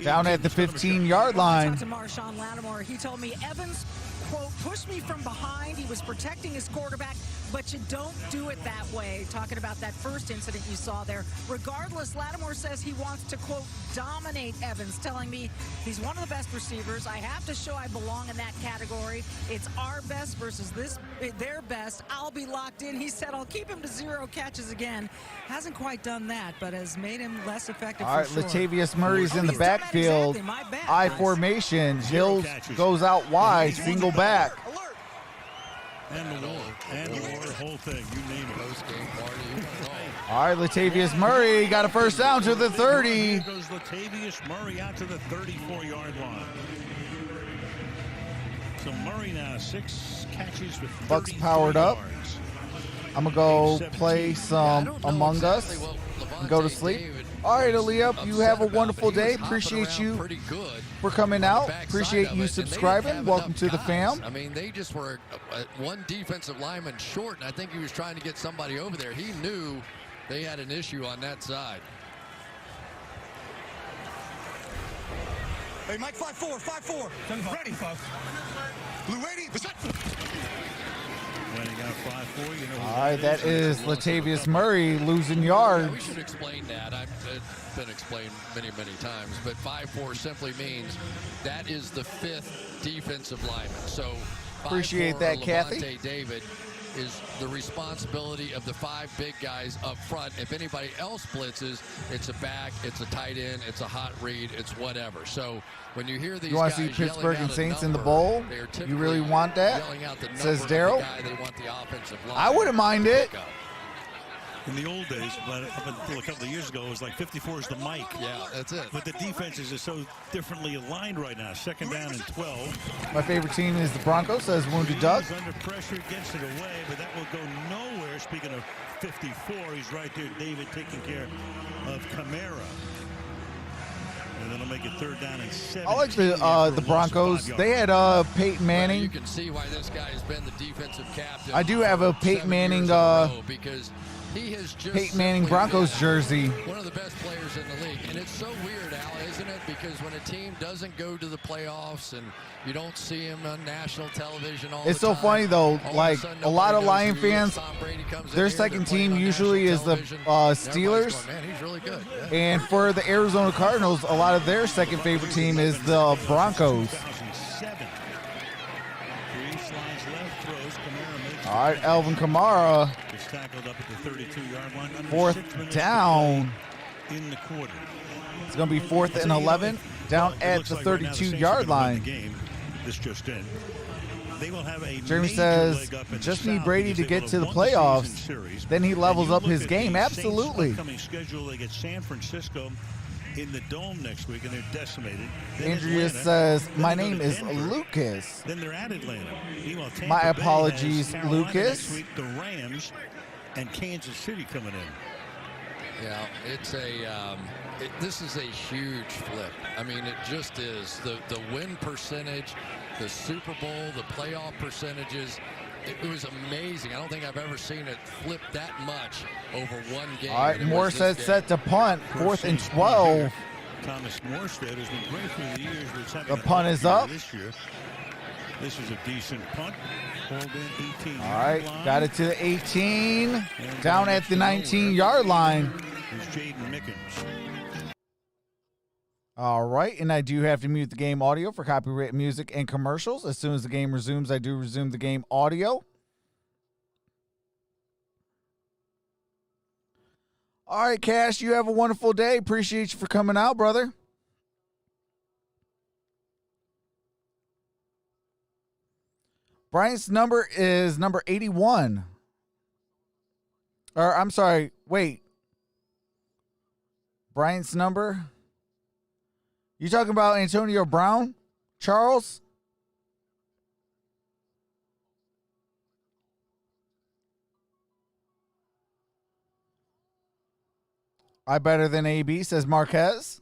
Down at the 15-yard line. I talked to Marshawn Lattimore. He told me Evans, quote, pushed me from behind. He was protecting his quarterback, but you don't do it that way. Talking about that first incident you saw there. Regardless, Lattimore says he wants to, quote, dominate Evans, telling me he's one of the best receivers. I have to show I belong in that category. It's our best versus their best. I'll be locked in. He said, I'll keep him to 0 catches again. Hasn't quite done that, but has made him less effective. All right, for sure. Latavius Murray's in the backfield. Exactly. I formation. Hills goes out wide. Single back. And the whole thing. You name it. Post-game party. All right, Latavius Murray got a first down to the 30. Here goes Latavius Murray out to the 34-yard line. So Murray now 6 catches with 34 Bucks powered up. yards. I'm going to go play some Among Us and go to sleep. All right, Aaliyah, you have a wonderful day. Appreciate you for coming out. Appreciate you subscribing. Welcome to the fam. I mean, they just were one defensive lineman short, and I think he was trying to get somebody over there. He knew they had an issue on that side. Hey, Mike, 5-4, 5-4. Ready, folks. Blue 80, When he got 5-4, you know. All right, that is Latavius Murray losing yards. Yeah, we should explain that. It's been explained many, many times. But 5-4 simply means that is the 5th defensive lineman. So Appreciate that, Kathy. Levante David is the responsibility of the 5 big guys up front. If anybody else blitzes, it's a back, it's a tight end, it's a hot read, it's whatever. So when you hear these You want guys to see Pittsburgh and Saints in the number, bowl? they are You really typically want that? yelling out the number Says of the Daryl. guy they want the offensive line I wouldn't mind it. to pick up. In the old days, but up until a couple of years ago, it was like 54 is the mic. Yeah, that's it. But the defenses are so differently aligned right now. 2nd down and 12. My favorite team is the Broncos, says Wounded Duck. He's under pressure, gets it away, but that will go nowhere. Speaking of 54, he's right there. David taking care of Kamara. And then he'll make it 3rd down and 7. I like the Broncos. They had Peyton Manning. You can see why this guy has been the defensive captain. I do have a Peyton Manning because he has just Peyton Manning Broncos jersey. One of the best players in the league. And it's so weird, Al, isn't it? Because when a team doesn't go to the playoffs and you don't see him on national television all It's the so time, funny though, all like of a sudden a lot of nobody Lion knows who he is. fans, Tom Brady comes in their here, second they're playing team on usually national is the television, and everybody's Steelers. going, man, he's really good. Yeah. And for the Arizona Cardinals, a lot of their second favorite team is the Broncos. 2007. Brees slides left, throws. Kamara makes All right, Alvin Kamara, It's tackled up at the 32-yard line. Under 4th 6 minutes down. to play in the quarter. It's going to be 4th and 11 down It at looks the like right now the Saints are 32-yard gonna win the line. game. this just in. They will have a Jeremy major says, leg up in just the need South Brady to because they get will to the have won playoffs. season series. Then he levels And you up his look at game. the Saints' Absolutely. upcoming schedule, they get San Francisco in the Dome next week, and they're decimated. Then Andrea Atlanta, says, then my they go name to is Denver, Lucas. Then they're at Atlanta. Meanwhile, Tampa My Bay apologies, has Carolina Lucas. next week, the Rams, and Kansas City coming in. Yeah, it's this is a huge flip. I mean, it just is. The win percentage, the Super Bowl, the playoff percentages, it was amazing. I don't think I've ever seen it flip that much over one game. All right, Morstead set to punt, 4th and 12. Thomas Morstead has been great through the years. But it's The punt is up. This year. This is a decent punt. Hold in 18. All right, got it to the 18. Down at the 19-yard line. Is Jaden Mickens. All right, and I do have to mute the game audio for copyright music and commercials. As soon as the game resumes, I do resume the game audio. All right, Cash, you have a wonderful day. Appreciate you for coming out, brother. Bryant's number is number 81. Or, I'm sorry, wait. Bryant's number? You talking about Antonio Brown? Charles? I better than AB, says Marquez.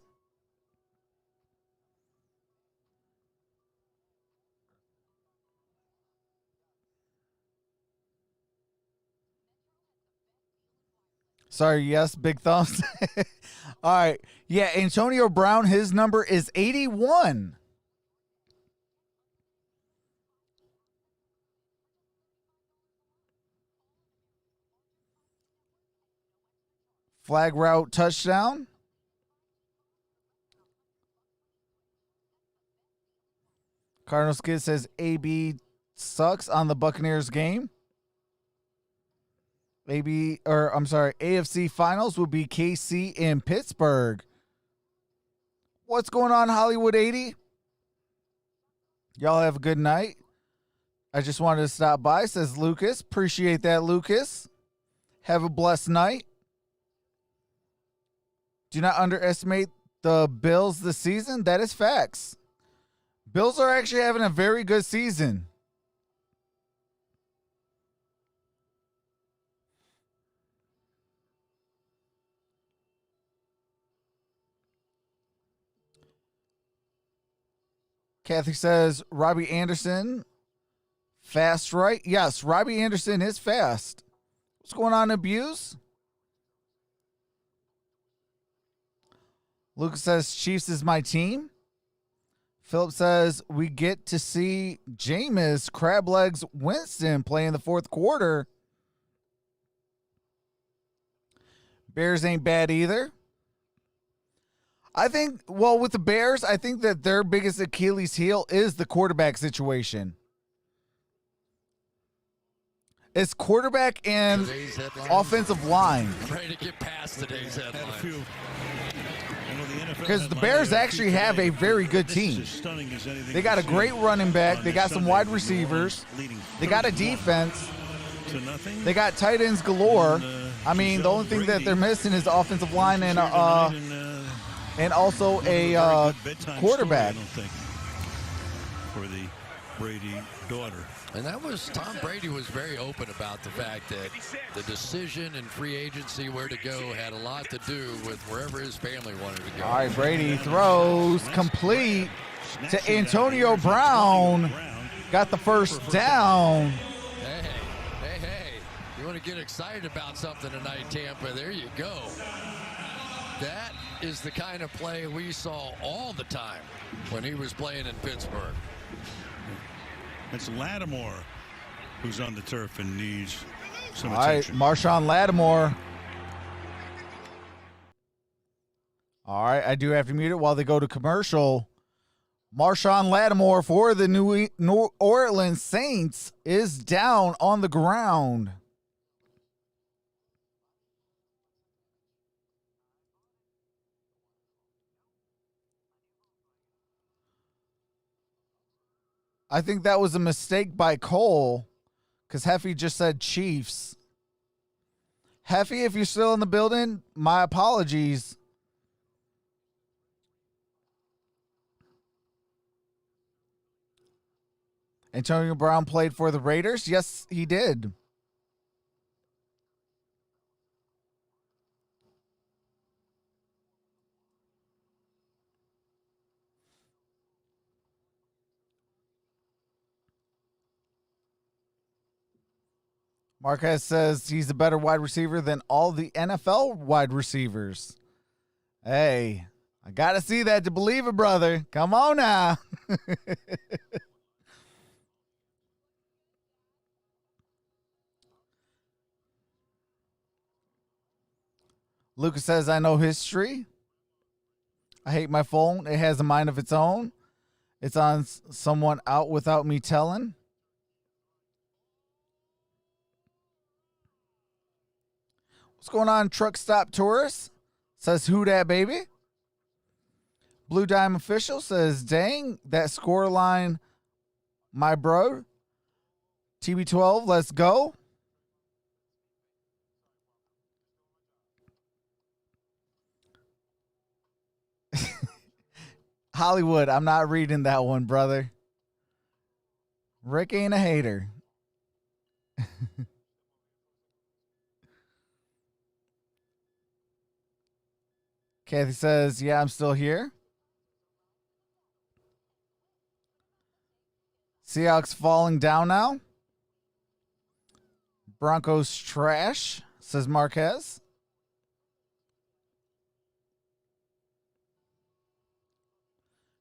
Sorry, yes, big thumbs. All right. Yeah, Antonio Brown, his number is 81. Flag route touchdown. Cardinals Kid says AB sucks on the Buccaneers game. AFC Finals will be KC in Pittsburgh. What's going on, Hollywood 80? Y'all have a good night. I just wanted to stop by, says Lucas. Appreciate that, Lucas. Have a blessed night. Do not underestimate the Bills this season. That is facts. Bills are actually having a very good season. Kathy says, Robbie Anderson, fast, right? Yes, Robbie Anderson is fast. What's going on, Abuse? Lucas says, Chiefs is my team. Philip says, we get to see Jameis Crab Legs Winston play in the fourth quarter. Bears ain't bad either. I think, well, with the Bears, I think that their biggest Achilles heel is the quarterback situation. It's quarterback and offensive line. I'm ready to get past today's headline. Because the Bears actually have a very good team. They got a great running back. They got some wide receivers. They got a defense. They got tight ends galore. I mean, the only thing that they're missing is the offensive line and also a quarterback. For the Brady daughter. And that was, Tom Brady was very open about the fact that the decision in free agency where to go had a lot to do with wherever his family wanted to go. All right, Brady throws complete to Antonio Brown. Got the first down. Hey. You want to get excited about something tonight, Tampa? There you go. That is the kind of play we saw all the time when he was playing in Pittsburgh. It's Lattimore who's on the turf and needs some All attention. right, Marshawn Lattimore. All right, I do have to mute it while they go to commercial. Marshawn Lattimore for the New Orleans Saints is down on the ground. I think that was a mistake by Cole because Heffy just said Chiefs. Heffy, if you're still in the building, my apologies. Antonio Brown played for the Raiders. Yes, he did. Marquez says he's a better wide receiver than all the NFL wide receivers. Hey, I got to see that to believe it, brother. Come on now. Lucas says, I know history. I hate my phone. It has a mind of its own. It's on someone out without me telling. What's going on, Truck Stop Tourist? Says, who dat, baby? Blue Dime Official says, dang, that score line, my bro. TB12, let's go. Hollywood, I'm not reading that one, brother. Rick ain't a hater. Kathy says, yeah, I'm still here. Seahawks falling down now. Broncos trash, says Marquez.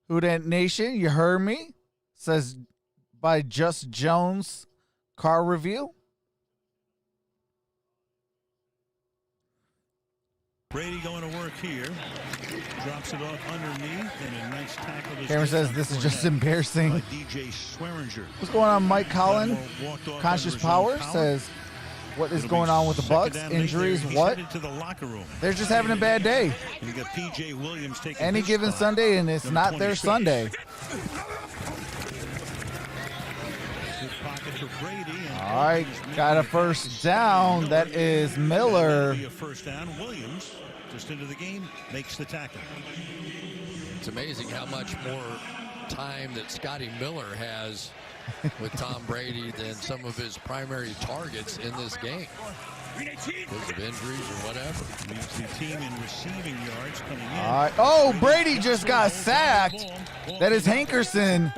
Houdat Nation, you heard me, says by Just Jones Car Review. Brady going to work here. Drops it off underneath and a nice tackle. Cameron says this is just embarrassing. DJ Swearinger. What's going on, Mike Collin? Conscious Power says, what is going on with the Bucs? Injuries, what? They're just having a bad day. You got PJ Williams taking any given Sunday, and it's not their Sunday. All right, got a first down. That is Miller. First down. Williams just into the game, makes the tackle. It's amazing how much more time that Scotty Miller has with Tom Brady than some of his primary targets in this game. Because of injuries or whatever. Leads the team in receiving yards coming in. All right. Oh, Brady just got sacked. That is Hankerson.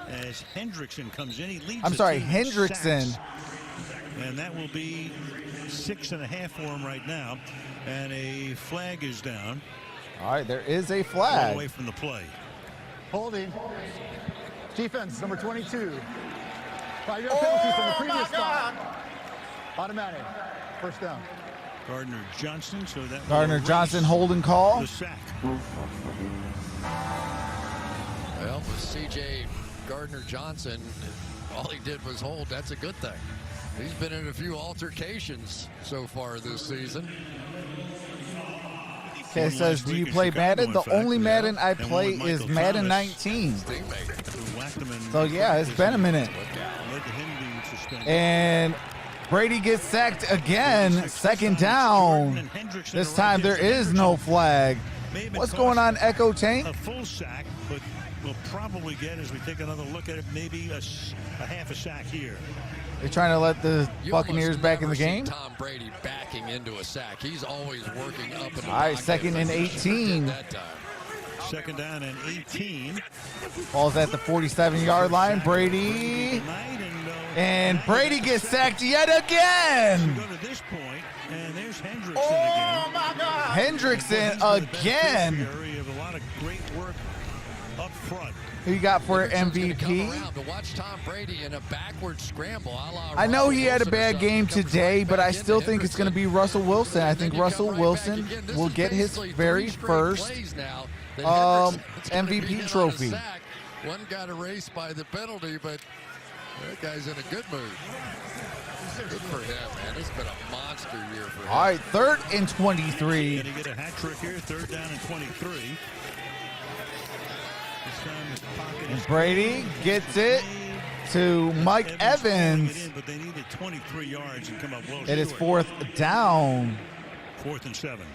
As Hendrickson comes in, he leads. I'm sorry, Hendrickson. And that will be 6.5 for him right now. And a flag is down. All right, there is a flag. Away from the play. Holding. Defense, number 22. 5-yard penalty from the previous stop. Automatic. First down. Gardner Johnson. So that Gardner Johnson holding call. The sack. Well, with C.J. Gardner Johnson, all he did was hold. That's a good thing. He's been in a few altercations so far this season. Okay, says, do you play Madden? The only Madden I play is Madden 19. So, yeah, it's been a minute. And Brady gets sacked again. Second down. This time there is no flag. What's going on, Echo Tank? A full sack, but we'll probably get, as we take another look at it, maybe a half a sack here. They're trying to let the Buccaneers back in the game. Tom Brady backing into a sack. He's always working up and all right, second and 18. Second down and 18. Ball's at the 47-yard line. Brady. And Brady gets sacked yet again. Go to this point, and there's Hendrickson again. Oh, my God. Hendrickson again. A lot of great work up front. Who you got for MVP? To watch Tom Brady in a backward scramble. I know he had a bad game today, but I still think it's going to be Russell Wilson. I think Russell Wilson will get his very first MVP trophy. One got erased by the penalty, but that guy's in a good mood. Good for him, man. It's been a monster year for him. All right, 3rd and 23. Going to get a hat trick here, 3rd down and 23. And Brady gets it. to Mike Evans. But they needed 23 yards and come up well. It is 4th down. 4th and 7.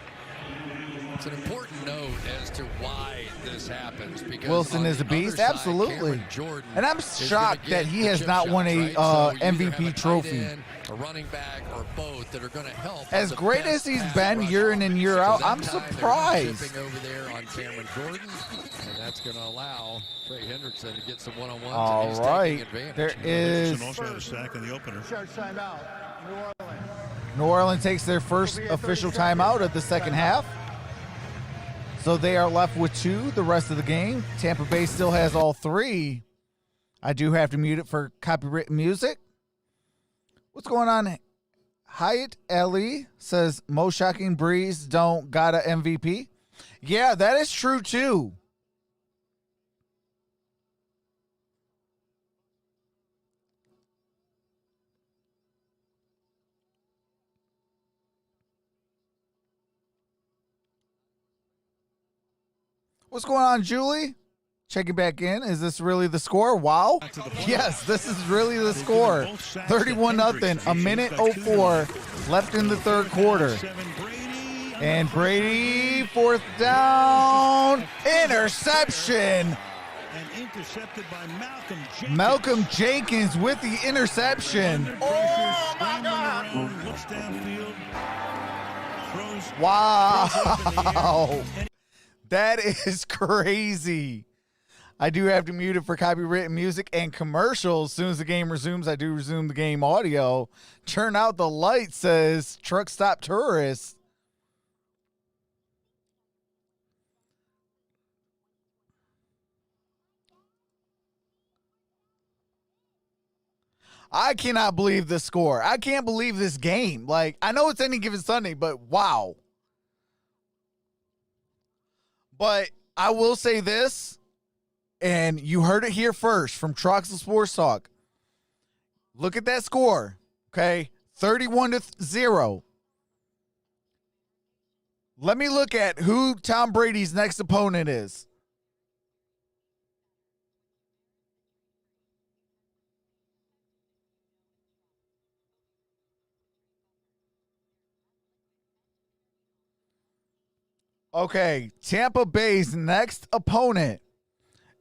It's an important note as to why this happens. Because Wilson is a beast, side, absolutely. And I'm shocked that he has not won a MVP trophy. A running back or both that are going to help. As great as he's been year in and year out, I'm surprised. Over there on Cameron Jordan, and that's going to allow Trey Hendrickson to get some one-on-ones. All right, there is. Also had a sack in the opener. Timeout, New Orleans. New Orleans takes their first official timeout of the second half. So they are left with 2 the rest of the game. Tampa Bay still has all 3. I do have to mute it for copyrighted music. What's going on? Hyatt Ellie says, most shocking, Brees don't got a MVP. Yeah, that is true too. What's going on, Julie? Checking back in. Is this really the score? Wow. Yes, this is really the score. 31-0. A minute 04 left in the third quarter. And Brady, 4th down. Interception. And intercepted by Malcolm Jenkins. Malcolm Jenkins with the interception. Oh, my God. Looks downfield. Throws. Wow. That is crazy. I do have to mute it for copyrighted music and commercials. As soon as the game resumes, I do resume the game audio. Turn out the light, says Truck Stop Tourist. I cannot believe the score. I can't believe this game. Like, I know it's any given Sunday, but wow. But I will say this, and you heard it here first from Troxel Sports Talk. Look at that score, okay? 31-0. Let me look at who Tom Brady's next opponent is. Okay, Tampa Bay's next opponent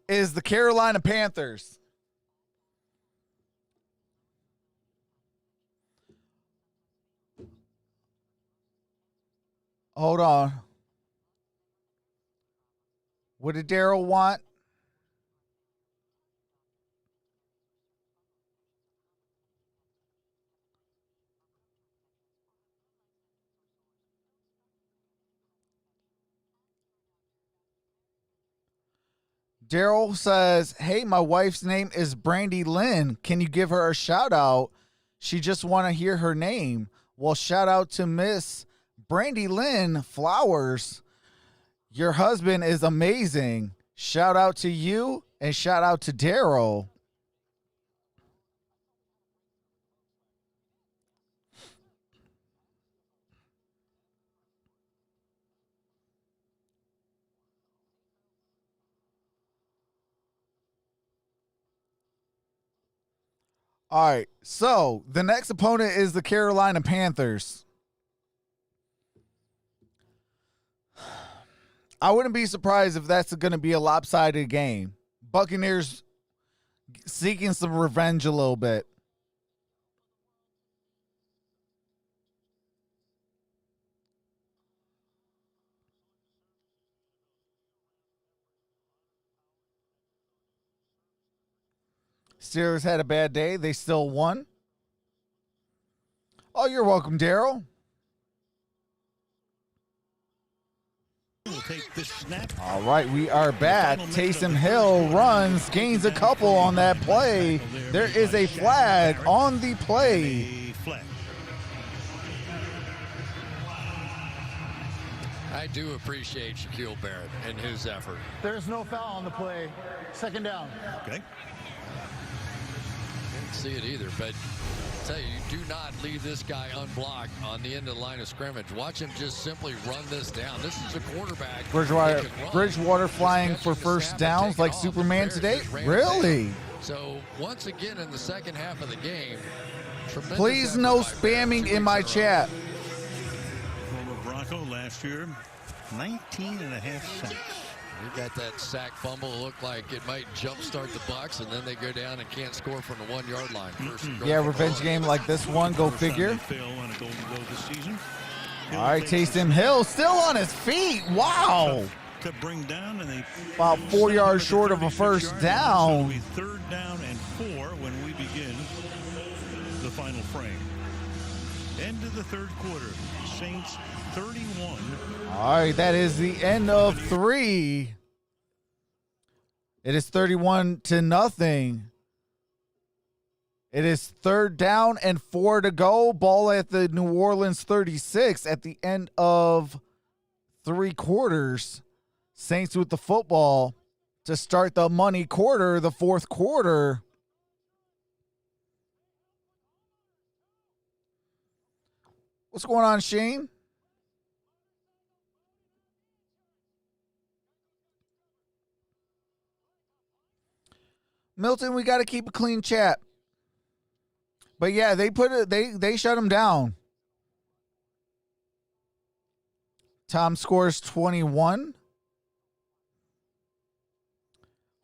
is the Carolina Panthers. Hold on. What did Daryl want? Daryl says, hey, my wife's name is Brandy Lynn. Can you give her a shout out? She just want to hear her name. Well, shout out to Miss Brandy Lynn Flowers. Your husband is amazing. Shout out to you and shout out to Daryl. All right, so the next opponent is the Carolina Panthers. I wouldn't be surprised if that's going to be a lopsided game. Buccaneers seeking some revenge a little bit. Steelers had a bad day. They still won. Oh, you're welcome, Daryl. All right, we are back. Taysom Hill runs, gains a couple on that play. There is a flag on the play. I do appreciate Micheal Barrett and his effort. There's no foul on the play. 2nd down. Okay. Didn't see it either, but I tell you, you do not leave this guy unblocked on the end of the line of scrimmage. Watch him just simply run this down. This is a quarterback. Bridgewater flying for first downs like Superman today? Really? So once again in the second half of the game, please no spamming in my chat. Former Bronco last year, 19.5 sacks. You got that sack fumble. Looked like it might jumpstart the Bucs, and then they go down and can't score from the 1 yard line. Yeah, revenge game like this one. Go figure. All right, Taysom Hill still on his feet. Wow. To bring down, and they about 4 yards short of a first down. So it'll be 3rd down and 4 when we begin the final frame. End of the 3rd quarter. Saints 31. All right, that is the end of 3. It is 31-0. It is 3rd down and 4 to go. Ball at the New Orleans 36 at the end of 3 quarters. Saints with the football to start the money quarter, the 4th quarter. What's going on, Shane? Milton, we got to keep a clean chat. But yeah, they shut him down. Tom scores 21.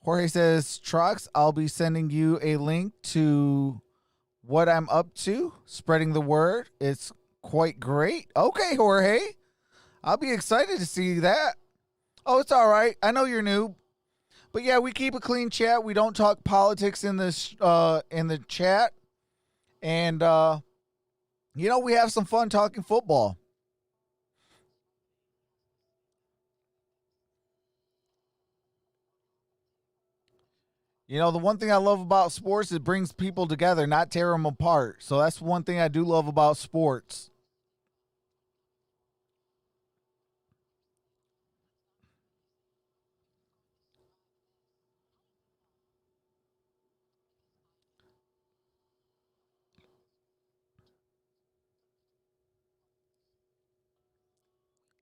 Jorge says, Trox, I'll be sending you a link to what I'm up to, spreading the word. It's quite great. Okay, Jorge. I'll be excited to see that. Oh, it's all right. I know you're new. But yeah, we keep a clean chat. We don't talk politics in this in the chat. And we have some fun talking football. You know, the one thing I love about sports, it brings people together, not tear them apart. So that's one thing I do love about sports.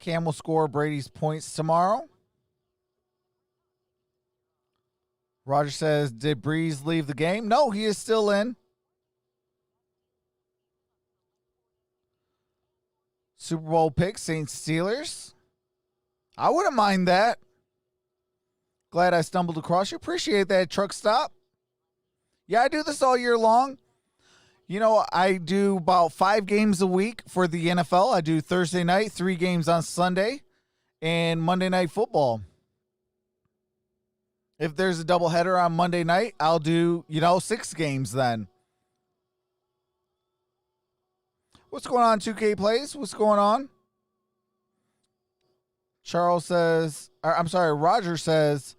Cam will score Brady's points tomorrow. Roger says, did Brees leave the game? No, he is still in. Super Bowl pick, Saints Steelers. I wouldn't mind that. Glad I stumbled across you. Appreciate that, truck stop. Yeah, I do this all year long. You know, I do about 5 games a week for the NFL. I do Thursday night, 3 games on Sunday, and Monday Night Football. If there's a doubleheader on Monday night, I'll do, 6 games then. What's going on, 2K Plays? What's going on? Roger says,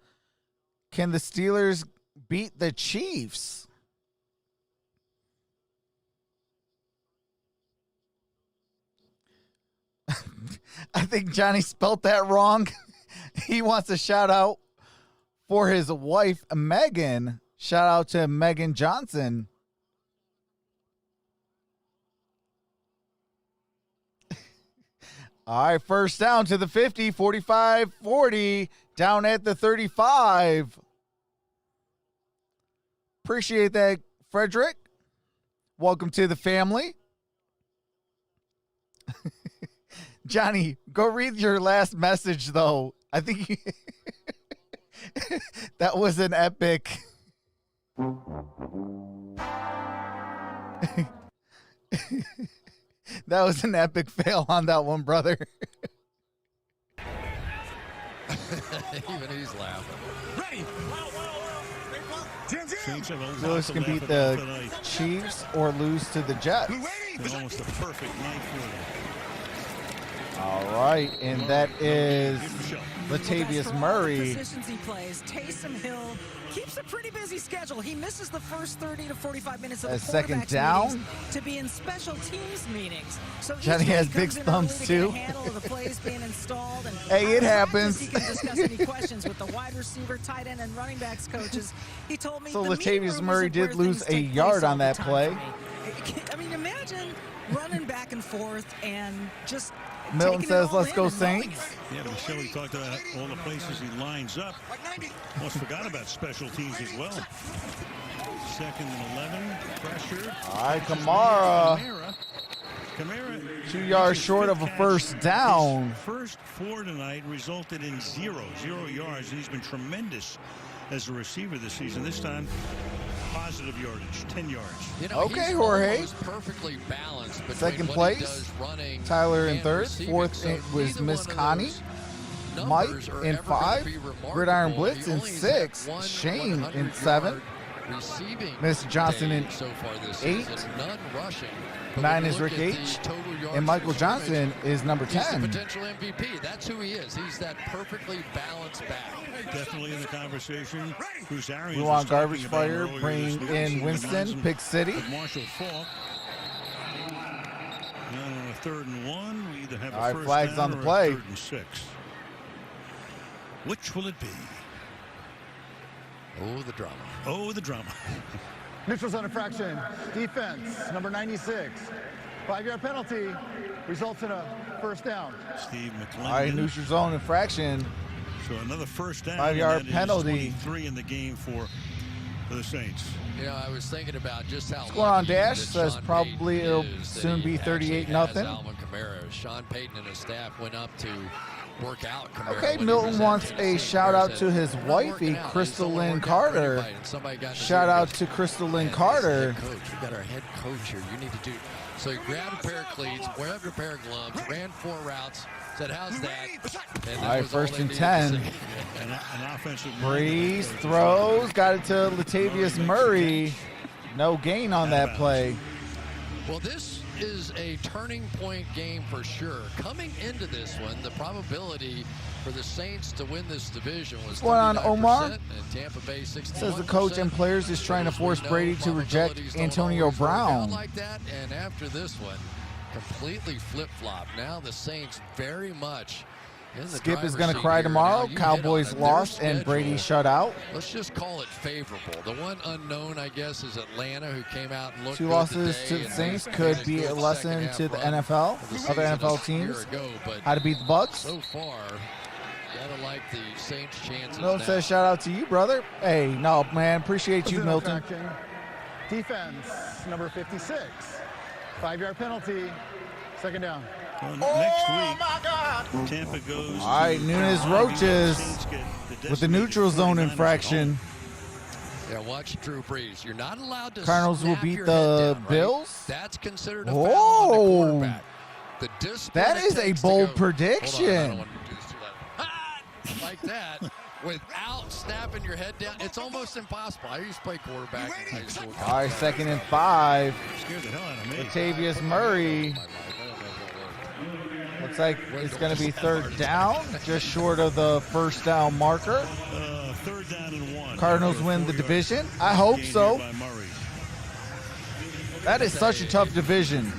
can the Steelers beat the Chiefs? I think Johnny spelt that wrong. He wants a shout out for his wife, Megan. Shout out to Megan Johnson. All right, first down to the 50, 45, 40, down at the 35. Appreciate that, Frederick. Welcome to the family. Johnny, go read your last message, though. I think that was an epic. That was an epic fail on that one, brother. Even he's laughing. Ready. Steelers can beat the Chiefs or lose to the Jets. It's almost a perfect night for them. All right, and that is Latavius Murray. Positions he plays. Taysom Hill keeps a pretty busy schedule. He misses the first 30 to 45 minutes of the second down to be in special teams meetings. So Johnny has big thumbs too. The plays being installed and hey, it happens. He can discuss any questions with the wide receiver, tight end, and running backs coaches. He told me. So Latavius Murray did lose a yard on that play. I mean, imagine running back and forth and just. Milton says, let's go Saints. Yeah, Micheal, he talked about all the places he lines up. Almost forgot about special teams as well. Second and 11. Pressure. All right, Kamara. 2 yards short of a first down. His first 4 tonight resulted in 0 yards. And he's been tremendous as a receiver this season. This time, positive yardage, 10 yards. You know, okay, Jorge. Perfectly balanced. Second place, Tyler in third. Fourth was Miss Connie. Mike in 5. Gridiron Blitz in 6. Shane in 7. Miss Johnson in 8. 9 is Rick H. And Michael Johnson is number 10. He's the potential MVP. That's who he is. He's that perfectly balanced back. Definitely in the conversation. Bruce Arians. We want garbage fire. Bring in Winston. Pick City. Marshall Falk. Now on a 3rd and 1. We either have a first flags down on the or play. 3rd and 6. Which will it be? Oh, the drama. Oh, the drama. Neutral zone infraction. Defense, number 96. 5-yard penalty results in a first down. Steve McClendon. All right, neutral zone infraction. So another first down. 5-yard penalty. 23 in the game for the Saints. You know, I was thinking about just how. What's going on, Dash? Says probably it'll soon be 38-0. Alvin Kamara. Sean Peyton and his staff went up to work out Kamara. Okay, Milton wants a shout out to his wifey, Crystal Lynn Carter. Shout out to Crystal Lynn Carter. Coach, we got our head coach here. You need to do. So he grabbed a pair of cleats, grabbed a pair of gloves, ran 4 routes, said, "How's that?" And all right, first and 10. An offensive. Brees throws, got it to Latavius Murray. No gain on that play. Well, this is a turning point game for sure. Coming into this one, the probability for the Saints to win this division was 39%. What's going on, Omar? And Tampa Bay 61%. Says the coach and players is trying to force Brady to reject Antonio Brown. Like that, and after this one, completely flip-flop. Now the Saints very much in the Skip is driver's going to seat cry here. tomorrow. Now, Cowboys lost and Brady shut out. Let's just call it favorable. The one unknown, I guess, is Atlanta, who came out and looked 2 good losses today, to the and Saints they could made be a good lesson second-half to the run NFL, of the other season NFL a year teams, ago, but how to beat the Bucs. so far, gotta like the Saints' chances. Milton now. says shout out to you, brother. Hey, no, man, appreciate you, Milton. Defense, number 56. 5-yard penalty, second down. Well, next week, Tampa goes. All right, Nunes Roaches with the neutral zone infraction. Yeah, watch Drew Brees. You're not allowed to. Cardinals will snap beat your the head down, right? Bills. That's considered a foul on the quarterback. The discipline That it is a takes to bold go- prediction. Hold on, I don't want to do this too loud. Ah! Like that, without snapping your head down, it's almost impossible. I used to play quarterback in high school. All right, 2nd and 5. Scared the hell out of me. Latavius Murray. Looks like it's going to be 3rd down, just short of the first down marker. 3rd down and 1. Cardinals win the division. I hope so. That is such a tough division.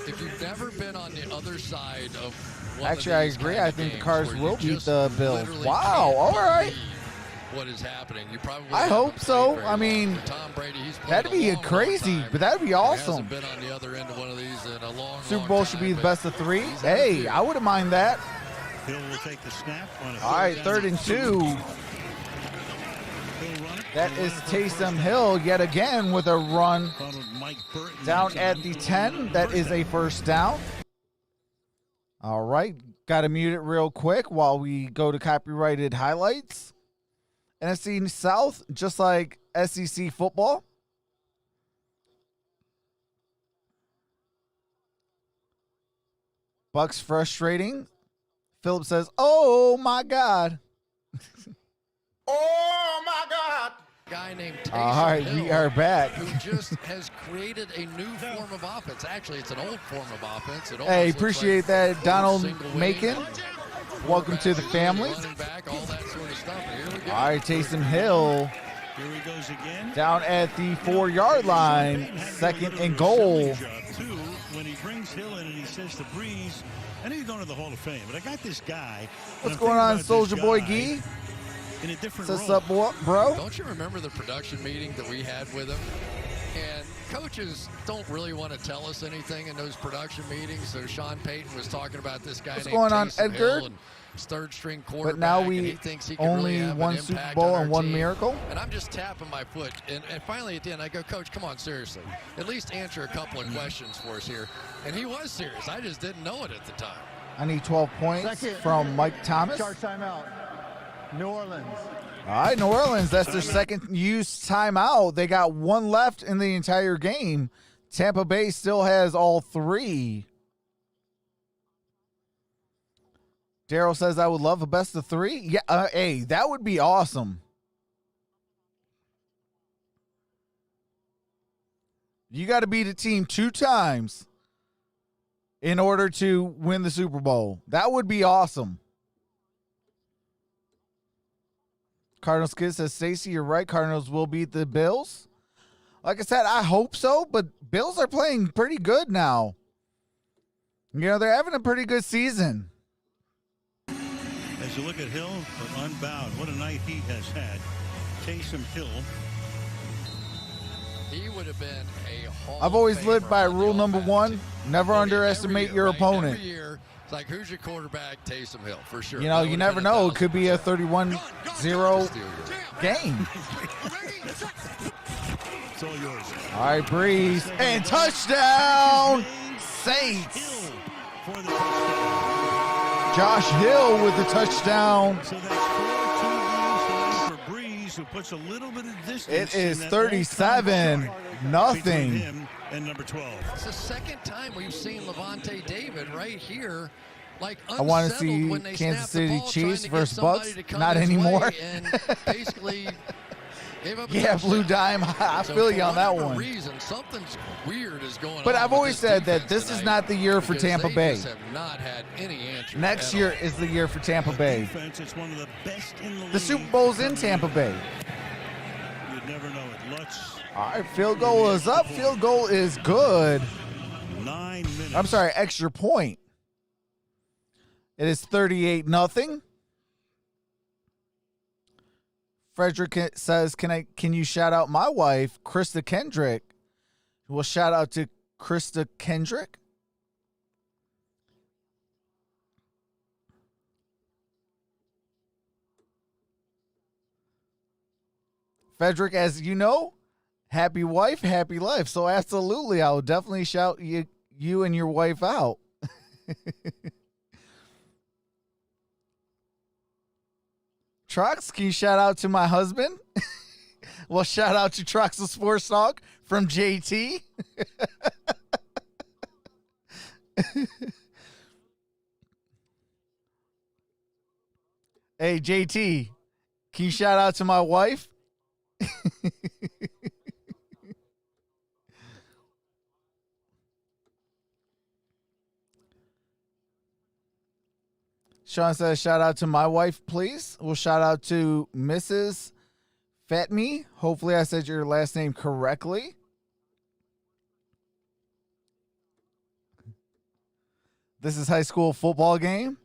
If you've never been on the other side of one Actually, of I these agree. kind I of think the games Cards where you will beat just the Bills. literally Wow, can't all right. believe what is happening? You probably I haven't hope played so. very I long. mean, For Tom Brady, he's played that'd be a long, crazy, long time. but that'd be He awesome. hasn't been on the other end of one of these in a long, Super long Bowl time, should be the but best of 3. he's had a Hey, few. I wouldn't mind that. Hill will take the snap on a All right, 3rd and 2. That is Taysom Hill yet again with a run down at the 10. That is a first down. All right, got to mute it real quick while we go to copyrighted highlights. NFC South, just like SEC football. Bucks frustrating. Philip says, "Oh my God." Oh my God! Guy named All right, Taysom we Hill, are back. who just has created a new form of offense. Actually, it's an old form of offense. It Hey, almost looks appreciate like that, Donald single wing, Macon. Welcome to the family. running back, all that sort of stuff. Here we go. All right, Taysom Hill Here he goes again. down at the 4-yard line. 2nd and goal. Too, when he brings Hill in and he says to Brees, I know you're going to the Hall of Fame, but I got this guy. What's going on, Soldier Boy Gee? In a different What's role. up, bro? Don't you remember the production meeting that we had with him? And coaches don't really want to tell us anything in those production meetings. So Sean Peyton was talking about this guy What's named going on, Taysom Edgar? Hill, and third-string quarterback. But now and we he thinks he can only really have one an Super impact Bowl on and our one team. miracle. And I'm just tapping my foot. And finally at the end, I go, Coach, come on, seriously. At least answer a couple of questions for us here. And he was serious. I just didn't know it at the time. I need 12 points from Mike Thomas. Charge timeout. New Orleans. All right, New Orleans, that's their second use timeout. They got one left in the entire game. Tampa Bay still has all three. Daryl says, I would love a best of three. Yeah, hey, that would be awesome. You got to beat a team 2 times in order to win the Super Bowl. That would be awesome. Cardinals Kid says, Stacy, you're right. Cardinals will beat the Bills. Like I said, I hope so, but Bills are playing pretty good now. You know, they're having a pretty good season. As you look at Hill, but unbound. What a night he has had. Taysom Hill. He would have been a Hall I've always of lived Famer by on the rule number offensive one. team. Never underestimate your opponent. Every year, it's like, who's your quarterback? Taysom Hill, for sure. You know, you never know. It could be a 31-0 game. It's all yours. All right, Brees. And touchdown, Saints. Josh Hill with the touchdown. So that's 4-2 for Brees, who puts a little bit of distance. It is in that 37-0. between him and number 12. It's the second time we've seen Levante David right here, like I want to see when they Kansas snap the City ball, Chiefs trying to get versus somebody to Bucks. come Not his anymore. way, and basically gave up a Yeah, Blue touchdown. Dime. I So feel for you on that whatever one. reason, something's weird is going on. But I've with always this said that defense this is tonight, not the year for because Tampa they Bay. just have not had any answers Next at year all. is the year for Tampa Bay. Defense, it's one of the best in the The league. Super Bowl's in Tampa Bay. You'd never know it. Lutz, All right, field goal is up. Field goal is good. 9 minutes. I'm sorry, extra point. It is 38-0. Frederick says, can you shout out my wife, Krista Kendrick? We'll shout out to Krista Kendrick. Frederick, as you know, happy wife, happy life. So absolutely, I will definitely shout you and your wife out. Trox, can you shout out to my husband? Well, shout out to Troxel Sports Talk from JT. Hey, JT, can you shout out to my wife? Sean says, shout out to my wife, please. We'll shout out to Mrs. Fatme. Hopefully I said your last name correctly. This is high school football game.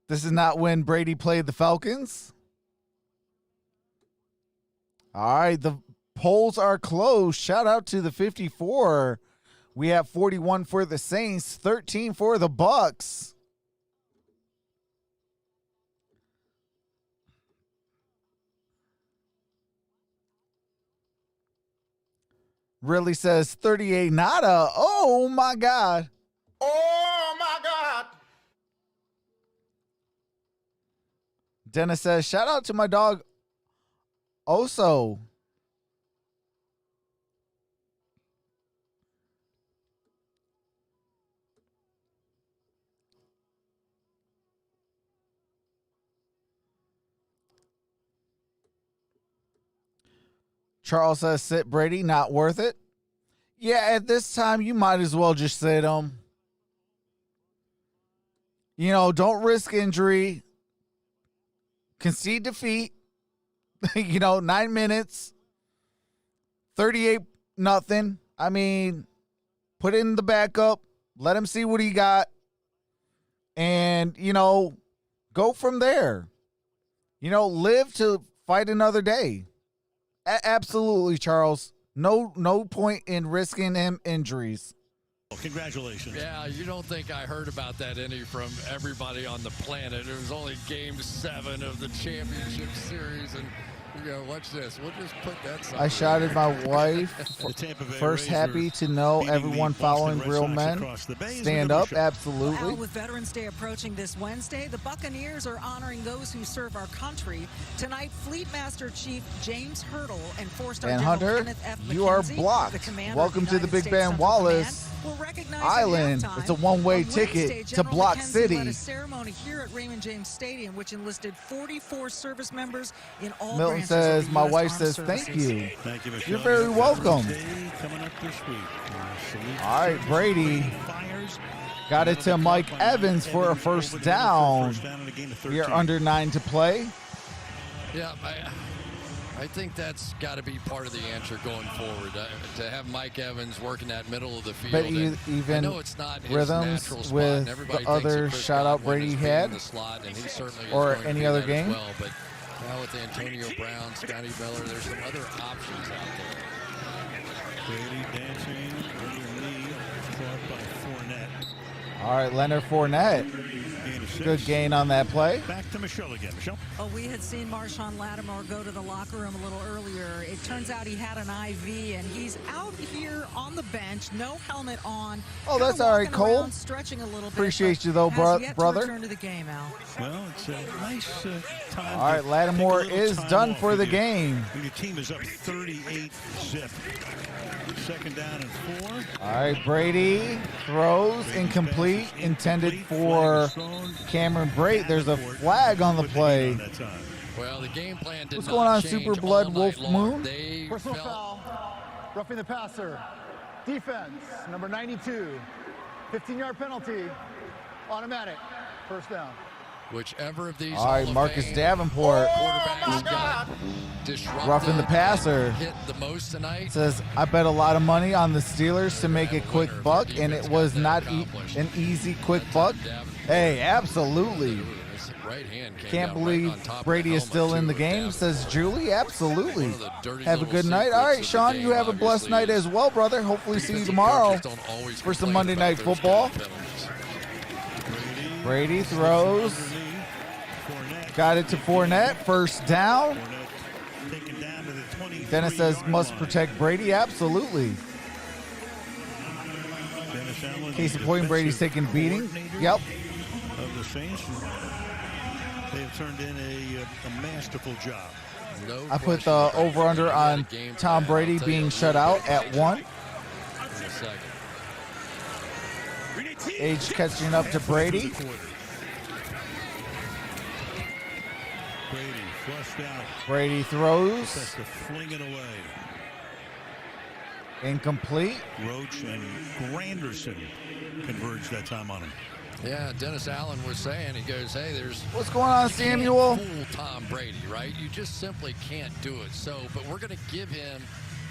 This is not when Brady played the Falcons. All right, the polls are closed. Shout out to the 54. We have 41 for the Saints, 13 for the Bucks. Really says 38 nada. Oh my God. Oh my God. Dennis says, shout out to my dog Oso. Charles says, sit Brady, not worth it. Yeah, at this time, you might as well just sit him. You know, don't risk injury. Concede defeat. 9 minutes. 38-0. I mean, put in the backup. Let him see what he got. And, go from there. Live to fight another day. Absolutely, Charles. No point in risking him injuries. Congratulations. Yeah, you don't think I heard about that any from everybody on the planet. It was only game 7 of the championship series, and watch this. We'll just put that side. I shouted my wife. First, happy to know everyone following real men. Stand up, absolutely. Well, with Veterans Day approaching this Wednesday, the Buccaneers are honoring those who serve our country. Tonight, Fleet Master Chief James Hurdle and 4-star General Hunter, Kenneth F. you are McKenzie, blocked. Welcome to the Big Ben Wallace Island. It's a one-way ticket to Block City. Led a ceremony here at Raymond James Stadium, which enlisted 44 service members in all Milton branches says, of the my US wife Armed says, Services. thank you. Thank you, Micheal. You're very welcome. Coming up this week. All right, Brady got it to Mike Evans for a first down. You're under 9 to play. Yeah, I think that's got to be part of the answer going forward. To have Mike Evans working that middle of the field. But I know it's not his rhythms natural spot, with and everybody the thinks other of Chris shout out Godwin Brady as being had, in the slot, and he certainly is or going to any be other that game. as well. But now with Antonio Brown, Scotty Miller, there's some other options out there. Brady dancing underneath, caught by Fournette. All right, Leonard Fournette. Good gain on that play. Back to Micheal again. Micheal. Oh, we had seen Marshawn Lattimore go to the locker room a little earlier. It turns out he had an IV, and he's out here on the bench, no helmet on. Oh, that's all right, Cole. Stretching a little bit. Appreciate you, though, brother. Return to the game, Al. Well, it's a nice time. All right, Lattimore is done for the game. When your team is up 38-zip. Second down and 4. All right, Brady throws incomplete, intended for Cameron Brate. There's a flag on the play. Well, the game plan did What's not going on, change Super Blood all Wolf night long. Moon? They Personal felt foul, roughing the passer. Defense, number 92. 15-yard penalty, automatic, first down. whichever of these all right, Marcus Davenport quarterbacks got disrupted, roughing the passer. hit the most tonight. Says, I bet a lot of money on the Steelers to make a quick buck, and it was not an easy quick buck. Hey, absolutely. Can't believe Brady is still in the game, says Julie. Absolutely. Have a good night. All right, Sean, you have a blessed night as well, brother. Hopefully see you tomorrow for some Monday Night Football. Brady throws. Got it to Fournette. First down. Dennis says, must protect Brady. Absolutely. Case in point, Brady's taking beating. Yep. Of the Saints. They have turned in a masterful job. I put the over-under on Tom Brady being shut out at 1. Age catching up to Brady. Brady flushed out. Brady throws. Has to fling it away. Incomplete. Roach and Granderson converged that time on him. Yeah, Dennis Allen was saying, he goes, hey, there's... What's going on, Samuel? You can't fool Tom Brady, right? You just simply can't do it. So, but we're going to give him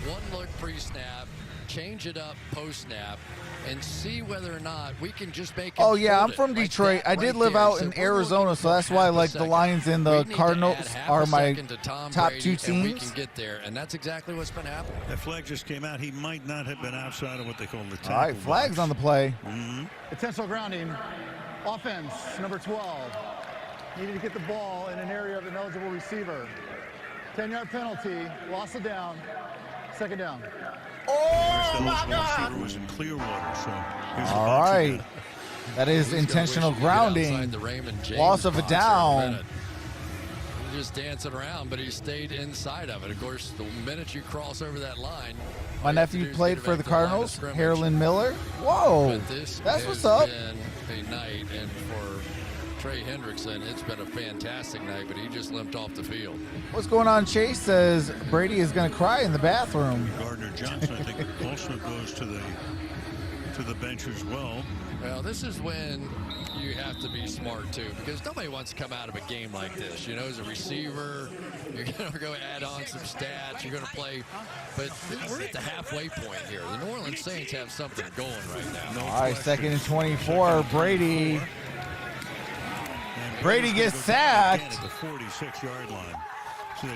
one look pre-snap, change it up post-snap, and see whether or not we can just make him. Oh, yeah, I'm from Detroit. I did live out in Arizona, so that's why like the Lions and the Cardinals are my top two teams. And we can get there, and that's exactly what's been happening. That flag just came out. He might not have been outside of what they call the tackle. All right, flags on the play. Intentional grounding. Offense, number 12. Needed to get the ball in an area of an eligible receiver. 10-yard penalty, loss of down, second down. Oh, my God. Was in Clearwater, so all right. That is intentional grounding. Loss of a down. He's just dancing around, but he stayed inside of it. Of course, the minute you cross over that line, my nephew played for the Cardinals, Harlan Miller. Whoa, that's what's up. A night, and for Trey Hendrickson, it's been a fantastic night, but he just limped off the field. What's going on? Chase says Brady is going to cry in the bathroom. Gardner Johnson, I think, also goes to the bench as well. Well, this is when you have to be smart too, because nobody wants to come out of a game like this. You know, as a receiver, you're going to go add on some stats. You're going to play, but we're at the halfway point here. The New Orleans Saints have something going right now. All right, 2nd and 24. Brady. Brady gets sacked. At the 46-yard line.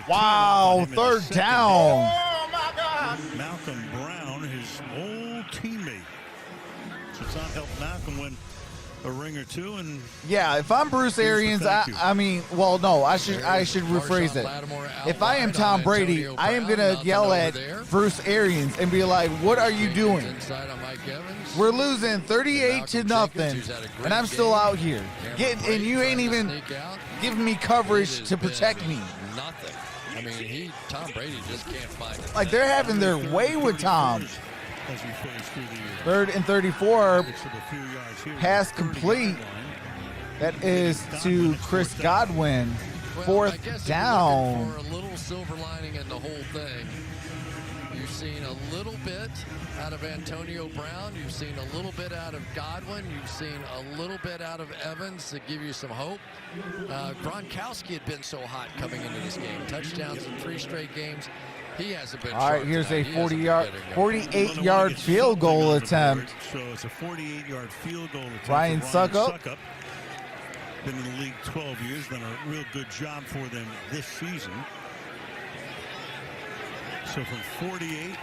Wow, third down. Oh, my God. Malcolm Brown, his old teammate. So it's not helped Malcolm win a ring or two. And yeah, if I'm Bruce Arians, I mean, well, no, I should rephrase it. If I am Tom Brady, I am going to yell at Bruce Arians and be like, what are you doing? We're losing 38-0, and I'm still out here. And you ain't even giving me coverage to protect me. Nothing. I mean, Tom Brady just can't find it. Like, they're having their way with Tom. as we finish through the year. 3rd and 34. Pass complete. That is to Chris Godwin. Well, 4th down. For a little silver lining in the whole thing. You've seen a little bit out of Antonio Brown. You've seen a little bit out of Godwin. You've seen a little bit out of Evans to give you some hope. Gronkowski had been so hot coming into this game. Touchdowns in 3 straight games. He hasn't been. All right, here's a 48-yard field goal attempt. So it's a 48-yard field goal attempt. Ryan Suckup. Been in the league 12 years. Done a real good job for them this season. So from 48,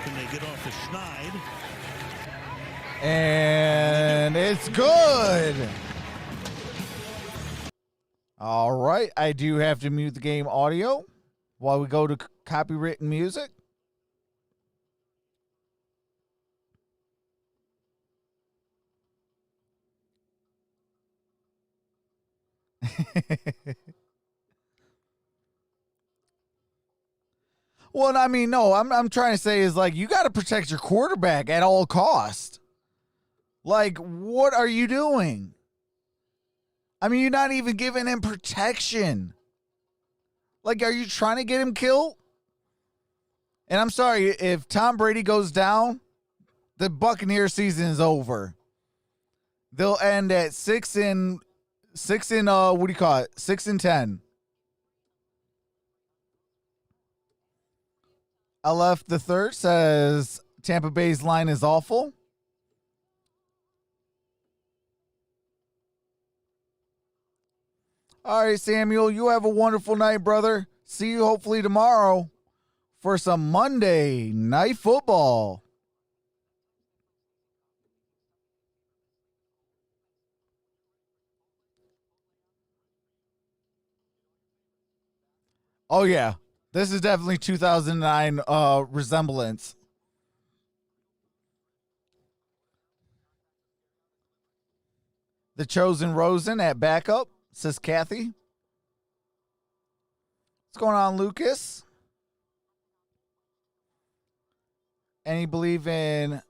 can they get off the schneid? And it's good. All right, I do have to mute the game audio while we go to copywritten music. Well, I mean, no, I'm trying to say is like, you got to protect your quarterback at all cost. Like, what are you doing? I mean, you're not even giving him protection. Like, are you trying to get him killed? And I'm sorry, if Tom Brady goes down, the Buccaneers season is over. They'll end at 6 and 10. LF the third says Tampa Bay's line is awful. All right, Samuel, you have a wonderful night, brother. See you hopefully tomorrow for some Monday Night Football. Oh, yeah. This is definitely 2009 resemblance. The Chosen Rosen at backup, says Kathy. What's going on, Lucas? Any believe in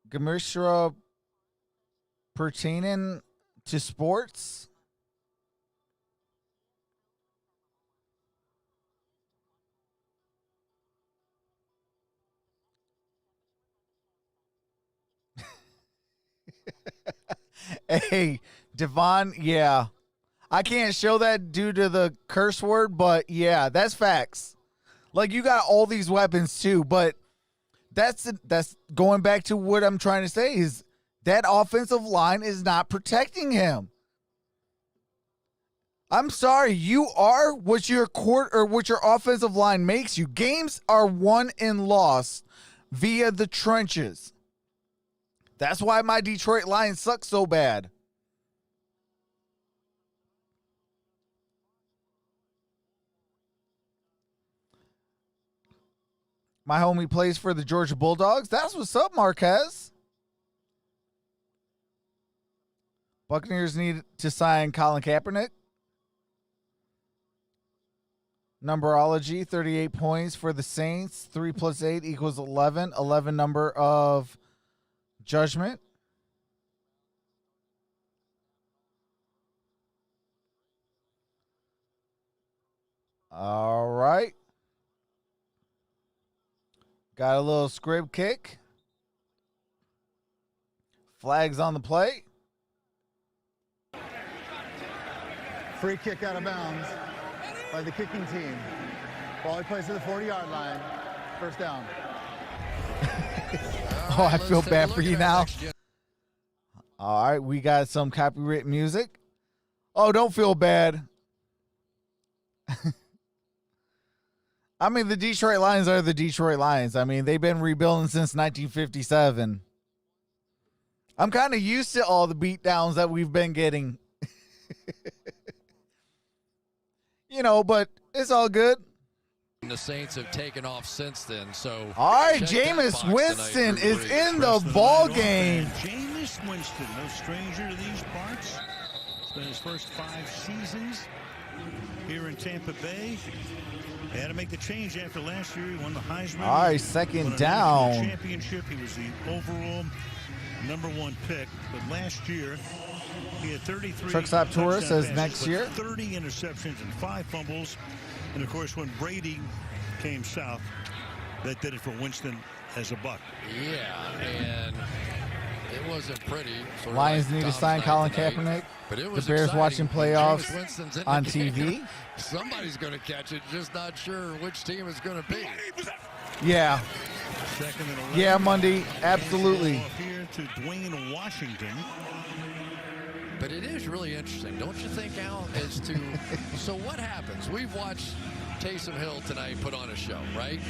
Gamishra pertaining to sports? Hey, Devon, yeah. I can't show that due to the curse word, but yeah, that's facts. Like, you got all these weapons too, but that's going back to what I'm trying to say is that offensive line is not protecting him. I'm sorry, you are what your what your offensive line makes you. Games are won and lost via the trenches. That's why my Detroit Lions suck so bad. My homie plays for the Georgia Bulldogs. That's what's up, Marquez. Buccaneers need to sign Colin Kaepernick. Numberology, 38 points for the Saints. 3 + 8 = 11. 11 number of judgment. All right. Got a little script kick. Flags on the play. Free kick out of bounds by the kicking team. Ball he plays to the 40-yard line. First down. Oh, I feel bad for you now. All right, we got some copyright music. Oh, don't feel bad. I mean, the Detroit Lions are the Detroit Lions. I mean, they've been rebuilding since 1957. I'm kind of used to all the beatdowns that we've been getting. You know, but it's all good. The Saints have taken off since then, so... All right, Jameis Winston is in the ball game. Jameis Winston, no stranger to these parts. It's been his first 5 seasons here in Tampa Bay. They had to make the change after last year. He won the Heisman. All right, second down. Championship. He was the overall #1 pick. But last year, he had 33. Truckstop Tourist says next year. 30 interceptions and 5 fumbles. And, of course, when Brady came south, that did it for Winston as a Buck. Yeah, and it wasn't pretty. Lions need to sign Colin Kaepernick. But it The was Bears exciting. watching playoffs on game. TV. Somebody's going to catch it, just not sure which team it's going to be. Yeah. Yeah, Monday. Absolutely. Here to Dwayne Washington. But it is really interesting, don't you think, Al, as to so what happens? We've watched Taysom Hill tonight put on a show, right?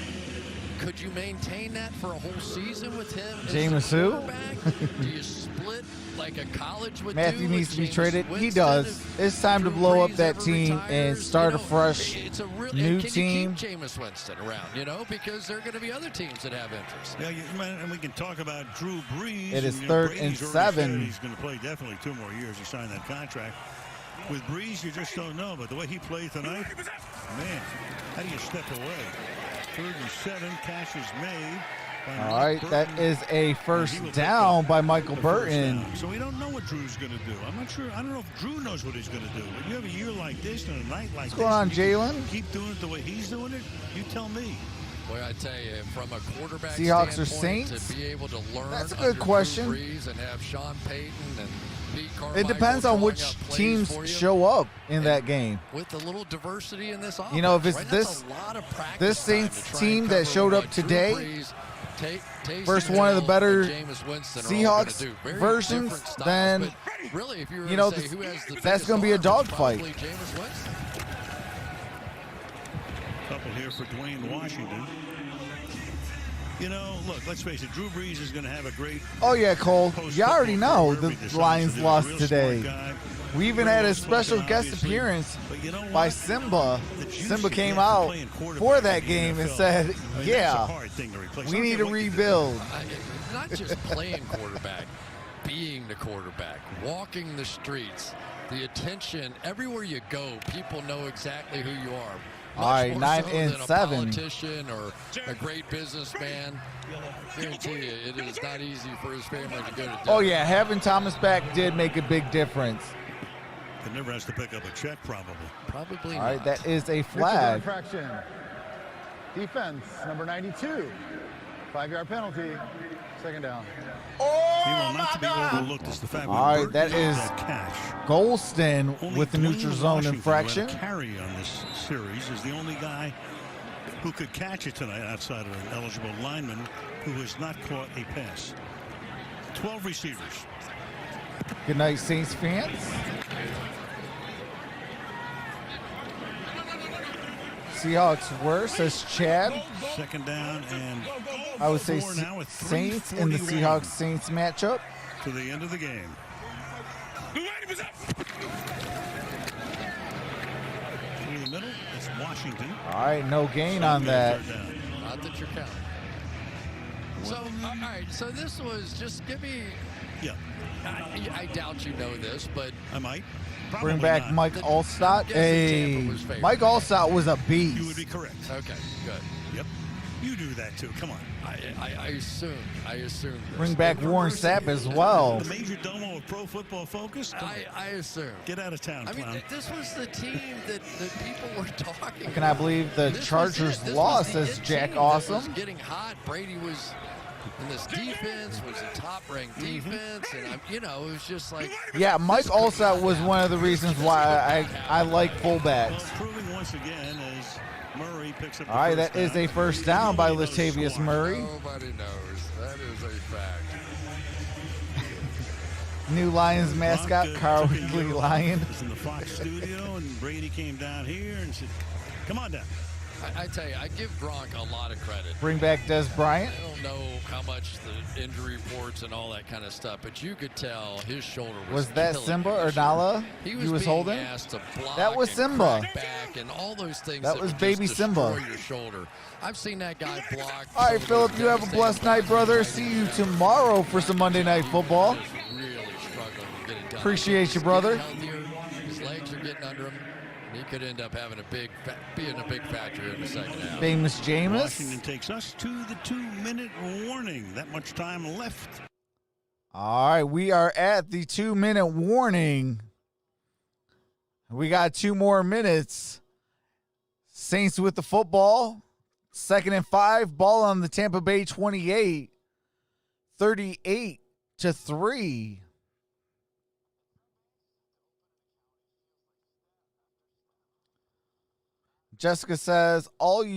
Could you maintain that for a whole season with him as Jameis the who? quarterback? Do you split like a college would Matthew do needs with to be Jameis traded. Winston He does. It's time to Drew blow up Brees that ever team and retires? start You a know, fresh it's a real, new can team. You keep Jameis Winston around, you know, because there are going to be other teams that have interest. Yeah, and we can talk about Drew Brees. It is and, third Brady's and already 7. said he's going to play definitely 2 more years. He signed that contract. With Brees, you just don't know. But the way he played tonight, man, how do you step away? 3rd and 7, catch is made. All right, that is a first down by Michael Burton. So we don't know what Drew's going to do. I'm not sure. I don't know if Drew knows what he's going to do. But you have a year like this and a night like this. What's going on, Jalen? Keep doing it the way he's doing it. You tell me. Boy, I tell you, from a quarterback Seahawks or standpoint, Saints? to be able to learn That's a under good question. Drew Brees and have Sean Peyton and Pete Carmichael It depends on drawing which up plays teams for you. show up in that game. With a little diversity in this offense, You know, if it's right? this That's a lot of practice this time Saints to try team and that cover showed up what Drew today Brees, Taysom versus one of the Hill, better and Jameis Winston are all Seahawks gonna do. Very versions, different styles, then, but really, if you were you know, to say who has the that's biggest going to be a arm, it's dogfight. probably Jameis Winston. Couple here for Dwayne Washington. You know, look, let's face it, Drew Brees is going to have a great... Oh, yeah, Cole. You already know the decides Lions to do. lost Real today. smart guy. We even had a Real special smart, guest obviously. appearance But you know by what? Simba. The juice Simba you came get from out playing quarterback for that in the game and NFL, said, I mean, that's a yeah, hard thing to replace. we I don't need care to what you do. rebuild. Not just playing quarterback, being the quarterback, walking the streets, the attention, everywhere you go, people know exactly who you are. All right, Much more 9 so and than 7. A politician or a great businessman. I guarantee you, it is not easy for his family to go to dinner. Oh, yeah, having Thomas back did make a big difference. He never has to pick up a check, probably. Probably All right, not. that is a Mitchell flag. infraction. Defense, number 92. 5-yard penalty. 2nd down. He will not to be overlooked is the fact All right, Burton that made is that catch. Golston Only with the Dwayne neutral zone Washington, infraction. who had a carry on this series, is the only guy who could catch it tonight outside of an eligible lineman who has not caught a pass. 12 receivers. Good night, Saints fans. Seahawks were, says Chad. 2nd down and I would say 4 now with Saints in the 3:41 Seahawks-Saints matchup. to the end of the game. Through the middle, it's Washington. All right, no gain on that. Not that you're counting. So, all right, so this was just give me. Yeah. I doubt you know this, but I might. Bring Probably back not. Mike Allstott. guessing Hey, Tampa was favored. Mike Allstott was a beast. You would be correct. okay, good. Yep. You do that too. Come on. I assume. This. Bring back Warren Sapp as well. The major domo of Pro Football Focus. Come on. I assume. Get out of town, I mean, clown. this was the team that people were talking Can I about. believe the This was Chargers it. This lost, was the says it Jack team that was Awesome. getting hot. Brady was in this defense, was a top-ranked defense, and it was just like. Yeah, Mike Allstott was one of the reasons why I like fullbacks. Proving once again as Murray picks up the All right, first that is down. a first down by Nobody knows Latavius score. Murray. Nobody knows. That is a fact. New Lions mascot, Gronk, Carl took a Ridley year Lion. off, was in the Fox studio, and Brady came down here and said, "Come on down." I tell you, I give Gronk a lot of credit. Bring back Des Bryant. I don't know how much the injury reports and all that kind of stuff, but you could tell his shoulder was that Simba or Nala he was holding? Asked to block that was Simba. Back and all those things that was baby Simba. Your shoulder. I've seen that guy block. All right, Philip, you have a blessed night, brother. See you tomorrow for some Monday Night Football. Really struggling to get it done. Appreciate you, brother. His legs are getting under him. He could end up having being a big factor in the second half. Famous Jameis. Washington takes us to the 2-minute warning. That much time left. All right, we are at the 2-minute warning. We got 2 more minutes. Saints with the football. 2nd and 5. Ball on the Tampa Bay 28. 38-3. Jessica says, all of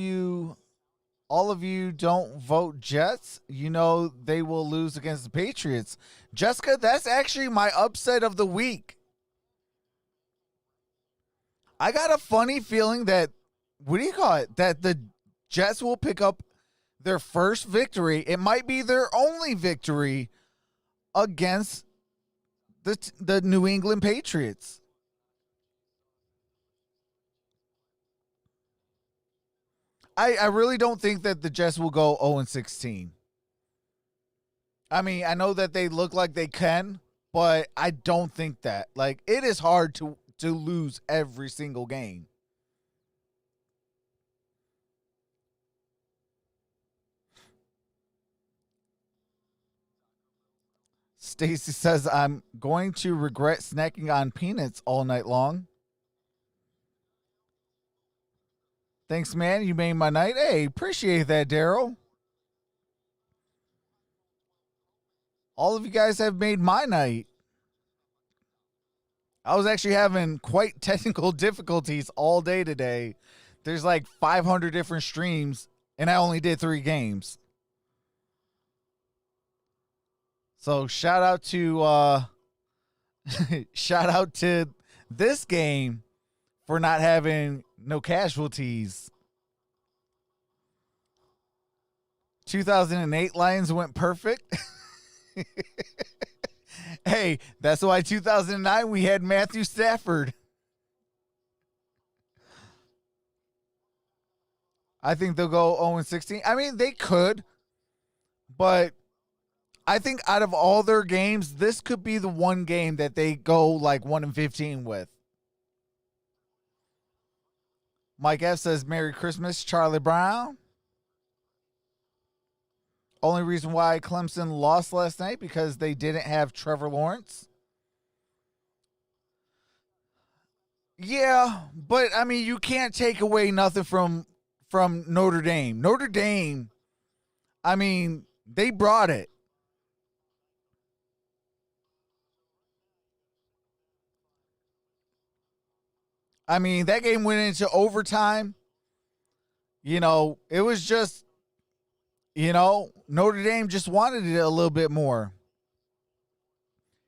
you don't vote Jets. You know they will lose against the Patriots. Jessica, that's actually my upset of the week. I got a funny feeling that, that the Jets will pick up their first victory. It might be their only victory against the New England Patriots. I really don't think that the Jets will go 0-16. I mean, I know that they look like they can, but I don't think that. Like, it is hard to lose every single game. Stacy says, I'm going to regret snacking on peanuts all night long. Thanks, man. You made my night. Hey, appreciate that, Daryl. All of you guys have made my night. I was actually having quite technical difficulties all day today. There's like 500 different streams, and I only did 3 games. So shout out to this game for not having no casualties. 2008 Lions went perfect. Hey, that's why 2009 we had Matthew Stafford. I think they'll go 0-16. I mean, they could, but I think out of all their games, this could be the one game that they go like 1-15 with. Mike F says, Merry Christmas, Charlie Brown. Only reason why Clemson lost last night because they didn't have Trevor Lawrence. Yeah, but I mean, you can't take away nothing from Notre Dame. Notre Dame, I mean, they brought it. I mean, that game went into overtime. You know, it was just, you know, Notre Dame just wanted it a little bit more.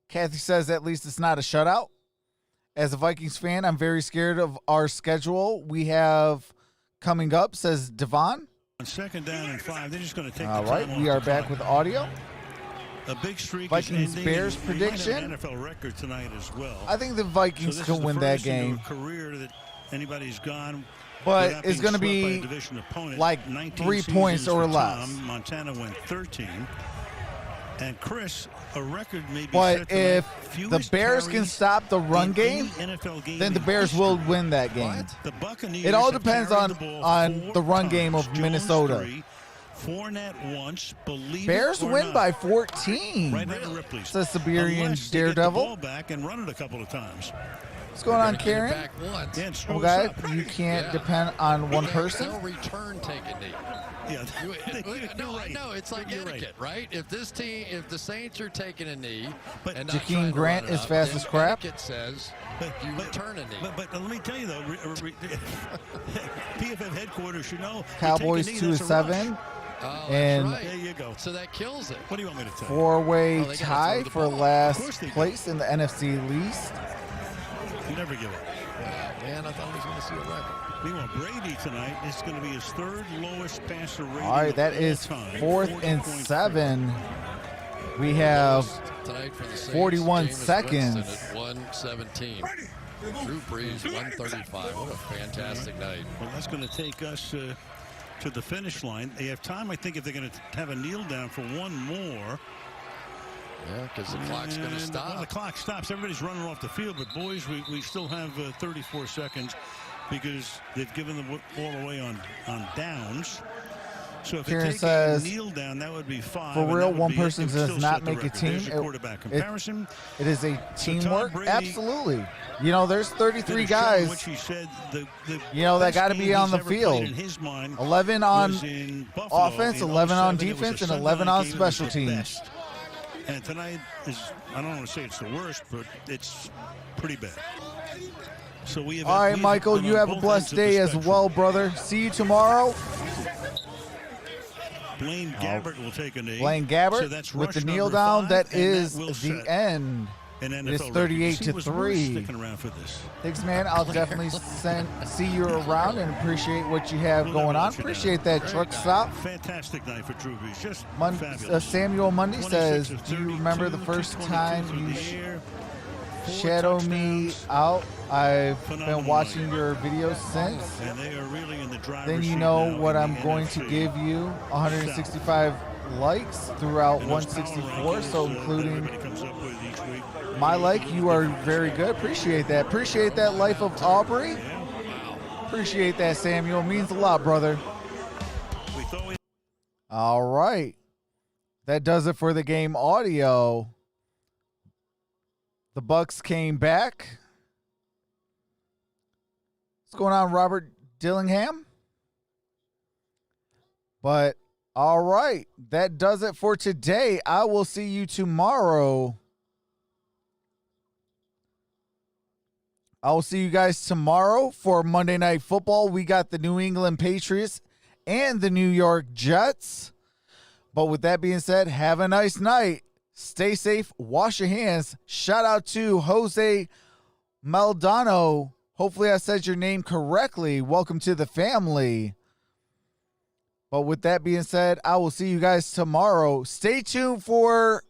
Kathy says at least it's not a shutout. As a Vikings fan, I'm very scared of our schedule we have coming up, says Devon. On 2nd down and 5, they're just going to take all the right, time we off are the back clock. with audio. A big streak Vikings is ending, Bears and we might have prediction. an NFL record tonight as well. I think the Vikings so this can is the win that first in game. their career that anybody's gone. But it's going to be like 3 points or less. Montana went 13. And Chris, a record may be but set if tonight. the Bears can stop the run game, then the Bears will win that game. The Buccaneers it all have depends carried on the ball the 4 run game times. of Jones Minnesota. 3, Fournette once, believe Bears it or win not. by 14. Right out of Ripley's. Says Siberian Unless they get the Daredevil. ball back and run it a couple of times. What's going on, Karen? Yeah, Okay, you can't depend on one person. No return taking knee. Yeah, no, it's like etiquette, right? If this team, if the Saints are taking a knee, and not Jakeem trying to Grant run it is up, fast then as crap. Etiquette says you return a knee. But let me tell you though, PFF headquarters should know. Cowboys 2-7. Oh, and that's right. There you go. So that kills it. What do you want me to tell you? 4-way Oh, they gotta tie throw the for ball. last Of course they do. place in the NFC East. You never give up. man, I thought he was going to see a record. Meanwhile, Brady tonight is going to be his third lowest passer rating. All right, that is time. 4th and 7. We have 41 seconds. At 117. Drew Brees, 135. What a fantastic night. Well, that's going to take us to the finish line. They have time, I think, if they're going to have a kneel down for one more. Yeah, because the clock's going to stop. Well, the clock stops. Everybody's running off the field. But, boys, we still have 34 seconds because they've given the ball away on downs. So if Kieran they take says, a kneel down, that would be 5. for real, one be person does not make a team. It is a teamwork. Absolutely. You know, there's 33 guys, that got to be on the field. 11 on offense, 11 on defense, and 11 on special teams. And tonight is, I don't want to say it's the worst, but it's pretty bad. So we have. All right, Michael, you have a blessed day as well, brother. See you tomorrow. Blaine Gabbert will take a knee. Blaine Gabbert so that's with the kneel 5, down. That is the end. It's 38-3. Thanks, man. I'll definitely see you around and appreciate what you have going on. Appreciate that truck stop. Fantastic night for Drew Brees. Just Samuel Mundy says, do you remember the first time you shadowed me out? I've been watching your videos since. And they are really in the driver's then you seat know now what in I'm the going NFC. to give you 165 likes throughout 164, so including my like. You are very good. Appreciate that. Appreciate that, Life of Aubrey. Appreciate that, Samuel. Means a lot, brother. All right. That does it for the game audio. The Bucs came back. What's going on, Robert Dillingham? But all right, that does it for today. I will see you tomorrow. I will see you guys tomorrow for Monday Night Football. We got the New England Patriots and the New York Jets. But with that being said, have a nice night. Stay safe. Wash your hands. Shout out to Jose Maldonado. Hopefully I said your name correctly. Welcome to the family. But with that being said, I will see you guys tomorrow. Stay tuned for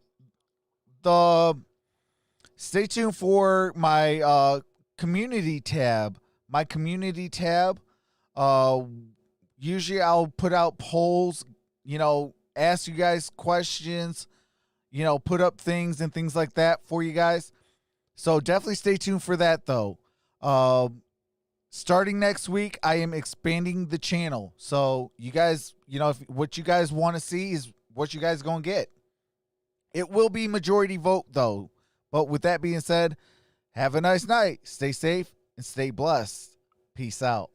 my community tab. My community tab. Usually I'll put out polls, ask you guys questions, put up things and things like that for you guys. So definitely stay tuned for that though. Starting next week, I am expanding the channel. So you guys, if what you guys want to see is what you guys going to get. It will be majority vote though. But with that being said, have a nice night. Stay safe and stay blessed. Peace out.